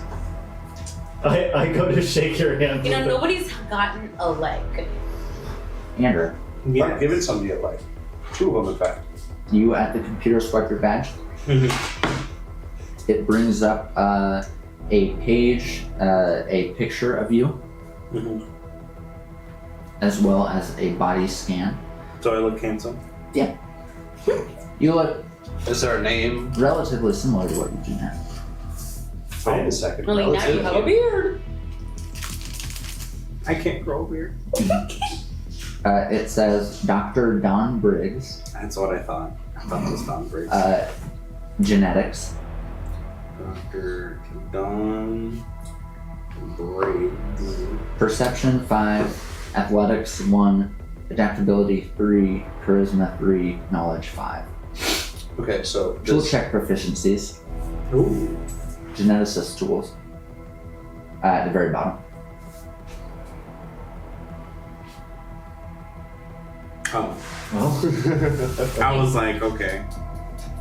I go to shake your hand.
You know,
with it.
nobody's gotten a leg.
Andrew,
I've given somebody a leg. 2 of them, in fact.
you at the computer swipe your badge. It brings up a page, a picture of you, as well as a body scan.
Do I look handsome?
You look
Is there a name?
relatively similar to what you do now.
Wait a second.
Only now you have a beard.
I can't grow a beard.
It says Dr. Don Briggs,
That's what I thought. I thought it was Don Briggs.
genetics.
Dr. Don Briggs.
Perception 5, athletics 1, adaptability 3, charisma 3, knowledge 5.
Okay, so
Tool
this,
check proficiencies,
Ooh.
geneticist tools. At the very bottom.
Oh.
Well,
I was like, okay.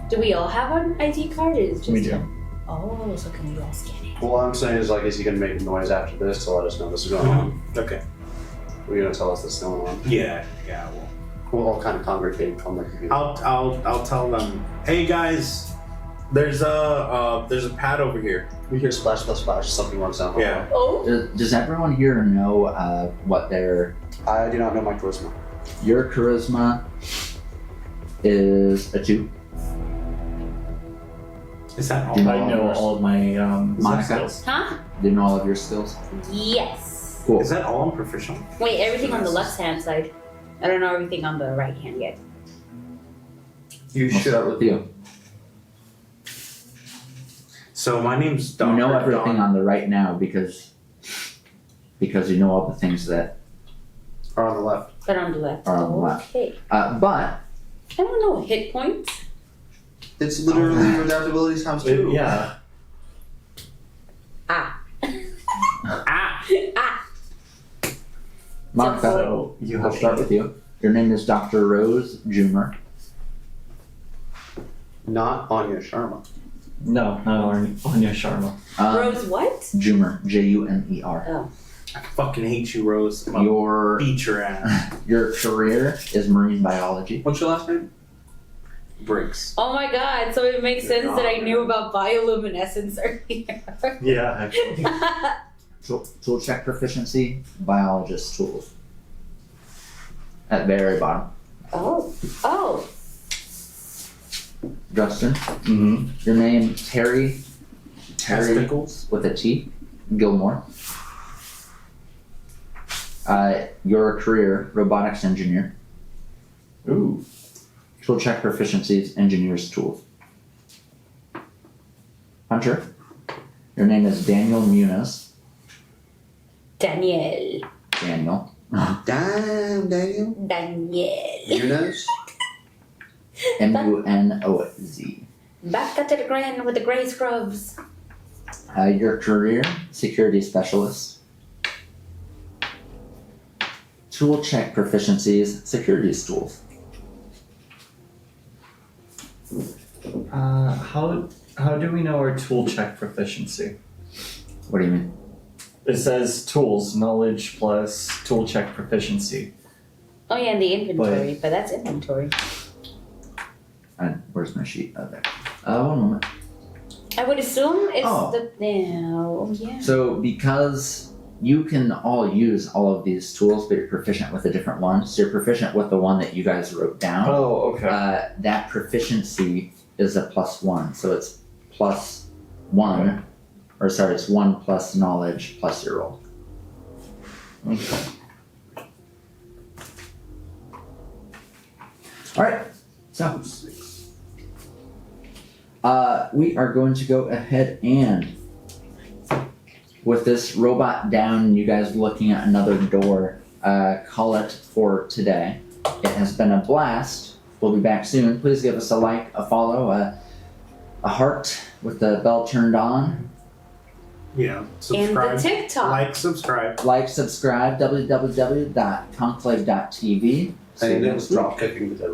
Do we all have an ID card? Or is it just
we do.
Oh, so can we all scan it?
all I'm saying is, like, is he gonna make noise after this to let us know this is going on?
Okay.
Are you gonna tell us this is going on?
Yeah, well.
We'll all kind of congregate on the computer.
I'll tell them, hey guys, there's a pad over here.
We hear splash, splash, splash. Something runs down.
Yeah.
Oh,
Does everyone here know what
I do not know my charisma.
your charisma is a 2?
Is that all?
Do you
I know all of my
Monica?
skills.
huh?
Do you know all of your skills?
Yes.
Cool.
Is that all I'm proficient?
Wait, everything on the left hand side. I don't know everything on the right hand yet.
You
We'll start with you.
So my name's Dr.
You know everything
Don.
on the right now because you know all the things that
Or on the left.
But on the left.
are on the left.
Okay.
But
I don't know. Hit points?
It's literally your adaptabilities times 2.
Yeah.
Ah.
Ah!
Ah.
Mark,
So you
we'll
have
start with you. Your name is Dr. Rose Jumer.
Not Anya Sharma.
No, not Anya Sharma.
Rose what?
Jumer, Jumer.
Oh.
I fucking hate you, Rose. I'm gonna
Your
beat your ass.
your career is marine biology.
What's your last name?
Briggs.
Oh my god, so it makes sense that I knew about bioluminescence earlier.
Yeah, actually.
Tool check proficiency, biologist tools. At the very bottom.
Oh.
Justin,
Mm-hmm.
your name Terry
Testicles.
with a T, Gilmore. Your career, robotics engineer.
Ooh.
Tool check proficiencies, engineer's tools. Hunter, your name is Daniel Muniz.
Daniel.
Daniel.
Damn, Daniel.
Daniel.
Yunus.
Munoz.
Back at it again with the grey scrubs.
Your career, security specialist. Tool check proficiencies, securities tools.
How do we know our tool check proficiency?
What do you mean?
It says tools, knowledge plus tool check proficiency.
Oh yeah, and the inventory, but that's inventory.
And where's my sheet? Oh, there. One moment.
I would assume it's
Oh.
yeah.
So because you can all use all of these tools, but you're proficient with a different one. So you're proficient with the one that you guys wrote down.
Oh, okay.
That proficiency is a +1, so it's +1,
Okay.
or sorry, it's 1 plus knowledge plus your roll.
Okay.
All right, so we are going to go ahead and, with this robot down, you guys looking at another door, call it for today. It has been a blast. We'll be back soon. Please give us a like, a follow, a heart with the bell turned on.
Yeah.
And
Subscribe.
the TikTok.
Like, subscribe.
Like, subscribe, www.conclave.tv. See you
And
next
then
week.
drop kicking the